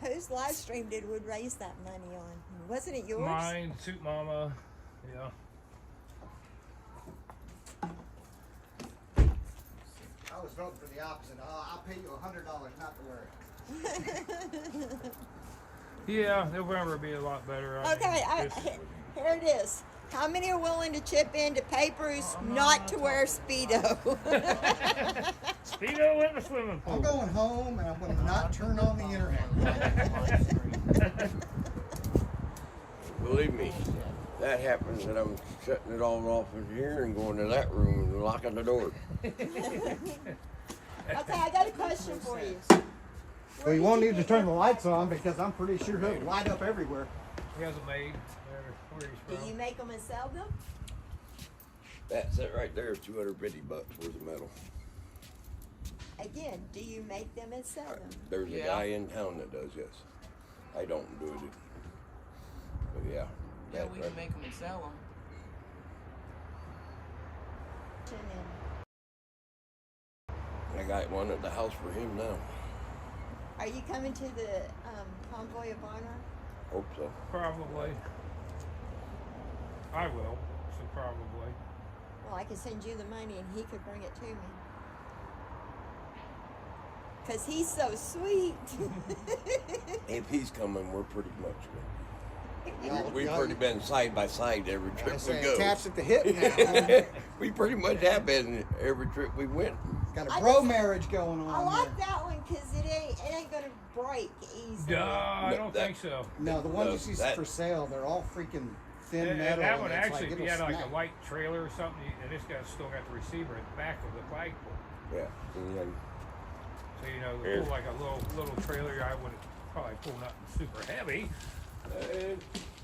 [SPEAKER 4] Whose live stream would raise that money on? Wasn't it yours?
[SPEAKER 1] Mine, Suit Mama, yeah.
[SPEAKER 3] I was voting for the opposite. I'll pay you $100 not to wear it.
[SPEAKER 1] Yeah, November will be a lot better.
[SPEAKER 4] Okay, here it is. How many are willing to chip in to pay Bruce not to wear Speedo?
[SPEAKER 1] Speedo in the swimming pool.
[SPEAKER 3] I'm going home and I'm going to not turn on the internet.
[SPEAKER 2] Believe me, that happens and I'm shutting it all off in here and going to that room and locking the door.
[SPEAKER 4] Okay, I got a question for you.
[SPEAKER 3] Well, you won't need to turn the lights on because I'm pretty sure he'll light up everywhere.
[SPEAKER 1] He has a maid. Where he's
[SPEAKER 4] Do
[SPEAKER 1] from.
[SPEAKER 4] you make them and sell them?
[SPEAKER 2] That's it right there, $250 worth of metal.
[SPEAKER 4] Again, do you make them and sell them?
[SPEAKER 2] There's a guy in town that does, yes. I don't do it. But yeah.
[SPEAKER 14] Yeah,
[SPEAKER 2] that
[SPEAKER 14] we
[SPEAKER 2] right.
[SPEAKER 14] can make them and sell them.
[SPEAKER 2] I got one at the house for him now.
[SPEAKER 4] Are you coming to the Convoy of Honor?
[SPEAKER 2] Hope so.
[SPEAKER 1] Probably. I will, so probably.
[SPEAKER 4] Well, I could send you the money and he could bring it to me. Because he's so sweet.
[SPEAKER 2] If he's coming, we're pretty much good. We've
[SPEAKER 3] y'all-
[SPEAKER 2] pretty been side by side every trip we go.
[SPEAKER 3] Attached at the hip now.
[SPEAKER 2] We pretty much have been every trip we went.
[SPEAKER 3] Got a bro marriage going on.
[SPEAKER 4] I like
[SPEAKER 3] here.
[SPEAKER 4] that one because it ain't gonna break easily.
[SPEAKER 1] No, I don't think so.
[SPEAKER 3] No, the ones
[SPEAKER 2] No,
[SPEAKER 3] you see
[SPEAKER 2] that-
[SPEAKER 3] for sale, they're all freaking thin
[SPEAKER 1] And
[SPEAKER 3] metal.
[SPEAKER 1] that one
[SPEAKER 3] and it's
[SPEAKER 1] actually,
[SPEAKER 3] like,
[SPEAKER 1] if you
[SPEAKER 3] it'll
[SPEAKER 1] had like
[SPEAKER 3] snap.
[SPEAKER 1] a white trailer or something, and it's still got the receiver at the back of the flagpole.
[SPEAKER 2] Yeah. And
[SPEAKER 1] So you know,
[SPEAKER 2] Here.
[SPEAKER 1] pull like a little trailer. I wouldn't probably pull nothing super heavy.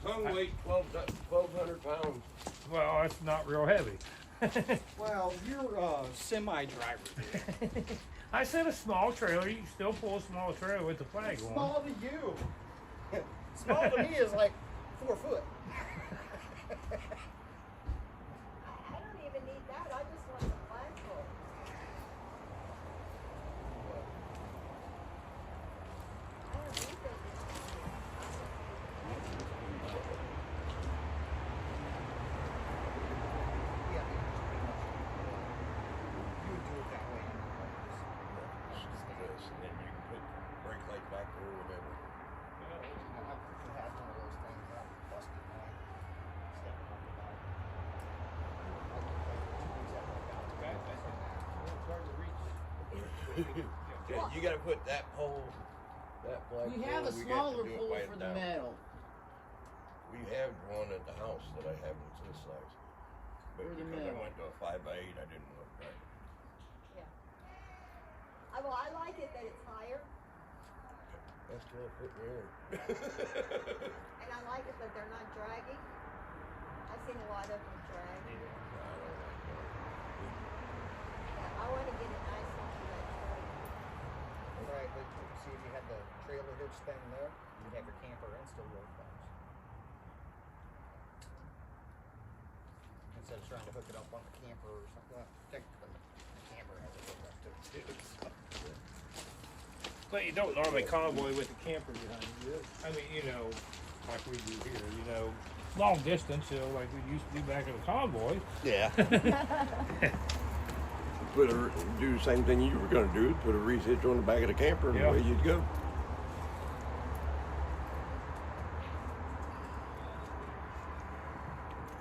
[SPEAKER 2] tongue weight 1,200 pounds.
[SPEAKER 1] Well, that's not real heavy.
[SPEAKER 3] Well, you're a semi-driver.
[SPEAKER 1] I said a small trailer. You can still pull a small trailer with the flag on.
[SPEAKER 3] Small to you. Small to me is like 4 foot.
[SPEAKER 4] I don't even need that. I just want the flagpole. I don't need that.
[SPEAKER 3] You would do it that way.
[SPEAKER 2] This, and then you can put brake light back there or whatever.
[SPEAKER 3] I've had one of those things that I'm busted mine. Stepping on the back.
[SPEAKER 2] Yeah, you gotta put that pole, that flag
[SPEAKER 14] We have a
[SPEAKER 2] pole,
[SPEAKER 14] smaller
[SPEAKER 2] we got to do it
[SPEAKER 14] pole
[SPEAKER 2] way
[SPEAKER 14] for the
[SPEAKER 2] down.
[SPEAKER 14] metal.
[SPEAKER 2] We have one at the house that I have that's this size. But
[SPEAKER 14] For the
[SPEAKER 2] because I
[SPEAKER 14] metal.
[SPEAKER 2] went to a 5x8, I didn't look right.
[SPEAKER 4] Well, I like it that it's higher,
[SPEAKER 2] That's what put me in.
[SPEAKER 4] and I like it that they're not draggy. I've seen a lot of them drag. Yeah, I want to get a nice one for that trailer.
[SPEAKER 3] Right, but see if you had the trailer hitch thing there, you'd have your camper and still roll cars. Instead of trying to hook it up on the camper or something. Well, technically, the camper has a hook up to it too. So.
[SPEAKER 1] But you don't normally convoy with the camper behind you. I mean, you know, like we do here, you know, long distance, you know, like we used to do back in the convoy.
[SPEAKER 2] Yeah. Do the same thing you were gonna do, put a reese hitch on the back of the camper and
[SPEAKER 1] Yeah.
[SPEAKER 2] away you'd go.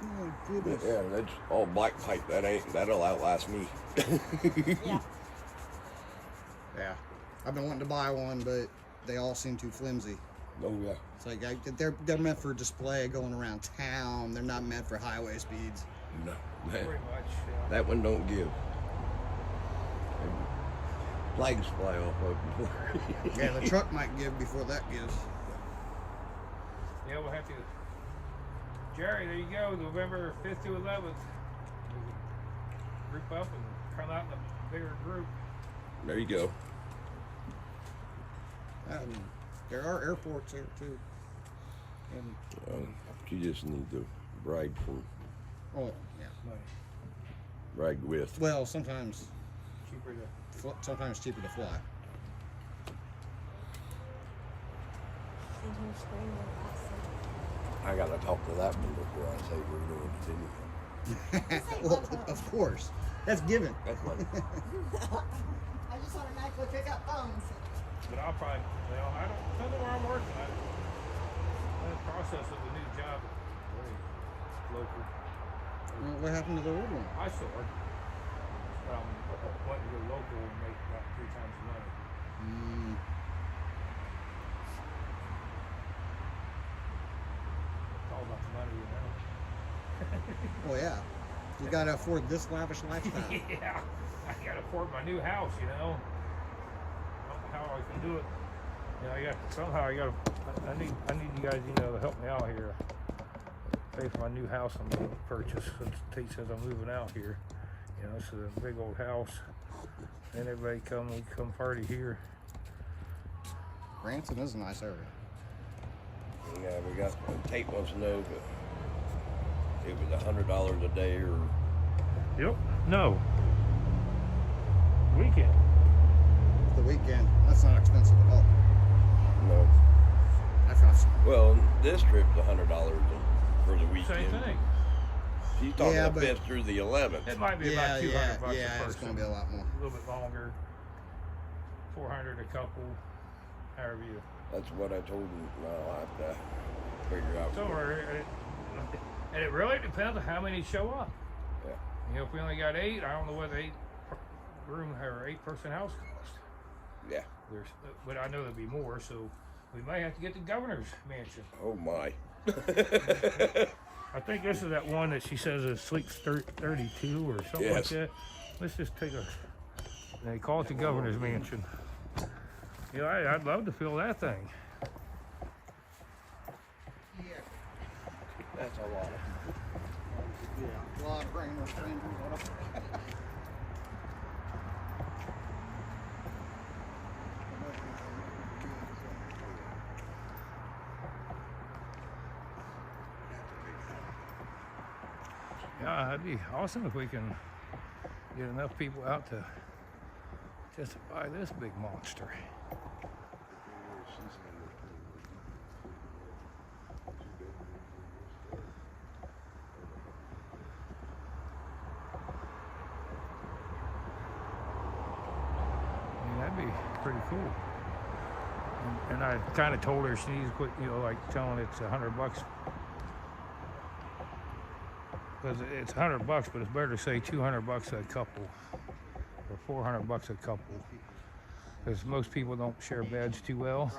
[SPEAKER 3] Oh, goodness.
[SPEAKER 2] Yeah, that's all black pipe. That'll outlast me.
[SPEAKER 4] Yeah.
[SPEAKER 3] Yeah. I've been wanting to buy one, but they all seem too flimsy.
[SPEAKER 2] Oh yeah.
[SPEAKER 3] It's like they're meant for display going around town. They're not meant for highway speeds.
[SPEAKER 2] No.
[SPEAKER 1] Pretty much. Yeah.
[SPEAKER 2] That one don't give. Flags fly off of it.
[SPEAKER 3] Yeah, the truck might give before that gives.
[SPEAKER 1] Yeah, we'll have to. Jerry, there you go. November 5th to 11th. Group up and come out in a bigger group.
[SPEAKER 2] There you go.
[SPEAKER 3] There are airports here too. And
[SPEAKER 2] You just need to brag from,
[SPEAKER 3] oh yeah.
[SPEAKER 2] brag with.
[SPEAKER 3] Well, sometimes
[SPEAKER 1] Cheaper to.
[SPEAKER 3] sometimes cheaper to fly.
[SPEAKER 2] I gotta talk to that one before I say we're doing it anyway.
[SPEAKER 3] Well, of course, that's given.
[SPEAKER 2] That's what.
[SPEAKER 4] I just want to actually pick up phones.
[SPEAKER 1] But I'll probably, well, I don't know where I'm working. I'm in the process of a new job. Very local.
[SPEAKER 3] Well, what happened to the old one?
[SPEAKER 1] I still work. But I'm wanting to go local and make about 3 times the money.
[SPEAKER 3] Mm,
[SPEAKER 1] It's all about the money, you know.
[SPEAKER 3] well, yeah. You gotta afford this lavish lifestyle.
[SPEAKER 1] Yeah, I gotta afford my new house, you know. I don't know how I can do it. You know, I need you guys, you know, to help me out here. Pay for my new house I'm going to purchase since Tate says I'm moving out here. You know, it's a big old house. And everybody we come party here.
[SPEAKER 3] Branson is a nice area.
[SPEAKER 2] Yeah, we got, Tate wants to know if it was $100 a day or.
[SPEAKER 1] Yep. No. Weekend.
[SPEAKER 3] The weekend, that's not expensive at all.
[SPEAKER 2] No.
[SPEAKER 3] That's awesome.
[SPEAKER 2] Well, this trip's $100 for the weekend.
[SPEAKER 1] Same thing.
[SPEAKER 2] She's talking
[SPEAKER 3] Yeah,
[SPEAKER 2] the 5th through the 11th.
[SPEAKER 1] It might be about $200 a person.
[SPEAKER 3] Yeah, it's gonna be a lot more.
[SPEAKER 1] A little bit longer. 400 a couple. However you.
[SPEAKER 2] That's what I told him. No, I'll have to figure out.
[SPEAKER 1] And it really depends on how many show up.
[SPEAKER 2] Yeah.
[SPEAKER 1] You know, if we only got 8, I don't know what 8-room or 8-person house costs.
[SPEAKER 2] Yeah.
[SPEAKER 1] But I know there'll be more, so we may have to get the governor's mansion.
[SPEAKER 2] Oh my.
[SPEAKER 1] I think this is that one that she says is sleeps 32 or something like that. Let's just take a. They call it the governor's mansion. You know, I'd love to fill that thing.
[SPEAKER 3] Yeah.
[SPEAKER 2] That's a lot.
[SPEAKER 3] Yeah, a lot of random strangers on it.
[SPEAKER 1] Yeah, it'd be awesome if we can get enough people out to just buy this big monster. I mean, that'd be pretty cool. And I kind of told her she needs to quit, you know, like telling it's $100. Because it's $100, but it's better to say $200 a couple, or $400 a couple. Because most people don't share beds too well.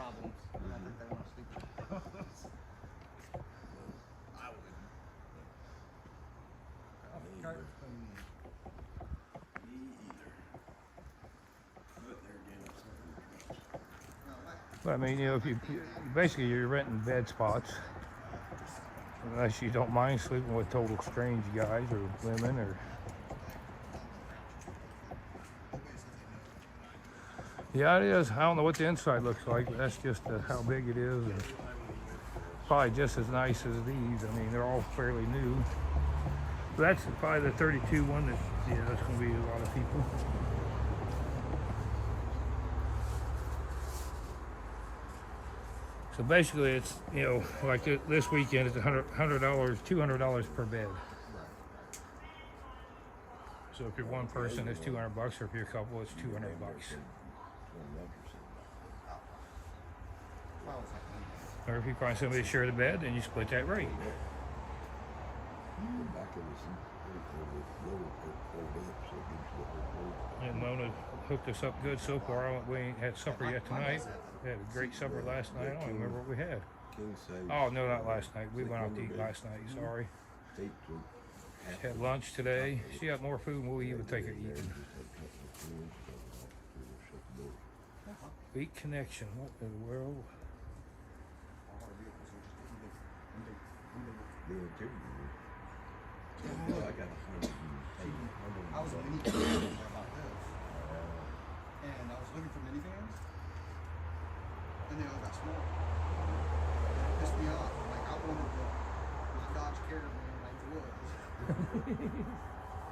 [SPEAKER 1] But I mean, you know, if basically you're renting bed spots. Unless you don't mind sleeping with total strange guys or women or. Yeah, it is. I don't know what the inside looks like, but that's just how big it is. And probably just as nice as these. I mean, they're all fairly new. But that's probably the 32 one that, yeah, that's going to be a lot of people. So basically, it's, you know, like this weekend, it's $100, $200 per bed. So if you're one person, it's $200, or if you're a couple, it's $200. Or if you find somebody to share the bed, then you split that rate. And Mona hooked us up good so far. We ain't had supper yet tonight. We had a great supper last night. I don't even remember what we had. Oh, no, not last night. We went out to eat last night. Sorry. She had lunch today. She had more food than we even take her eating. Weak connection. What in the world?
[SPEAKER 3] I was looking about this, and I was looking for minivans. and they all got small. It pissed me off. Like I wanted the Dodge Caravan like it was.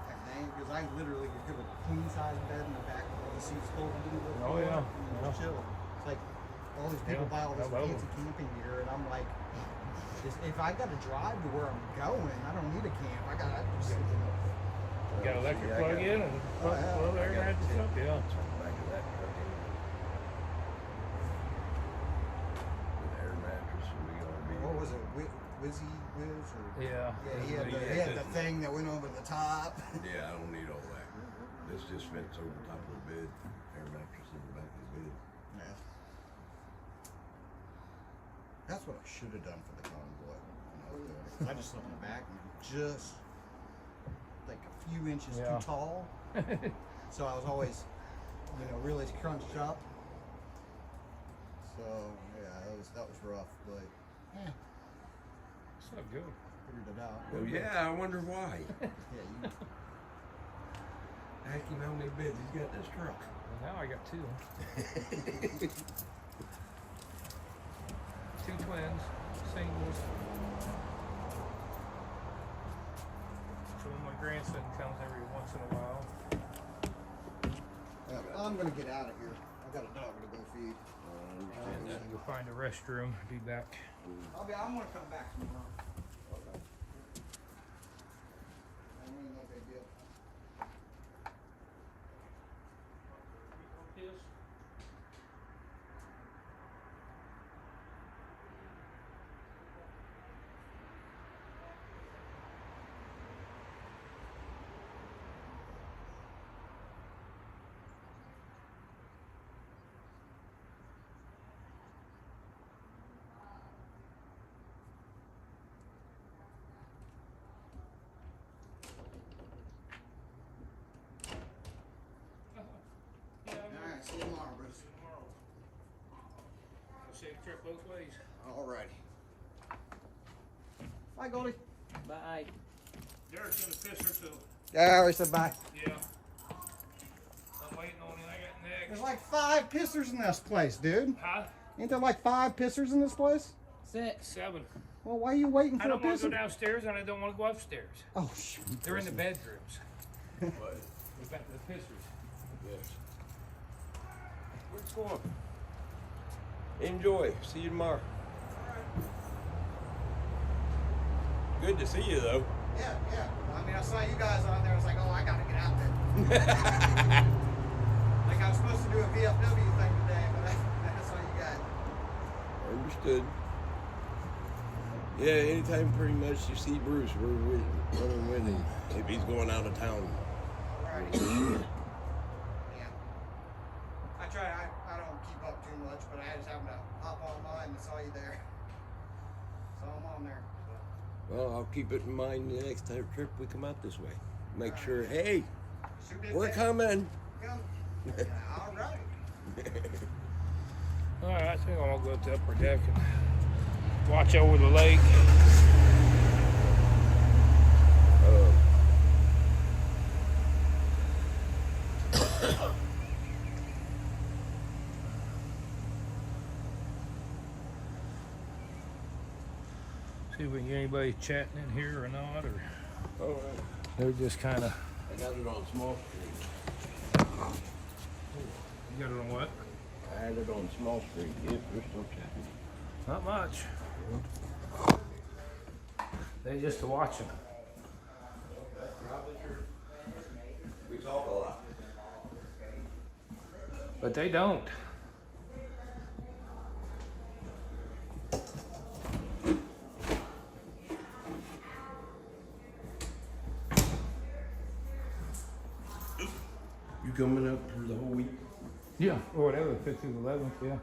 [SPEAKER 3] Like dang, because I literally could put a queen size bed in the back with all the seats folded into the
[SPEAKER 1] Oh,
[SPEAKER 3] floor
[SPEAKER 1] yeah.
[SPEAKER 3] and just chill. It's like all these people buy all this fancy camping gear, and I'm like, if I got to drive to where I'm going, I don't need a camp. I got just.
[SPEAKER 1] You got electric plug in and plug the air mattress up, yeah.
[SPEAKER 2] Back to that truck anyway. With air mattress, we gonna be.
[SPEAKER 3] What was it? Wizzy Wiz or?
[SPEAKER 1] Yeah.
[SPEAKER 3] Yeah, he had the thing that went over the top.
[SPEAKER 2] Yeah, I don't need all that. This just fits over the top of the bed. Air mattress in the back of the bed.
[SPEAKER 3] Yeah. That's what I should have done for the convoy. I just slept in the back and just like a few inches too tall. So I was always, really crunched up. So yeah, that was rough, but
[SPEAKER 1] It's not good.
[SPEAKER 3] figured it out.
[SPEAKER 2] Oh yeah, I wonder why.
[SPEAKER 3] Yeah,
[SPEAKER 2] Ask him how many beds he's got in this truck.
[SPEAKER 1] Well, now I got 2. 2 twins, singles. So my grandson comes every once in a while.
[SPEAKER 3] I'm gonna get out of here. I got a dog to go feed.
[SPEAKER 1] Go find a restroom. Be back.
[SPEAKER 3] I'm gonna come back tomorrow. Okay. I mean, no big deal. Alright, see you tomorrow, Bruce.
[SPEAKER 1] Safe trip both ways.
[SPEAKER 3] Alrighty. Bye, Goldie.
[SPEAKER 14] Bye.
[SPEAKER 1] Derek's gonna piss her too.
[SPEAKER 3] Yeah, I already said bye.
[SPEAKER 1] Yeah. I'm waiting on it. I got next.
[SPEAKER 3] There's like 5 pissers in this place, dude.
[SPEAKER 1] Huh?
[SPEAKER 3] Ain't there like 5 pissers in this place?
[SPEAKER 14] 6.
[SPEAKER 1] 7.
[SPEAKER 3] Well, why are you waiting
[SPEAKER 1] I
[SPEAKER 3] for a
[SPEAKER 1] don't want to
[SPEAKER 3] pisser?
[SPEAKER 1] go downstairs and I don't want to go upstairs.
[SPEAKER 3] Oh, shoot.
[SPEAKER 1] They're in the bedrooms.
[SPEAKER 2] What?
[SPEAKER 1] We've got the pissers.
[SPEAKER 2] Yes. Where's it going? Enjoy. See you tomorrow. Good to see you though.
[SPEAKER 3] Yeah. I mean, I saw you guys on there. I was like, oh, I gotta get out there. Like I was supposed to do a VFW thing today, but I saw you guys.
[SPEAKER 2] Understood. Yeah, anytime pretty much you see Bruce, we're running with him if he's going out of town.
[SPEAKER 3] Alrighty. Yeah. I try. I don't keep up too much, but I just happened to hop online and saw you there. So I'm on there.
[SPEAKER 2] Well, I'll keep it in mind the next time trip we come out this way. Make sure, hey, we're coming.
[SPEAKER 3] Come. Alright.
[SPEAKER 1] Alright, I think I'll go up the upper deck and watch over the lake. See if we can get anybody chatting in here or not, or
[SPEAKER 2] All right.
[SPEAKER 1] they're just kind of.
[SPEAKER 2] I got it on small screen.
[SPEAKER 1] You got it on what?
[SPEAKER 2] I had it on small screen. Yep, we're still chatting.
[SPEAKER 1] Not much. They just to watch them.
[SPEAKER 2] Probably true. We talk a lot.
[SPEAKER 1] But they don't.
[SPEAKER 2] You coming up for the whole week?
[SPEAKER 1] Yeah, or whatever, 5th through the 11th, yeah.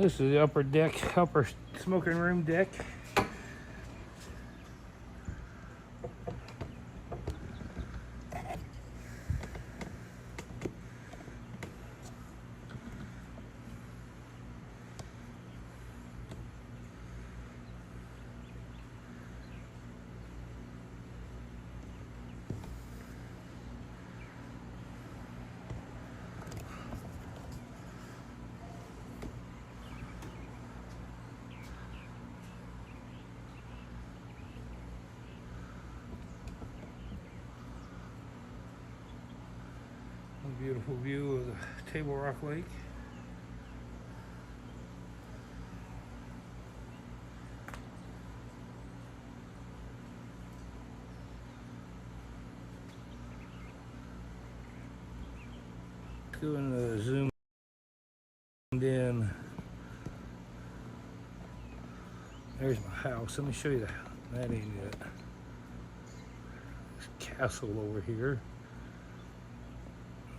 [SPEAKER 1] This is the upper deck, upper smoking room deck. A beautiful view of the Table Rock Lake. Doing the zoom in. There's my house. Let me show you that ain't it. This castle over here.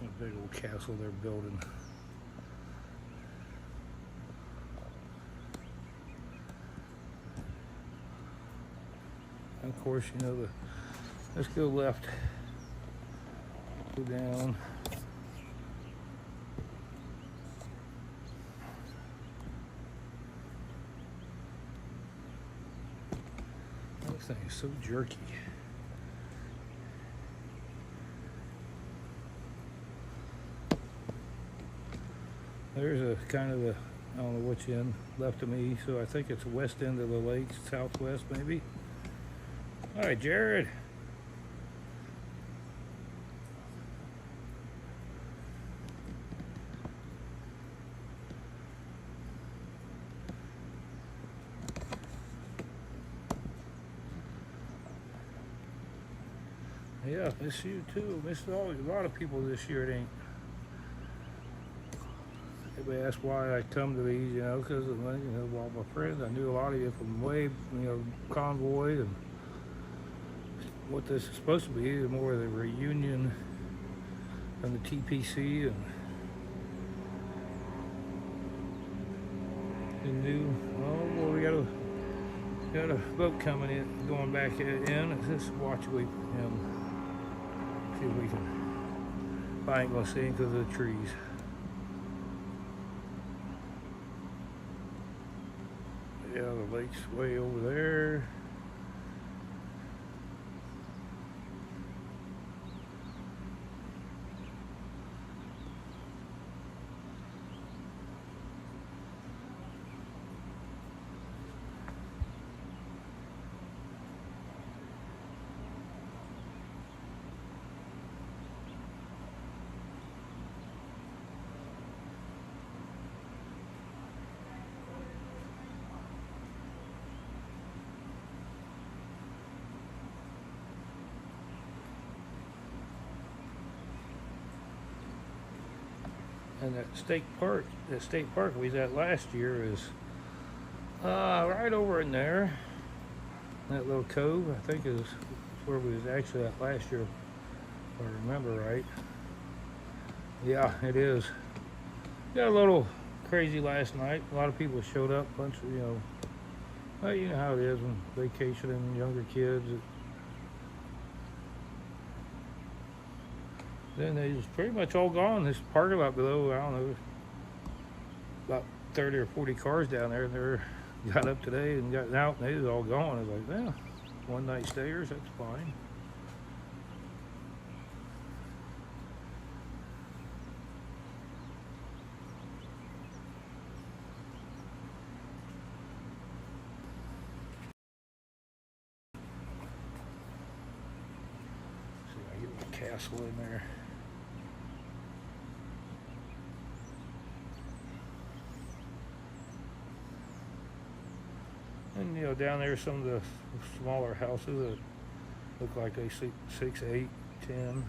[SPEAKER 1] A big old castle they're building. And of course, you know, let's go left, go down. This thing is so jerky. There's a kind of a, I don't know which end left of me, so I think it's the west end of the lake, southwest maybe. All right, Jared. Yeah, miss you too. Miss a lot of people this year. It ain't. Everybody asks why I come to these, you know, because of, you know, all my friends. I knew a lot of you from way, you know, Convoy, and what this is supposed to be is more of the reunion from the TPC and the new. Oh boy, we got a boat coming in, going back in. Let's just watch we see if we can. I ain't gonna see him because of the trees. Yeah, the lake's way over there. And that state park we was at last year is right over in there. That little cove, I think, is where we was actually at last year, if I remember right. Yeah, it is. Got a little crazy last night. A lot of people showed up. Bunch of, you know, well, you know how it is when vacationing, younger kids. Then they was pretty much all gone. This parking lot below, I don't know, about 30 or 40 cars down there. They got up today and got out, and they was all gone. I was like, well, one night stayers, that's fine. See if I get my castle in there. And you know, down there, some of the smaller houses that look like they 6, 8, 10.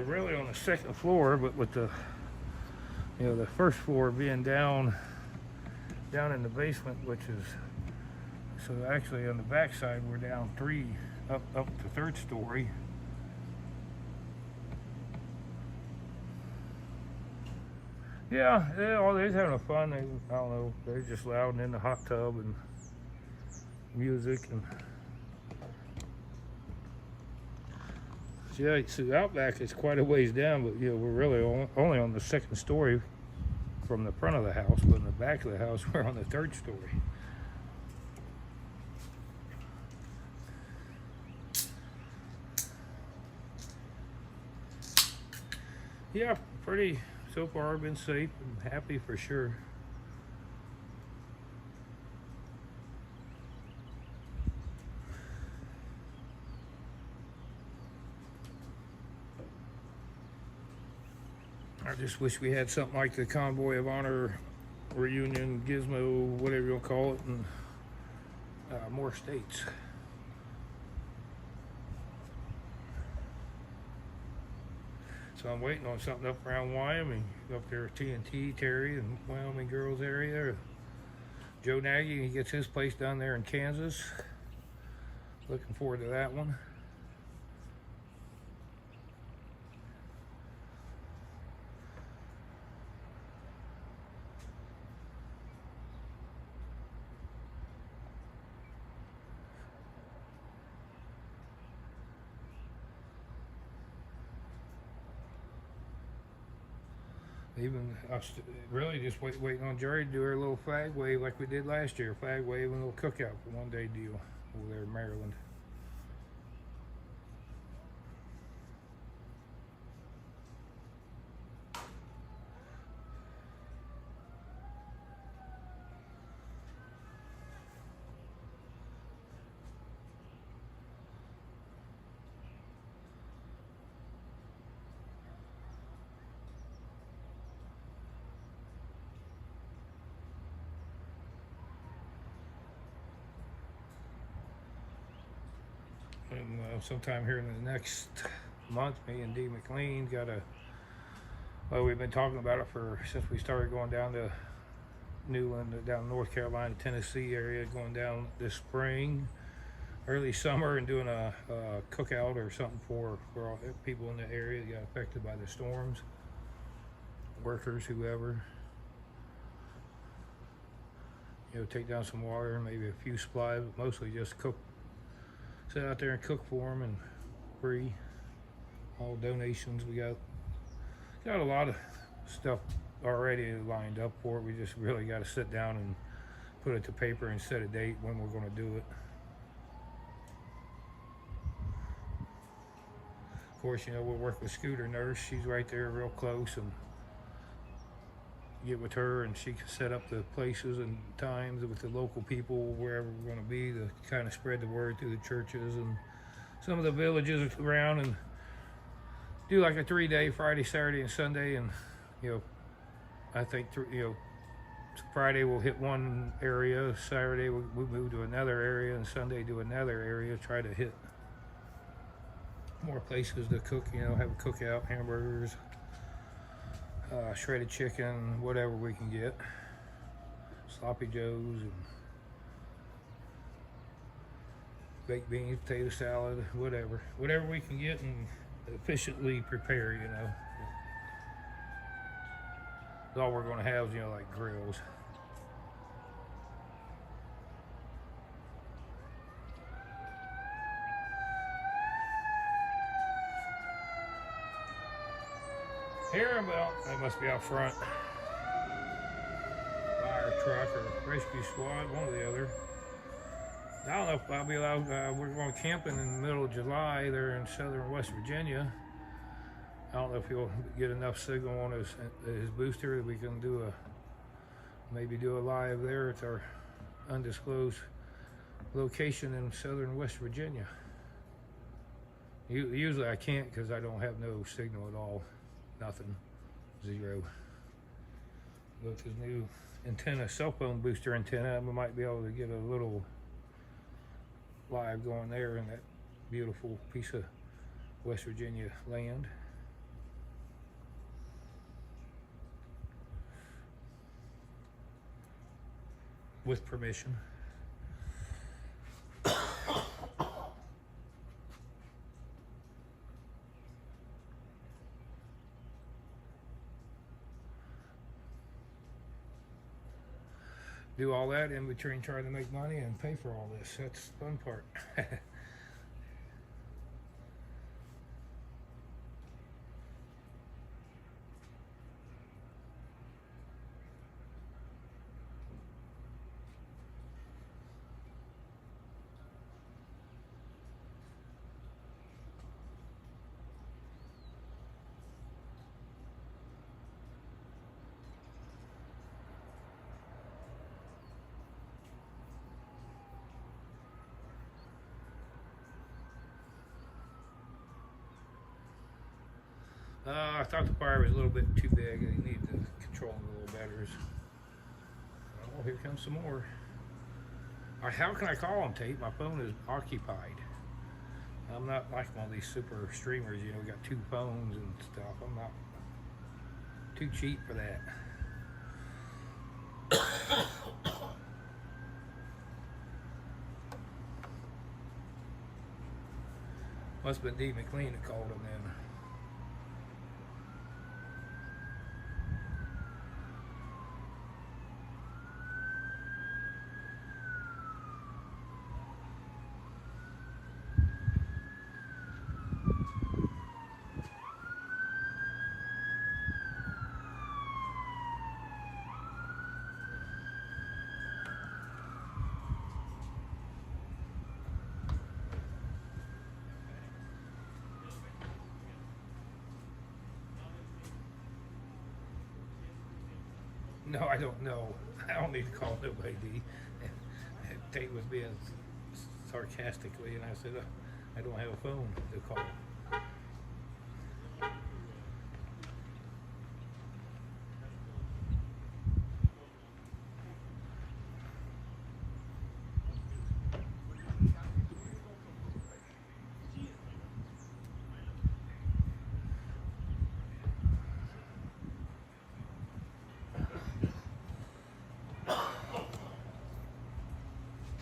[SPEAKER 1] we're really on the second floor, but with the, you know, the first floor being down in the basement, which is, so actually on the back side we're down 3 up to third story. Yeah, they're having fun. I don't know, they're just loud and in the hot tub and music and. Yeah, so out back it's quite a ways down, but you know, we're really only on the second story from the front of the house, but in the back of the house we're on the third story. Yeah, pretty so far. Been safe and happy for sure. I just wish we had something like the Convoy of Honor reunion, gizmo, whatever you'll call it, in more states. So I'm waiting on something up around Wyoming, up there at TNT, Terry, and Wyoming Girls area. Joe Nagy, he gets his place down there in Kansas. Looking forward to that one. Even really just waiting on Jerry to do her little flag wave like we did last year. Flag wave and a little cookout for one day deal over there in Maryland. And sometime here in the next month, me and Dee McLean well, we've been talking about it since we started going down to Newland, down North Carolina, Tennessee area, going down this spring, early summer, and doing a cookout or something for all people in the area that got affected by the storms, workers, whoever. You know, take down some water, maybe a few supplies, but mostly just sit out there and cook for them, and free. All donations. We got a lot of stuff already lined up for it. We just really got to sit down and put it to paper and set a date when we're going to do it. Of course, you know, we'll work with Scooter Nurse. She's right there real close, and get with her and she can set up the places and times with the local people wherever we're going to be, to kind of spread the word through the churches and some of the villages around, and do like a 3-day, Friday, Saturday, and Sunday. And you know, I think Friday we'll hit one area, Saturday we'll move to another area, and Sunday do another area. Try to hit more places to cook, you know, have a cookout, hamburgers, shredded chicken, whatever we can get, sloppy joes, and baked beans, potato salad, whatever we can get and efficiently prepare, you know. All we're going to have is, you know, like grills. Here, well, they must be out front. Fire truck or rescue squad, one or the other. I don't know if I'll be allowed. We're going camping in the middle of July there in southern West Virginia. I don't know if he'll get enough signal on his booster that we can maybe do a live there at our undisclosed location in southern West Virginia. Usually I can't because I don't have no signal at all. Nothing. Zero. With his new antenna, cell phone booster antenna, we might be able to get a little live going there in that beautiful piece of West Virginia land. with permission. Do all that in between trying to make money and pay for all this. That's the fun part. I thought the fire was a little bit too big and they need to control it a little better. Oh, here comes some more. How can I call them, Tate? My phone is occupied. I'm not like one of these super streamers, you know, got 2 phones and stuff. I'm not too cheap for that. Must have been D. McLean that called him then. No, I don't know. I don't need to call nobody, D. Tate was being sarcastically, and I said, I don't have a phone to call.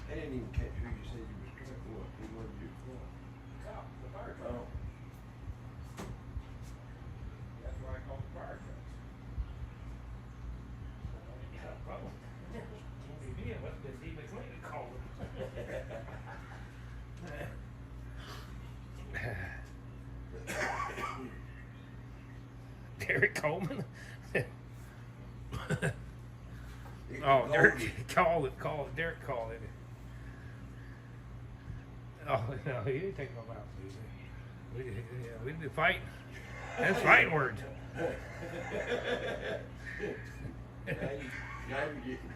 [SPEAKER 2] I didn't even catch who you said you was trucking. What? Who was you?
[SPEAKER 1] Cop, the fire truck.
[SPEAKER 2] Oh.
[SPEAKER 1] That's why I called the fire trucks. Yeah, probably. Can't be me. It must have been D. McLean that called him. Derek Coleman? Oh, Derek called it. Derek called it. Oh, no, he didn't take no mouth. We didn't fight. That's fighting words.
[SPEAKER 2] Now you're getting.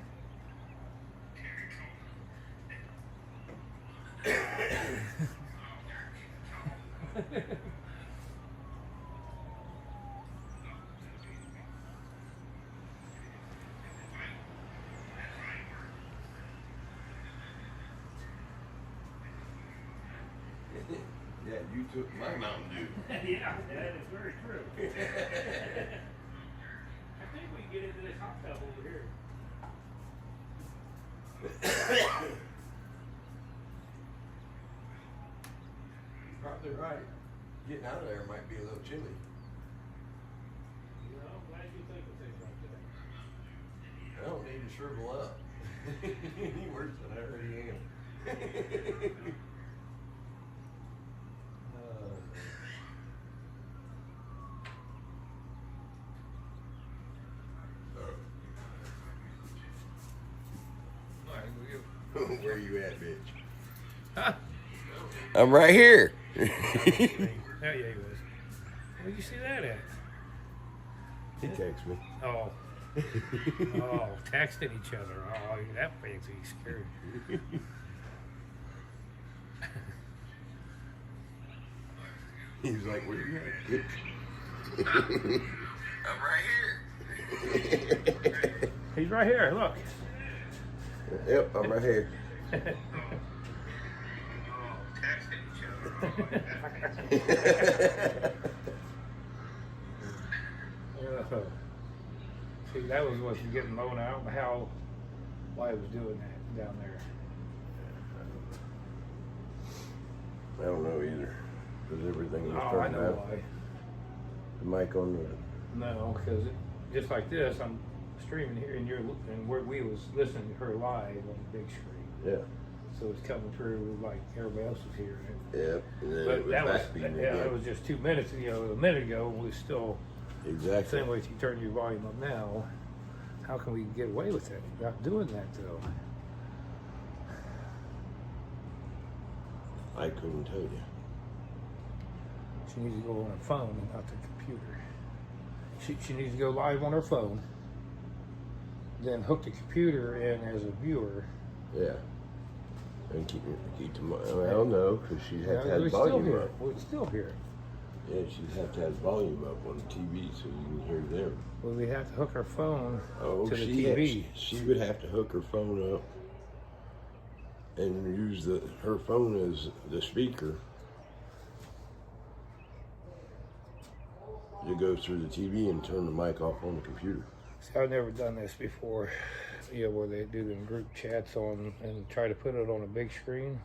[SPEAKER 2] Yeah, you took my Mountain Dew.
[SPEAKER 1] Yeah, that is very true. I think we can get into this hot tub over here.
[SPEAKER 2] Probably right. Getting out of there might be a little chilly.
[SPEAKER 1] You know, I'm glad you think of things like that.
[SPEAKER 2] I don't need to shrivel up. Any worse than I already am. Where you at, bitch?
[SPEAKER 1] Huh?
[SPEAKER 2] I'm right here.
[SPEAKER 1] There you was. Where'd you see that at?
[SPEAKER 2] He texted me.
[SPEAKER 1] Oh. Oh, texting each other. Oh, that fancy. Scary.
[SPEAKER 2] He was like, where you at, bitch? I'm right here.
[SPEAKER 1] He's right here. Look.
[SPEAKER 2] Yep, I'm right here.
[SPEAKER 1] See, that was what you're getting low now. How why he was doing that down there.
[SPEAKER 2] I don't know either, because everything was
[SPEAKER 1] Oh, I
[SPEAKER 2] turned
[SPEAKER 1] know
[SPEAKER 2] up.
[SPEAKER 1] why.
[SPEAKER 2] The mic on the.
[SPEAKER 1] No, because just like this, I'm streaming here, and where we was listening to her live on the big screen.
[SPEAKER 2] Yeah.
[SPEAKER 1] So it's coming through like everybody else was hearing it.
[SPEAKER 2] Yep. And then
[SPEAKER 1] But
[SPEAKER 2] it was
[SPEAKER 1] that was,
[SPEAKER 2] backbeating
[SPEAKER 1] yeah,
[SPEAKER 2] again.
[SPEAKER 1] it was just 2 minutes. You know, a minute ago we was still.
[SPEAKER 2] Exactly.
[SPEAKER 1] Same way if you turn your volume up now. How can we get away with that? Not doing that though.
[SPEAKER 2] I couldn't tell you.
[SPEAKER 1] She needs to go on her phone and not the computer. She needs to go live on her phone, then hook the computer in as a viewer.
[SPEAKER 2] Yeah. And keep the well, no, because she'd have to have
[SPEAKER 1] we
[SPEAKER 2] volume
[SPEAKER 1] still
[SPEAKER 2] up.
[SPEAKER 1] We'd still hear it.
[SPEAKER 2] Yeah, she'd have to have volume up on the TV so you can hear them.
[SPEAKER 1] Well, we have to hook her phone
[SPEAKER 2] Oh,
[SPEAKER 1] to the TV.
[SPEAKER 2] She would have to hook her phone up and use her phone as the speaker to go through the TV and turn the mic off on the computer.
[SPEAKER 1] See, I've never done this before. You know, where they do them group chats on and try to put it on a big screen.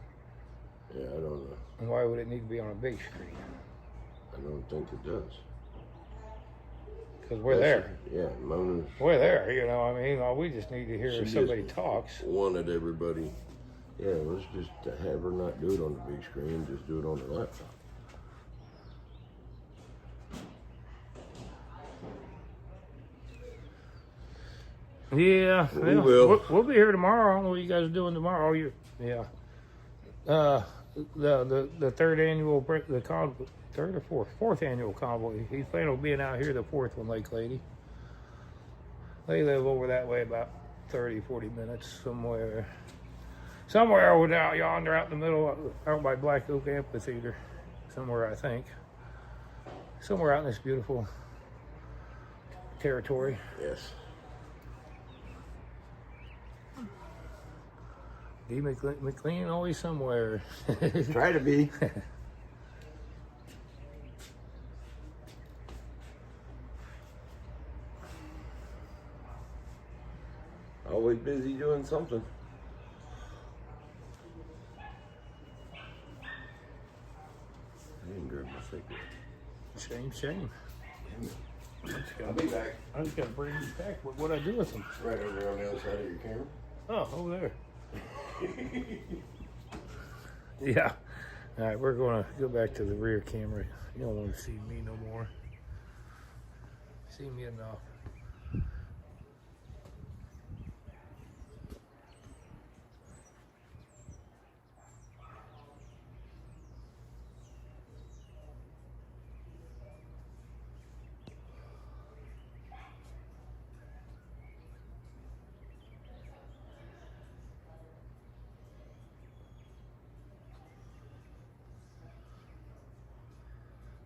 [SPEAKER 2] Yeah, I don't know.
[SPEAKER 1] And why would it need to be on a big screen?
[SPEAKER 2] I don't think it does.
[SPEAKER 1] Because we're there.
[SPEAKER 2] Yeah, Mona's.
[SPEAKER 1] We're there, you know. I mean, all we just need to hear
[SPEAKER 2] She
[SPEAKER 1] if somebody
[SPEAKER 2] just
[SPEAKER 1] talks.
[SPEAKER 2] Wanted everybody. Yeah, let's just have her not do it on the big screen, just do it on the laptop.
[SPEAKER 1] Yeah,
[SPEAKER 2] We will.
[SPEAKER 1] We'll be here tomorrow. I don't know what you guys are doing tomorrow. Yeah. The third annual third or fourth annual convoy. He's planning on being out here the fourth one, Lake Lady. They live over that way about 30, 40 minutes somewhere over out yonder, out in the middle, out by Black Oak Amphitheater, somewhere I think. Somewhere out in this beautiful territory.
[SPEAKER 2] Yes.
[SPEAKER 1] D. McLean always somewhere.
[SPEAKER 2] Try to be. Always busy doing something. I didn't grab my cigarette.
[SPEAKER 1] Shame.
[SPEAKER 2] I'll be back.
[SPEAKER 1] I just got to bring these back. What'd I do with them?
[SPEAKER 2] Right over there on the other side of your camera.
[SPEAKER 1] Oh, over there. Yeah. All right, we're going to go back to the rear camera. You don't want to see me no more. See me enough.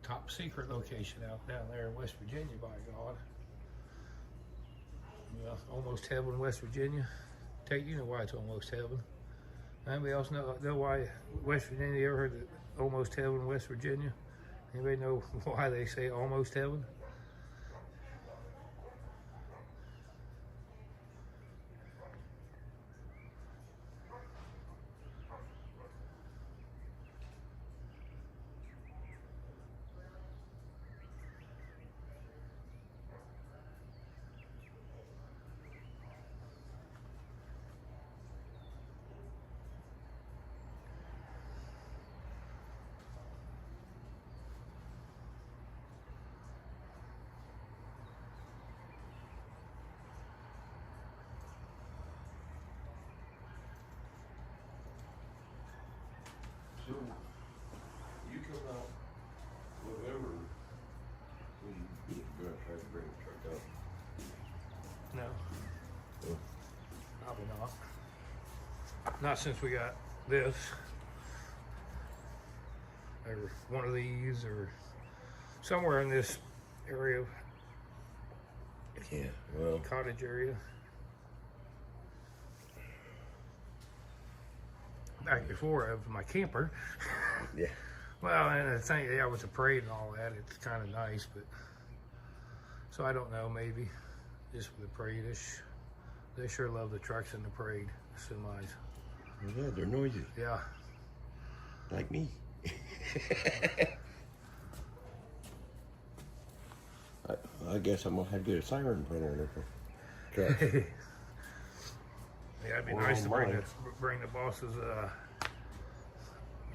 [SPEAKER 1] Top secret location out down there in West Virginia, by God. Yeah, almost heaven, West Virginia. Tate, you know why it's almost heaven. Anybody else know why West Virginia? You ever heard of almost heaven, West Virginia? Anybody know why they say almost heaven?
[SPEAKER 2] So, you come out November, you're going to try to bring the truck up?
[SPEAKER 1] No.
[SPEAKER 2] Oh.
[SPEAKER 1] Probably not. Not since we got this. Or one of these, or somewhere in this area.
[SPEAKER 2] Yeah, well.
[SPEAKER 1] Cottage area. Back before of my camper.
[SPEAKER 2] Yeah.
[SPEAKER 1] Well, and I think, yeah, with the parade and all that, it's kind of nice, but so I don't know, maybe just with the parade-ish. They sure love the trucks in the parade, the semis.
[SPEAKER 2] Yeah, they're noisy.
[SPEAKER 1] Yeah.
[SPEAKER 2] Like me. I guess I'm gonna have to get a siren put on it. Truck.
[SPEAKER 1] Yeah, it'd be
[SPEAKER 2] Or
[SPEAKER 1] nice to
[SPEAKER 2] on
[SPEAKER 1] bring
[SPEAKER 2] mine.
[SPEAKER 1] the boss's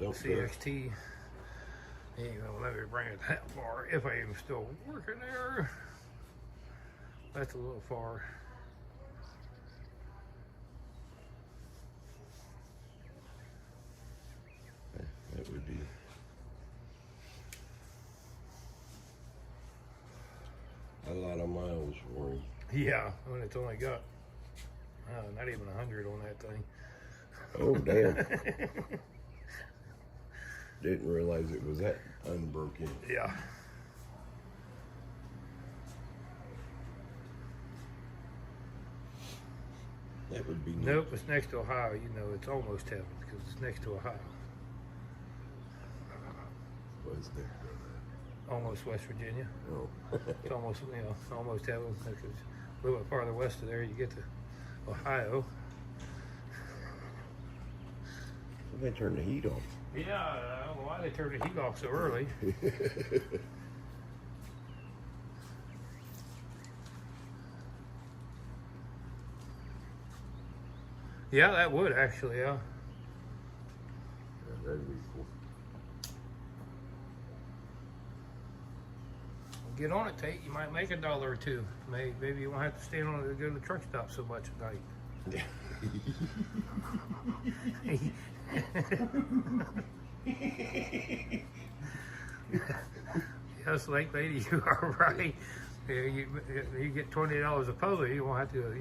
[SPEAKER 2] Dump truck.
[SPEAKER 1] CXT. He ain't gonna let me bring it that far if I am still working there. That's a little far.
[SPEAKER 2] That would be. A lot of miles for him.
[SPEAKER 1] Yeah, when it's only got not even 100 on that thing.
[SPEAKER 2] Oh, damn. Didn't realize it was that unbroken.
[SPEAKER 1] Yeah.
[SPEAKER 2] That would be neat.
[SPEAKER 1] Nope, it's next to Ohio. You know, it's almost heaven because it's next to Ohio.
[SPEAKER 2] Was there?
[SPEAKER 1] Almost West Virginia.
[SPEAKER 2] Oh.
[SPEAKER 1] It's almost, almost heaven. Because a little bit farther west of there, you get to Ohio.
[SPEAKER 2] They turned the heat off.
[SPEAKER 1] Yeah, I don't know why they turned the heat off so early. Yeah, that would actually, yeah.
[SPEAKER 2] Yeah, that'd be cool.
[SPEAKER 1] Get on it, Tate. You might make $1 or two. Maybe you won't have to stand on it to go to the truck stop so much at night. Yes, late lady, you are right. Yeah, you get $20 a puzzle, you won't have to, go to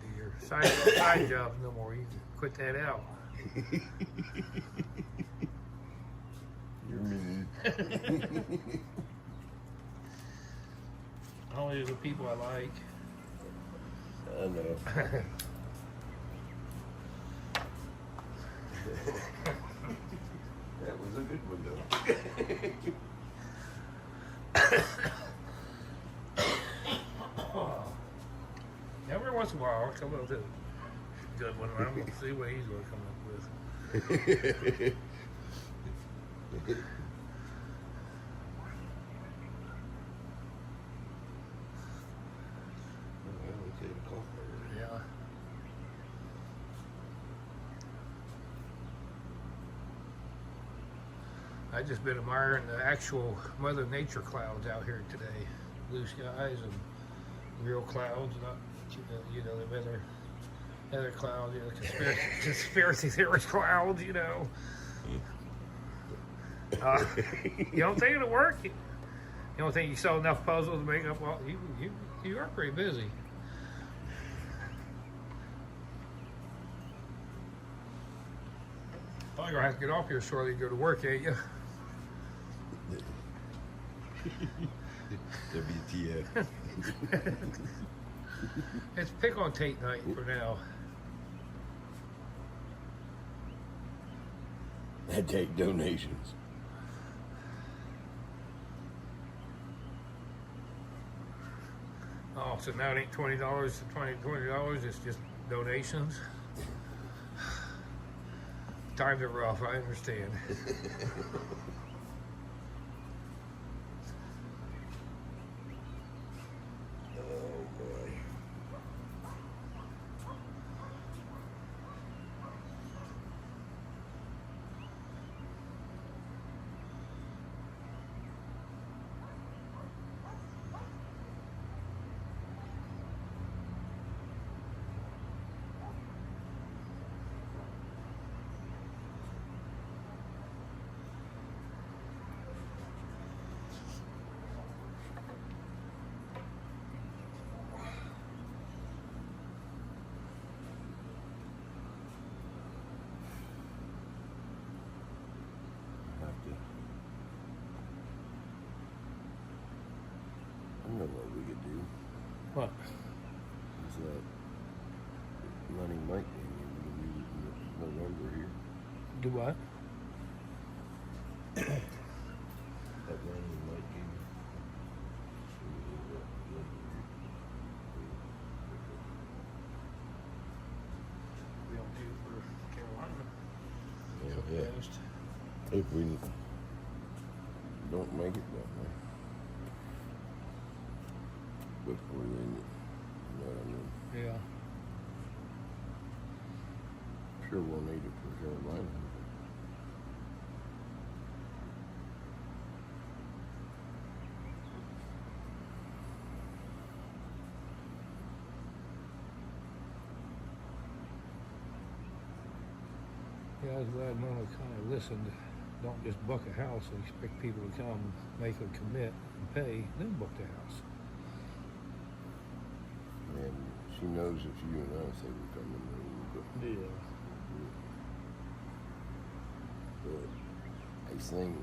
[SPEAKER 1] do your side jobs no more. You can quit that out.
[SPEAKER 2] You're mean.
[SPEAKER 1] Only the people I like.
[SPEAKER 2] I know. That was a good one, though.
[SPEAKER 1] Every once in a while, I'll come up with a good one. I'm going to see what he's going to come up with. Yeah. I just been admiring the actual Mother Nature clouds out here today. Blue skies and real clouds, not the other clouds, conspiracy theorist clouds, You don't think it'll work? You don't think you saw enough puzzles to make up all? You are pretty busy. Probably gonna have to get off here shortly to go to work, ain't you?
[SPEAKER 2] WTF.
[SPEAKER 1] It's pick on Tate night for now.
[SPEAKER 2] I take donations.
[SPEAKER 1] Oh, so now it ain't $20 to $20. It's just donations. Times are rough. I understand.
[SPEAKER 2] Oh boy. I know what we could do.
[SPEAKER 1] What?
[SPEAKER 2] Is that money might be we can use it in November here.
[SPEAKER 1] Do what?
[SPEAKER 2] That money might be. if we don't make it that way. Before then, you know what I mean?
[SPEAKER 1] Yeah.
[SPEAKER 2] Sure we'll need it for Carolina.
[SPEAKER 1] Yeah, I was glad Mona kind of listened. Don't just book a house and expect people to come, make a commit, and pay, then book the house.
[SPEAKER 2] And she knows if you and I say we're coming, then we'll go.
[SPEAKER 1] Yeah.
[SPEAKER 2] But I think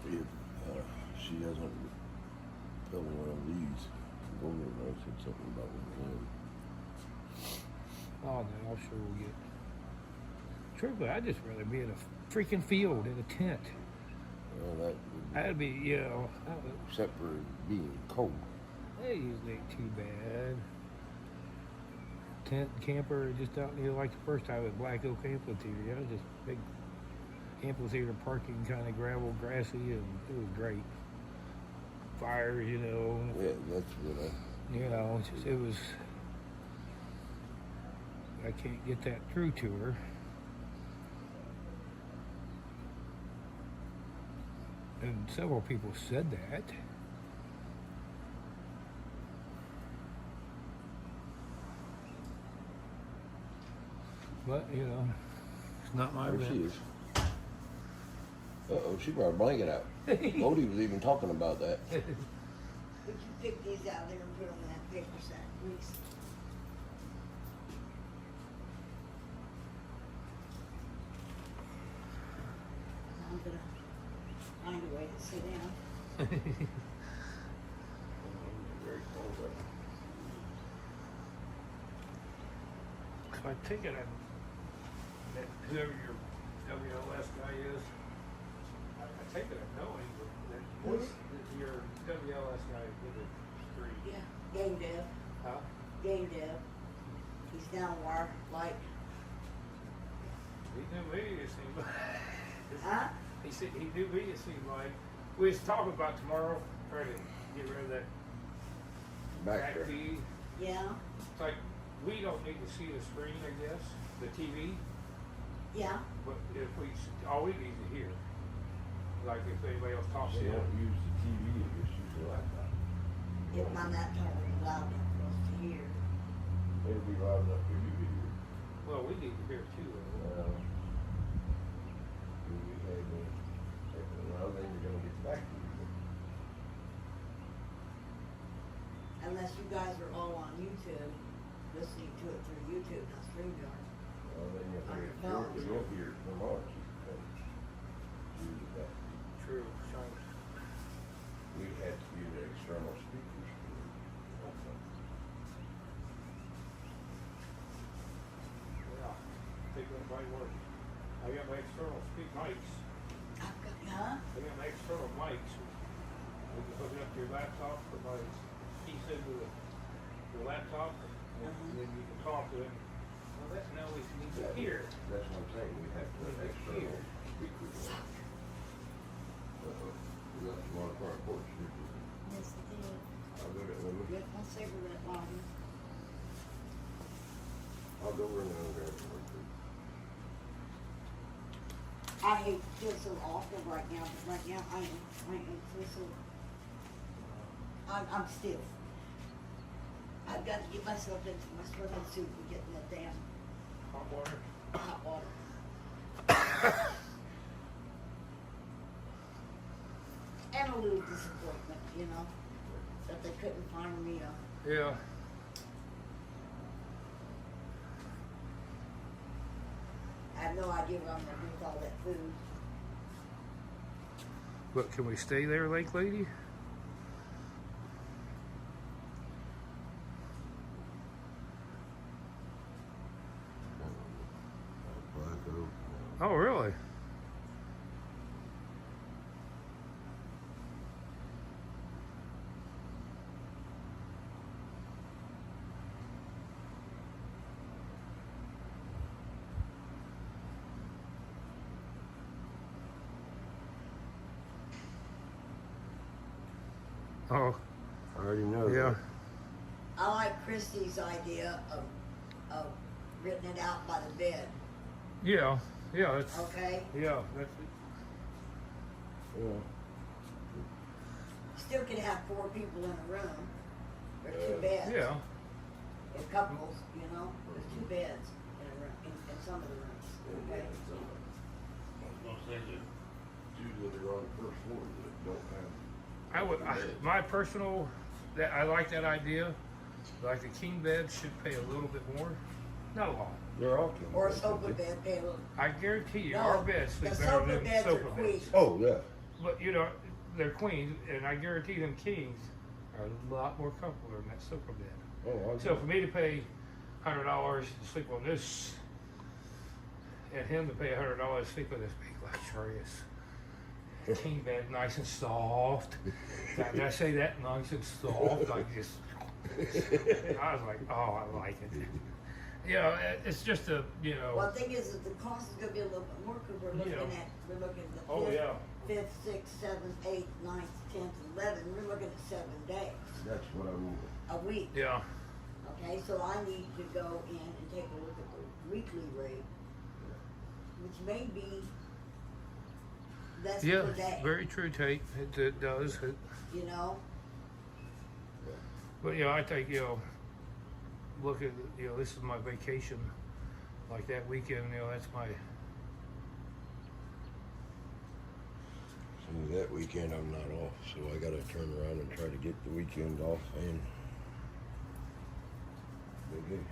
[SPEAKER 2] if she doesn't fill one of these, Golden and I said something about one.
[SPEAKER 1] Oh, no, I'm sure we'll get. Truthfully, I'd just rather be in a freaking field in a tent.
[SPEAKER 2] Well, that would
[SPEAKER 1] That'd be, you know.
[SPEAKER 2] except for being cold.
[SPEAKER 1] That usually ain't too bad. Tent camper just out near, like the first time at Black Oak Amphitheater. Yeah, it was just big amphitheater parking, kind of gravel, grassy, and it was great. Fires, you know.
[SPEAKER 2] Yeah, that's what I.
[SPEAKER 1] You know, it was. I can't get that through to her. And several people said that. But, you know, it's not my
[SPEAKER 2] There she
[SPEAKER 1] event.
[SPEAKER 2] is. Uh-oh, she brought a blanket out. Bodie was even talking about that.
[SPEAKER 6] Would you pick these out there and put them in that paper sack, please? I'm gonna find a way to sit down.
[SPEAKER 2] Very cold, right?
[SPEAKER 1] So I take it that whoever your WLS guy is, I take it I know him, but that voice, your WLS guy with the street.
[SPEAKER 6] Yeah, game dev,
[SPEAKER 1] Huh?
[SPEAKER 6] game dev. He's down wire light.
[SPEAKER 1] He knew me, it seemed like.
[SPEAKER 6] Huh?
[SPEAKER 1] He said he knew me, it seemed like. We was talking about tomorrow, trying to get rid of that back
[SPEAKER 2] Back there.
[SPEAKER 1] feed.
[SPEAKER 6] Yeah,
[SPEAKER 1] It's like, we don't need to see the screen, I guess, the TV,
[SPEAKER 6] yeah.
[SPEAKER 1] but if we, all we need to hear. Like if anybody else talks to
[SPEAKER 2] They
[SPEAKER 1] you.
[SPEAKER 2] don't use the TV, they just use the laptop.
[SPEAKER 6] If my laptop is loud enough for us to hear.
[SPEAKER 2] It'll be loud enough for you to hear.
[SPEAKER 1] Well, we need to hear too, though.
[SPEAKER 2] Well, then you're gonna get back to you.
[SPEAKER 6] Unless you guys are all on YouTube, listening to it through YouTube, not StreamYard.
[SPEAKER 2] Well, then
[SPEAKER 6] On your
[SPEAKER 2] you'll
[SPEAKER 6] phones.
[SPEAKER 2] hear it from ours. Use it back.
[SPEAKER 1] True. Sean.
[SPEAKER 2] We had to use external speakers.
[SPEAKER 1] Yeah. I think that might work. I got my external mics.
[SPEAKER 6] Huh?
[SPEAKER 1] I got my external mics. You can hook it up to your laptop, put my piece into your laptop, and then you can talk to it. Well, that's now we need to hear.
[SPEAKER 2] That's what I'm saying, we have to have external speakers. We got some on front porch speakers.
[SPEAKER 6] Yes, I did.
[SPEAKER 2] I'll go to them.
[SPEAKER 6] Get my cigarette lighter.
[SPEAKER 2] I'll go over and I'll grab some more food.
[SPEAKER 6] I hate to feel so awful right now, but right now I am so, I'm stiff. I've got to get myself into my swimming suit and get in that damn
[SPEAKER 1] Hot water.
[SPEAKER 6] hot water. And a little disappointment, you know, that they couldn't find me a
[SPEAKER 1] Yeah.
[SPEAKER 6] I have no idea what I'm gonna do with all that food.
[SPEAKER 1] But can we stay there, Lake Lady?
[SPEAKER 2] Black Oak.
[SPEAKER 1] Oh, really? Oh,
[SPEAKER 2] I already know
[SPEAKER 1] yeah.
[SPEAKER 2] that.
[SPEAKER 6] I like Christie's idea of written it out by the bed.
[SPEAKER 1] Yeah, that's,
[SPEAKER 6] Okay?
[SPEAKER 1] yeah, that's,
[SPEAKER 2] Yeah.
[SPEAKER 6] Still can have 4 people in a room. There's 2 beds.
[SPEAKER 1] yeah.
[SPEAKER 6] If couples, you know, there's 2 beds in a room, in some of the rooms. Okay?
[SPEAKER 2] I was gonna say that 2 that are on the first floor that don't have.
[SPEAKER 1] I would, my personal, that I like that idea. Like the king bed should pay a little bit more. Not a lot.
[SPEAKER 2] They're all king
[SPEAKER 6] Or a
[SPEAKER 2] beds,
[SPEAKER 6] sofa
[SPEAKER 2] aren't they?
[SPEAKER 6] bed, pay a little.
[SPEAKER 1] I guarantee you,
[SPEAKER 6] No,
[SPEAKER 1] our beds sleep
[SPEAKER 6] the
[SPEAKER 1] better
[SPEAKER 6] sofa
[SPEAKER 1] than
[SPEAKER 6] beds
[SPEAKER 1] sofa
[SPEAKER 6] are
[SPEAKER 1] beds.
[SPEAKER 6] queens.
[SPEAKER 2] Oh, yeah.
[SPEAKER 1] But you know, they're queens, and I guarantee them kings are a lot more comfortable than that sofa bed.
[SPEAKER 2] Oh,
[SPEAKER 1] So for me to pay $100 to sleep on this, and him to pay $100 to sleep on this big luxurious king bed, nice and soft. Did I say that? Nice and soft, like this. I was like, oh, I like it. You know, it's just a, you know.
[SPEAKER 6] Well, the thing is that the cost is gonna be a little bit more because we're looking
[SPEAKER 1] Yeah.
[SPEAKER 6] we're looking at the
[SPEAKER 1] Oh, yeah.
[SPEAKER 6] 5th, 6th, 7th, 8th, 9th, 10th, 11th. We're looking at 7 days
[SPEAKER 2] That's what I want.
[SPEAKER 6] a week.
[SPEAKER 1] Yeah.
[SPEAKER 6] Okay, so I need to go in and take a look at the weekly rate, which may be less
[SPEAKER 1] Yeah,
[SPEAKER 6] per day.
[SPEAKER 1] very true, Tate. It does.
[SPEAKER 6] You know,
[SPEAKER 1] But, you know, I think, you know, look at, you know, this is my vacation. Like that weekend, you know, that's my,
[SPEAKER 2] See, that weekend I'm not off, so I gotta turn around and try to get the weekend off and vacation.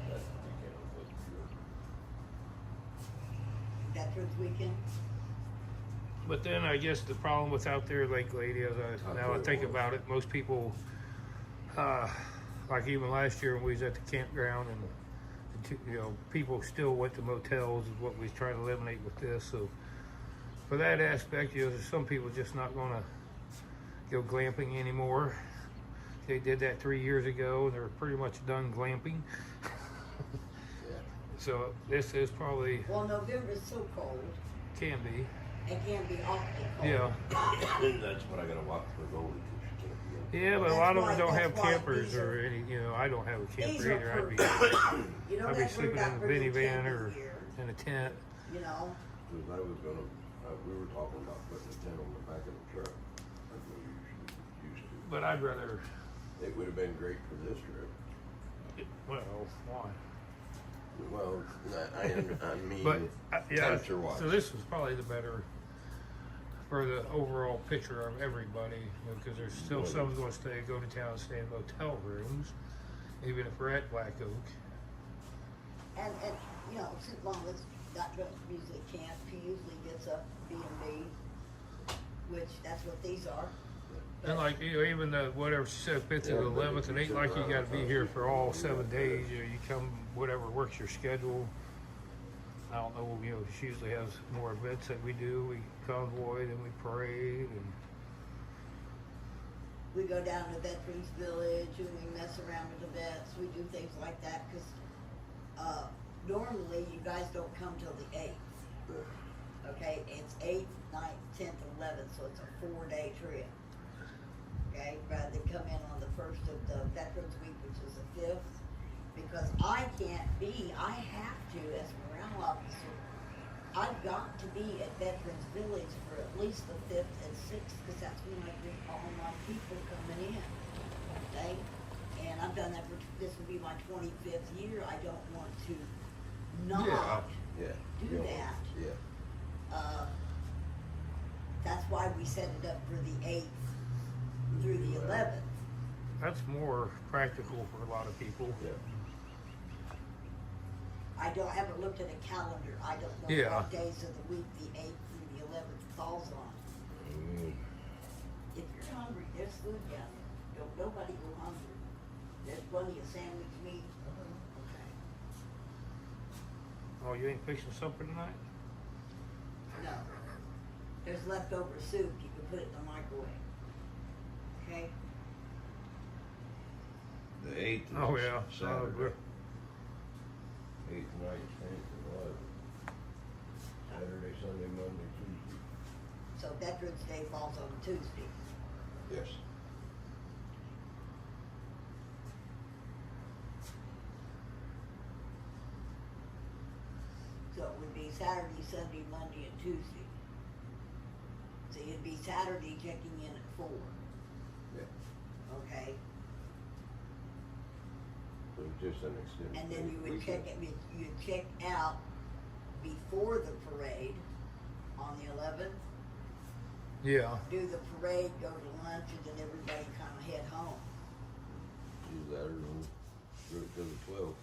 [SPEAKER 2] That's the weekend I'm supposed to be
[SPEAKER 6] Veterans Weekend.
[SPEAKER 1] but then I guess the problem with out there, Lake Lady, as now I think about it, most people, like even last year when we was at the campground and you know, people still went to motels is what we was trying to eliminate with this. So for that aspect, you know, there's some people just not gonna go glamping anymore. They did that 3 years ago and they're pretty much done glamping. So this is probably,
[SPEAKER 6] Well, November is so cold.
[SPEAKER 1] can be.
[SPEAKER 6] It can be awfully cold.
[SPEAKER 1] Yeah.
[SPEAKER 2] That's what I gotta watch for Goldie, 'cause she can't be
[SPEAKER 1] Yeah, but a
[SPEAKER 6] That's
[SPEAKER 1] lot of
[SPEAKER 6] why-
[SPEAKER 1] them don't have
[SPEAKER 6] that's why
[SPEAKER 1] campers
[SPEAKER 6] these
[SPEAKER 1] or
[SPEAKER 6] are-
[SPEAKER 1] any, you know, I don't have a
[SPEAKER 6] These
[SPEAKER 1] camper
[SPEAKER 6] are
[SPEAKER 1] either. I'd be,
[SPEAKER 6] You don't
[SPEAKER 1] I'd be
[SPEAKER 6] have to worry
[SPEAKER 1] sleeping
[SPEAKER 6] about
[SPEAKER 1] in a
[SPEAKER 6] bringing
[SPEAKER 1] minivan
[SPEAKER 6] camping
[SPEAKER 1] or
[SPEAKER 6] gear,
[SPEAKER 1] in a tent.
[SPEAKER 6] you know.
[SPEAKER 2] Cause I was gonna, we were talking about putting a tent on the back of the truck. That's what we usually used to.
[SPEAKER 1] But I'd rather,
[SPEAKER 2] It would've been great for this trip.
[SPEAKER 1] well, why?
[SPEAKER 2] Well, I mean,
[SPEAKER 1] But, yeah,
[SPEAKER 2] temperature wise.
[SPEAKER 1] so this was probably the better, for the overall picture of everybody, you know, cause there's still some gonna go to town and stay in motel rooms, even if we're at Black Oak.
[SPEAKER 6] And you know, as long as that don't usually camp, he usually gets a B&B, which that's what these are.
[SPEAKER 1] And like, you know, even the, whatever she said, 5th to the 11th, it ain't like you gotta be here for all 7 days, you know, you come, whatever works your schedule. I don't know, you know, she usually has more events that we do, we convoy, then we parade, and,
[SPEAKER 6] We go down to Veterans Village and we mess around with the vets. We do things like that because normally you guys don't come till the 8th. Okay, it's 8th, 9th, 10th, and 11th, so it's a 4-day trip. Okay, rather than come in on the 1st of the Veterans Week, which is the 5th, because I have to, as a morale officer, I've got to be at Veterans Village for at least the 5th and 6th, because that's when I greet all my people coming in, okay? And I've done that for, this will be my 25th year, I don't want to not
[SPEAKER 2] Yeah.
[SPEAKER 6] do that.
[SPEAKER 2] Yeah.
[SPEAKER 6] That's why we set it up for the 8th through the 11th.
[SPEAKER 1] that's more practical for a lot of people.
[SPEAKER 2] Yeah.
[SPEAKER 6] haven't looked at a calendar, I don't know
[SPEAKER 1] Yeah.
[SPEAKER 6] what days of the week the 8th through the 11th falls on. If you're hungry, there's food down there, don't nobody go hungry. There's plenty of sandwich meat. Okay.
[SPEAKER 1] Oh, you ain't fixing supper tonight?
[SPEAKER 6] No. There's leftover soup, you can put it in the microwave. Okay?
[SPEAKER 2] The 8th is
[SPEAKER 1] Oh, yeah.
[SPEAKER 2] Saturday. 8th, 9th, 10th, and 11th. Saturday, Sunday, Monday, Tuesday.
[SPEAKER 6] So Veterans Day falls on Tuesday.
[SPEAKER 2] Yes.
[SPEAKER 6] So it would be Saturday, Sunday, Monday, and Tuesday. So you'd be Saturday checking in at 4.
[SPEAKER 2] Yeah.
[SPEAKER 6] Okay.
[SPEAKER 2] So it's just an extended.
[SPEAKER 6] And then you would
[SPEAKER 2] weekend.
[SPEAKER 6] you'd check out before the parade on the 11th.
[SPEAKER 1] Yeah.
[SPEAKER 6] Do the parade, go to lunch, and then everybody kind of head home.
[SPEAKER 2] Do that or do it till the 12th.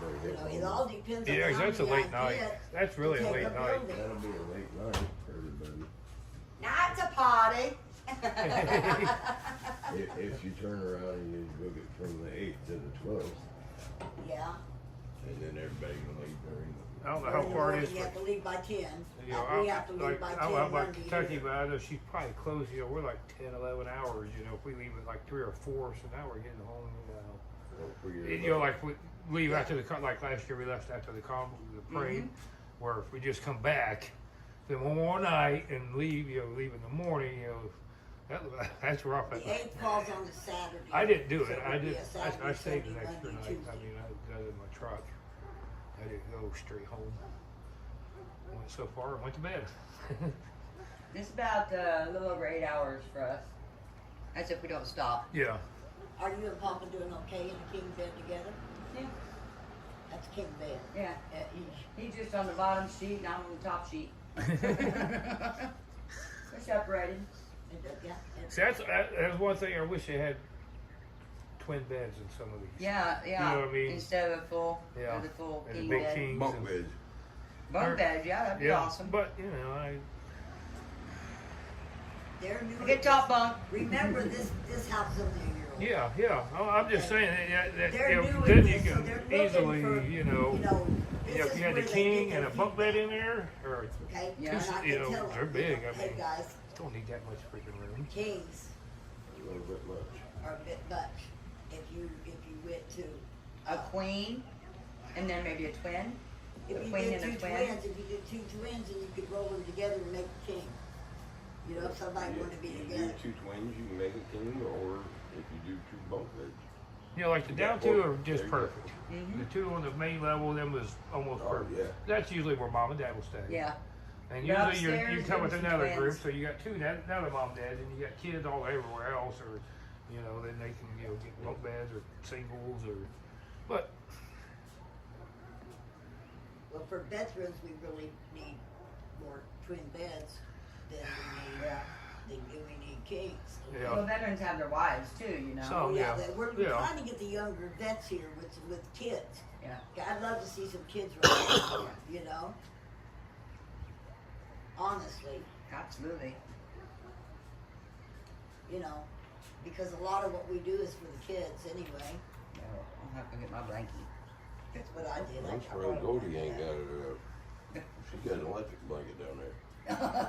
[SPEAKER 2] Everybody
[SPEAKER 6] You
[SPEAKER 2] head
[SPEAKER 6] know, it
[SPEAKER 2] home.
[SPEAKER 6] all depends on
[SPEAKER 1] Yeah, 'cause
[SPEAKER 6] how
[SPEAKER 1] that's a
[SPEAKER 6] many
[SPEAKER 1] late
[SPEAKER 6] I
[SPEAKER 1] night.
[SPEAKER 6] get
[SPEAKER 1] That's
[SPEAKER 6] to
[SPEAKER 1] really a
[SPEAKER 6] take
[SPEAKER 1] late night.
[SPEAKER 6] building.
[SPEAKER 2] That'll be a late night for everybody.
[SPEAKER 6] Now it's a party.
[SPEAKER 2] If you turn around and you book it from the 8th to the 12th,
[SPEAKER 6] Yeah.
[SPEAKER 2] and then everybody can leave during
[SPEAKER 1] I don't know how far it is.
[SPEAKER 6] You have to leave by 10.
[SPEAKER 1] You know,
[SPEAKER 6] We have to leave by 10
[SPEAKER 1] I don't know about
[SPEAKER 6] Monday
[SPEAKER 1] Kentucky,
[SPEAKER 6] here.
[SPEAKER 1] but I know she's probably closed. You know, we're like 10, 11 hours. You know, if we leave at like 3 or 4, so now we're getting home. You know, like we leave after the like last year we left after the parade, where if we just come back, then one more night and leave. You know, leave in the morning. You know, that's rough.
[SPEAKER 6] The 8th falls on the Saturday.
[SPEAKER 1] I didn't do
[SPEAKER 6] So
[SPEAKER 1] it.
[SPEAKER 6] would
[SPEAKER 1] I
[SPEAKER 6] be
[SPEAKER 1] did.
[SPEAKER 6] a Saturday,
[SPEAKER 1] I stayed an
[SPEAKER 6] Sunday,
[SPEAKER 1] extra
[SPEAKER 6] Monday,
[SPEAKER 1] night. I
[SPEAKER 6] Tuesday.
[SPEAKER 1] mean, I got in my truck. I didn't go straight home. Went so far and went to bed.
[SPEAKER 8] It's about a little over 8 hours for us. That's if we don't stop.
[SPEAKER 1] Yeah.
[SPEAKER 6] Are you and Papa doing okay in a king bed together?
[SPEAKER 8] Yeah.
[SPEAKER 6] That's king bed.
[SPEAKER 8] Yeah.
[SPEAKER 6] Each.
[SPEAKER 8] He's just on the bottom sheet and I'm on the top sheet. We're separated.
[SPEAKER 6] Yeah.
[SPEAKER 1] See, that's one thing I wish they had twin beds in some of these.
[SPEAKER 8] Yeah, yeah.
[SPEAKER 1] You know what I mean?
[SPEAKER 8] Instead of a full,
[SPEAKER 1] Yeah.
[SPEAKER 8] the full
[SPEAKER 1] And
[SPEAKER 8] king
[SPEAKER 1] big
[SPEAKER 8] bed.
[SPEAKER 1] kings
[SPEAKER 2] Bunk
[SPEAKER 1] and-
[SPEAKER 2] beds.
[SPEAKER 8] Bunk bed, yeah, that'd be awesome.
[SPEAKER 1] But you know,
[SPEAKER 6] They're new.
[SPEAKER 8] Get top bunk.
[SPEAKER 6] Remember, this house is only a year old.
[SPEAKER 1] yeah. Oh, I'm just saying that
[SPEAKER 6] They're
[SPEAKER 1] you know,
[SPEAKER 6] new
[SPEAKER 1] then
[SPEAKER 6] at
[SPEAKER 1] you
[SPEAKER 6] this, so
[SPEAKER 1] can
[SPEAKER 6] they're looking
[SPEAKER 1] easily,
[SPEAKER 6] for,
[SPEAKER 1] you know,
[SPEAKER 6] this
[SPEAKER 1] if
[SPEAKER 6] is
[SPEAKER 1] you had the
[SPEAKER 6] where they
[SPEAKER 1] king
[SPEAKER 6] get
[SPEAKER 1] and
[SPEAKER 6] their
[SPEAKER 1] a bunk bed
[SPEAKER 6] feedback.
[SPEAKER 1] in there, or
[SPEAKER 6] Okay.
[SPEAKER 8] Yeah.
[SPEAKER 6] And I can
[SPEAKER 1] you know,
[SPEAKER 6] tell
[SPEAKER 1] they're
[SPEAKER 6] them,
[SPEAKER 1] big. I
[SPEAKER 6] hey
[SPEAKER 1] mean,
[SPEAKER 6] guys,
[SPEAKER 1] don't need that much freaking room.
[SPEAKER 6] kings
[SPEAKER 2] A little bit much.
[SPEAKER 6] are a bit much. If you went to
[SPEAKER 8] A queen, and then maybe a twin.
[SPEAKER 6] if
[SPEAKER 8] A
[SPEAKER 6] you
[SPEAKER 8] queen
[SPEAKER 6] did
[SPEAKER 8] and a
[SPEAKER 6] two
[SPEAKER 8] twin.
[SPEAKER 6] twins, if you did two twins, and you could roll them together and make a king. You know, if somebody wanted to be
[SPEAKER 2] You
[SPEAKER 6] together.
[SPEAKER 2] do 2 twins, you can make a king, or if you do 2 bunk beds.
[SPEAKER 1] You know, like the
[SPEAKER 2] You
[SPEAKER 1] down
[SPEAKER 2] got
[SPEAKER 1] two
[SPEAKER 2] both.
[SPEAKER 1] are just
[SPEAKER 2] There you go.
[SPEAKER 1] perfect. The two on the main level, them was almost
[SPEAKER 2] Oh,
[SPEAKER 1] perfect.
[SPEAKER 2] yeah.
[SPEAKER 1] That's usually where mom and dad will stay.
[SPEAKER 8] Yeah.
[SPEAKER 1] And
[SPEAKER 8] But
[SPEAKER 1] usually you
[SPEAKER 8] upstairs,
[SPEAKER 1] come with
[SPEAKER 8] there's some
[SPEAKER 1] another
[SPEAKER 8] twins.
[SPEAKER 1] group, so you got two another mom and dads, and you got kids all everywhere else, or you know, then they can get bunk beds or singles or. But
[SPEAKER 6] Well, for veterans, we really need more twin beds than we need kings.
[SPEAKER 1] Yeah.
[SPEAKER 8] Well, veterans have their wives too, you know.
[SPEAKER 1] So- yeah.
[SPEAKER 6] We're
[SPEAKER 1] Yeah.
[SPEAKER 6] trying to get the younger vets here with kids.
[SPEAKER 8] Yeah.
[SPEAKER 6] I'd love to see some kids around, you know? Honestly,
[SPEAKER 8] Absolutely.
[SPEAKER 6] you know, because a lot of what we do is for the kids anyway.
[SPEAKER 8] Yeah, I'll have to get my blankie.
[SPEAKER 6] That's what I did.
[SPEAKER 2] I'm surprised Goldie ain't got it. She got an electric blanket down there.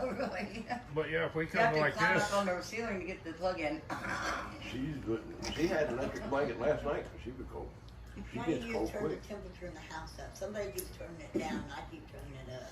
[SPEAKER 8] Really?
[SPEAKER 1] but yeah, if we
[SPEAKER 8] You have
[SPEAKER 1] come
[SPEAKER 8] to
[SPEAKER 1] like
[SPEAKER 8] climb
[SPEAKER 1] this,
[SPEAKER 8] up on the ceiling to get the plug in.
[SPEAKER 2] She had an electric blanket last night, so she was cold. She
[SPEAKER 6] Why don't
[SPEAKER 2] gets
[SPEAKER 6] you
[SPEAKER 2] cold
[SPEAKER 6] turn
[SPEAKER 2] quick.
[SPEAKER 6] the temperature in the house up? Somebody keeps turning it down, and I keep turning it up.